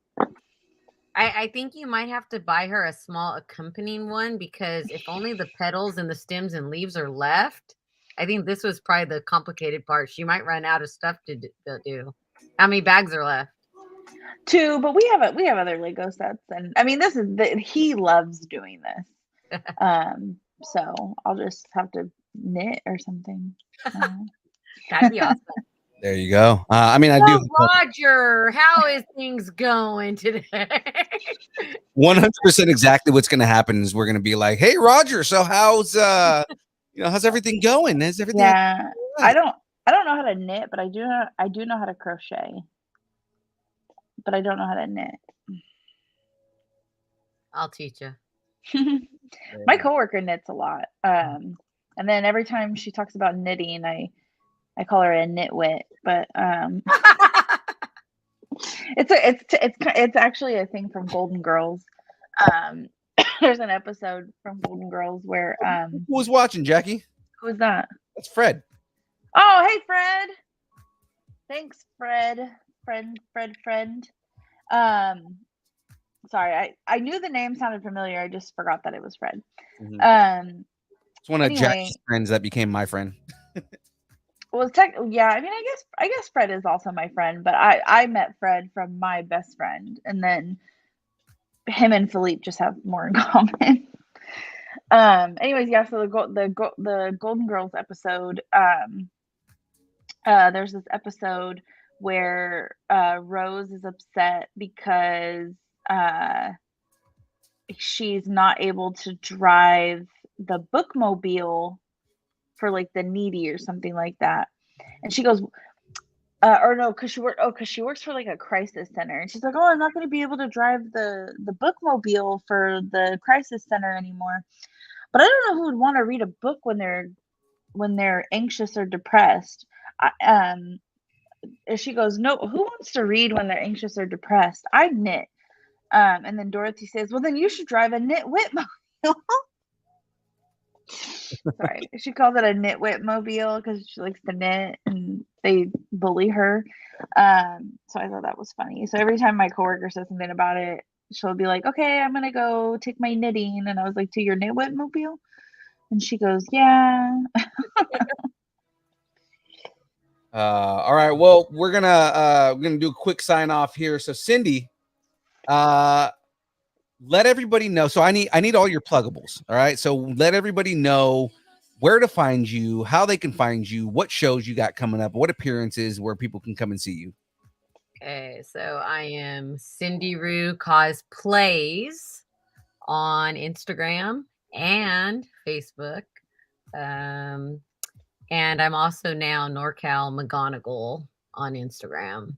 I think you might have to buy her a small accompanying one, because if only the petals and the stems and leaves are left, I think this was probably the complicated part. She might run out of stuff to do. How many bags are left? 2, but we have other Lego sets, and I mean, he loves doing this. So I'll just have to knit or something. That'd be awesome. There you go. I mean, I so do. Roger, how is things going today? 100% exactly what's going to happen is we're going to be like, "Hey, Roger, so how's how's everything going? Is everything?" Yeah, I don't know how to knit, but I do know how to crochet, but I don't know how to knit. I'll teach you. My coworker knits a lot, and then every time she talks about knitting, I call her a nitwit, but it's actually a thing from Golden Girls. There's an episode from Golden Girls where who was watching, Jackie? Who's that? That's Fred. Oh, hey, Fred. Thanks, Fred. Friend. Sorry, I knew the name sounded familiar. I just forgot that it was Fred. Mm-hmm. It's one of Jackie's friends that became my friend. Well, yeah. I mean, I guess Fred is also my friend, but I met Fred from my best friend, and then him and Philippe just have more in common. Anyways, yeah. So the Golden Girls episode. There's this episode where Rose is upset because she's not able to drive the bookmobile for like the needy or something like that, and she goes, or no, because she works for like a crisis center, and she's like, "Oh, I'm not going to be able to drive the bookmobile for the crisis center anymore." But I don't know who would want to read a book when they're anxious or depressed. And she goes, "No, who wants to read when they're anxious or depressed? I knit." And then Dorothy says, well, then you should drive a nitwit mobile. Sorry, she calls it a nitwit mobile because she likes to knit and they bully her. So I thought that was funny. So every time my coworker says something about it, she'll be like, okay, I'm going to go take my knitting. And I was like, to your nitwit mobile? And she goes, yeah. All right. Well, we're gonna do a quick sign off here. So Cindy, let everybody know. So I need all your pluggables. All right. So let everybody know where to find you, how they can find you, what shows you got coming up, what appearances where people can come and see you. Okay, so I am Sindiroo Cosplays on Instagram and Facebook. And I'm also now NorCal McGonagall on Instagram.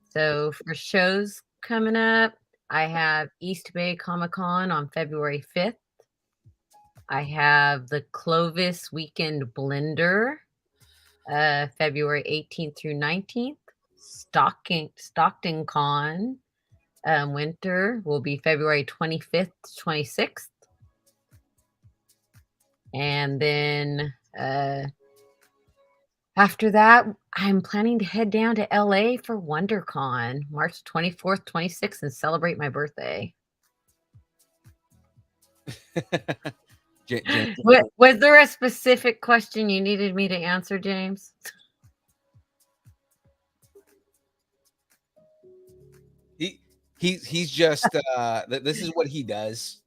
So for shows coming up, I have East Bay Comic Con on February 5th. I have the Clovis Weekend Blender, February 18th through 19th. Stockton Con winter will be February 25th to 26th. And then after that, I'm planning to head down to LA for WonderCon, March 24th, 26th, and celebrate my birthday. Was there a specific question you needed me to answer, James? He's just this is what he does.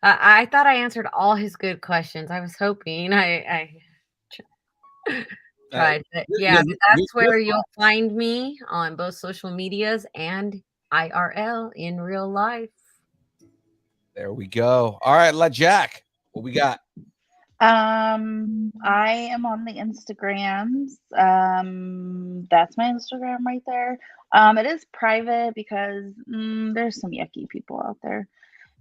I thought I answered all his good questions. I was hoping I tried. Yeah, that's where you'll find me on both social medias and IRL in real life. There we go. All right, Jack, what we got? I am on the Instagrams. That's my Instagram right there. It is private because there's some yucky people out there.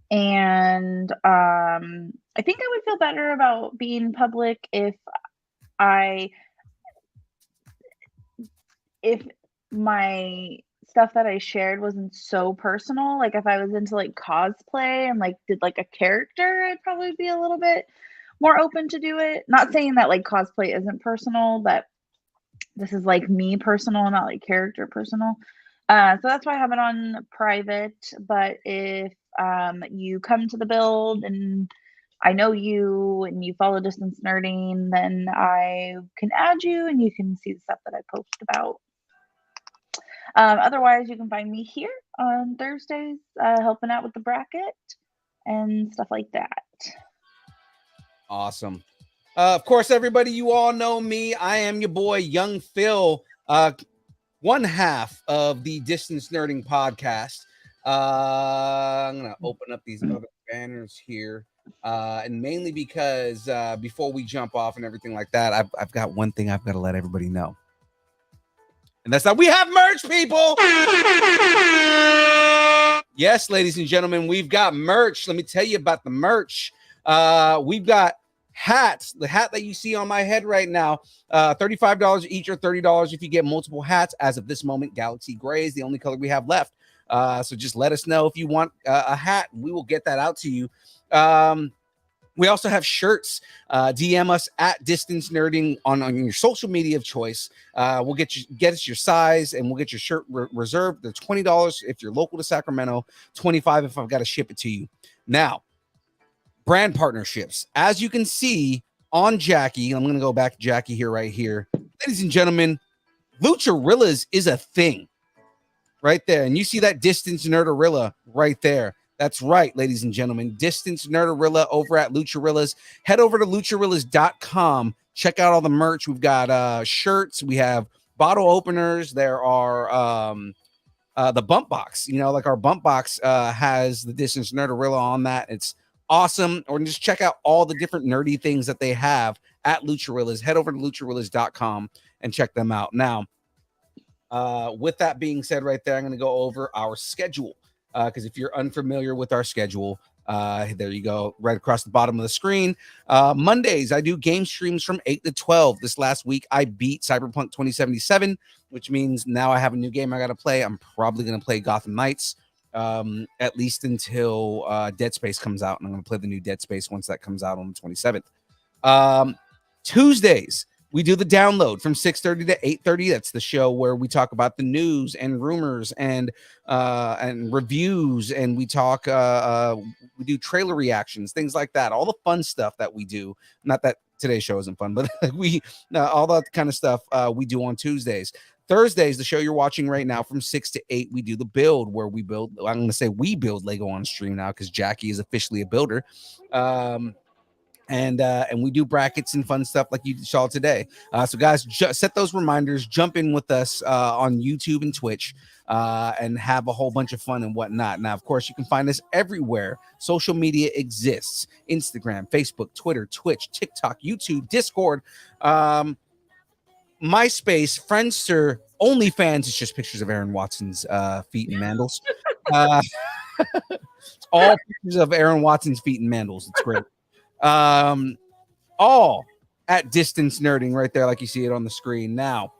And I think I would feel better about being public if my stuff that I shared wasn't so personal. Like if I was into like cosplay and like did like a character, I'd probably be a little bit more open to do it. Not saying that like cosplay isn't personal, but this is like me personal, not like character personal. So that's why I have it on private. But if you come to the build and I know you and you follow Distance Nerding, then I can add you and you can see the stuff that I post about. Otherwise, you can find me here on Thursdays helping out with the bracket and stuff like that. Awesome. Of course, everybody, you all know me. I am your boy, Young Phil, one half of the Distance Nerding podcast. I'm going to open up these other banners here. And mainly because before we jump off and everything like that, I've got one thing I've got to let everybody know. And that's that we have merch, people. Yes, ladies and gentlemen, we've got merch. Let me tell you about the merch. We've got hats. The hat that you see on my head right now, $35 each or $30 if you get multiple hats. As of this moment, Galaxy Gray is the only color we have left. So just let us know if you want a hat, and we will get that out to you. We also have shirts. DM us at Distance Nerding on your social media of choice. We'll get us your size, and we'll get your shirt reserved. They're $20 if you're local to Sacramento, $25 if I've got to ship it to you. Now, brand partnerships. As you can see on Jackie, I'm going to go back to Jackie here, right here. Ladies and gentlemen, Lucharillas is a thing right there. And you see that Distance Nerdarilla right there. That's right, ladies and gentlemen. Distance Nerdarilla over at Lucharillas. Head over to lucharillas.com. Check out all the merch. We've got shirts. We have bottle openers. There are the bump box. You know, like our bump box has the Distance Nerdarilla on that. It's awesome. Or just check out all the different nerdy things that they have at Lucharillas. Head over to lucharillas.com and check them out. Now, with that being said right there, I'm going to go over our schedule. Because if you're unfamiliar with our schedule, There you go, right across the bottom of the screen. Mondays, I do game streams from 8 to 12. This last week, I beat Cyberpunk 2077, which means now I have a new game I got to play. I'm probably going to play Gotham Knights, at least until Dead Space comes out, and I'm going to play the new Dead Space once that comes out on the 27th. Tuesdays, we do the download from 6:30 to 8:30. That's the show where we talk about the news and rumors and reviews, and we talk. We do trailer reactions, things like that. All the fun stuff that we do. Not that today's show isn't fun, but all that kind of stuff we do on Tuesdays. Thursdays, the show you're watching right now, from 6 to 8, we do the build, where we build. I'm going to say we build Lego on stream now because Jackie is officially a builder. And we do brackets and fun stuff like you saw today. So guys, set those reminders, jump in with us on YouTube and Twitch, and have a whole bunch of fun and whatnot. Now, of course, you can find us everywhere social media exists: Instagram, Facebook, Twitter, Twitch, TikTok, YouTube, Discord, MySpace, Friendster, OnlyFans. It's just pictures of Aaron Watson's feet and mandals. It's all pictures of Aaron Watson's feet and mandals. It's great. All at Distance Nerding right there, like you see it on the screen. Now,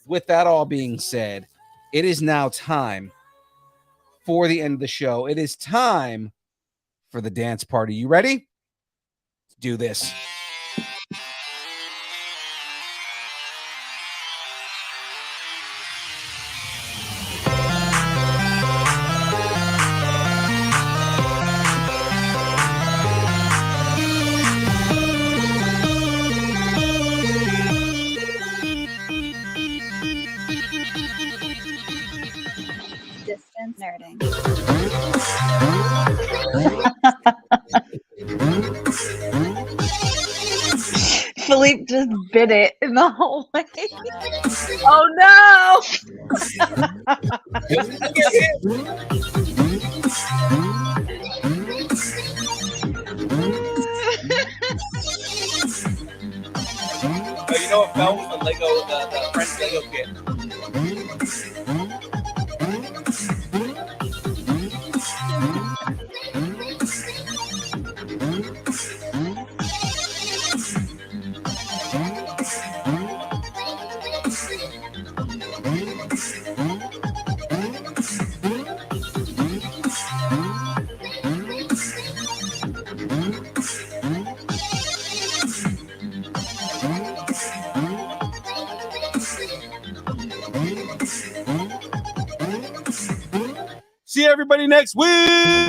with that all being said, it is now time for the end of the show. It is time for the dance party. You ready? Let's do this. Distance nerding. Philippe just bit it in the hallway. Oh no! Oh, you know what fell with the Lego, the French Lego kit? See everybody next week.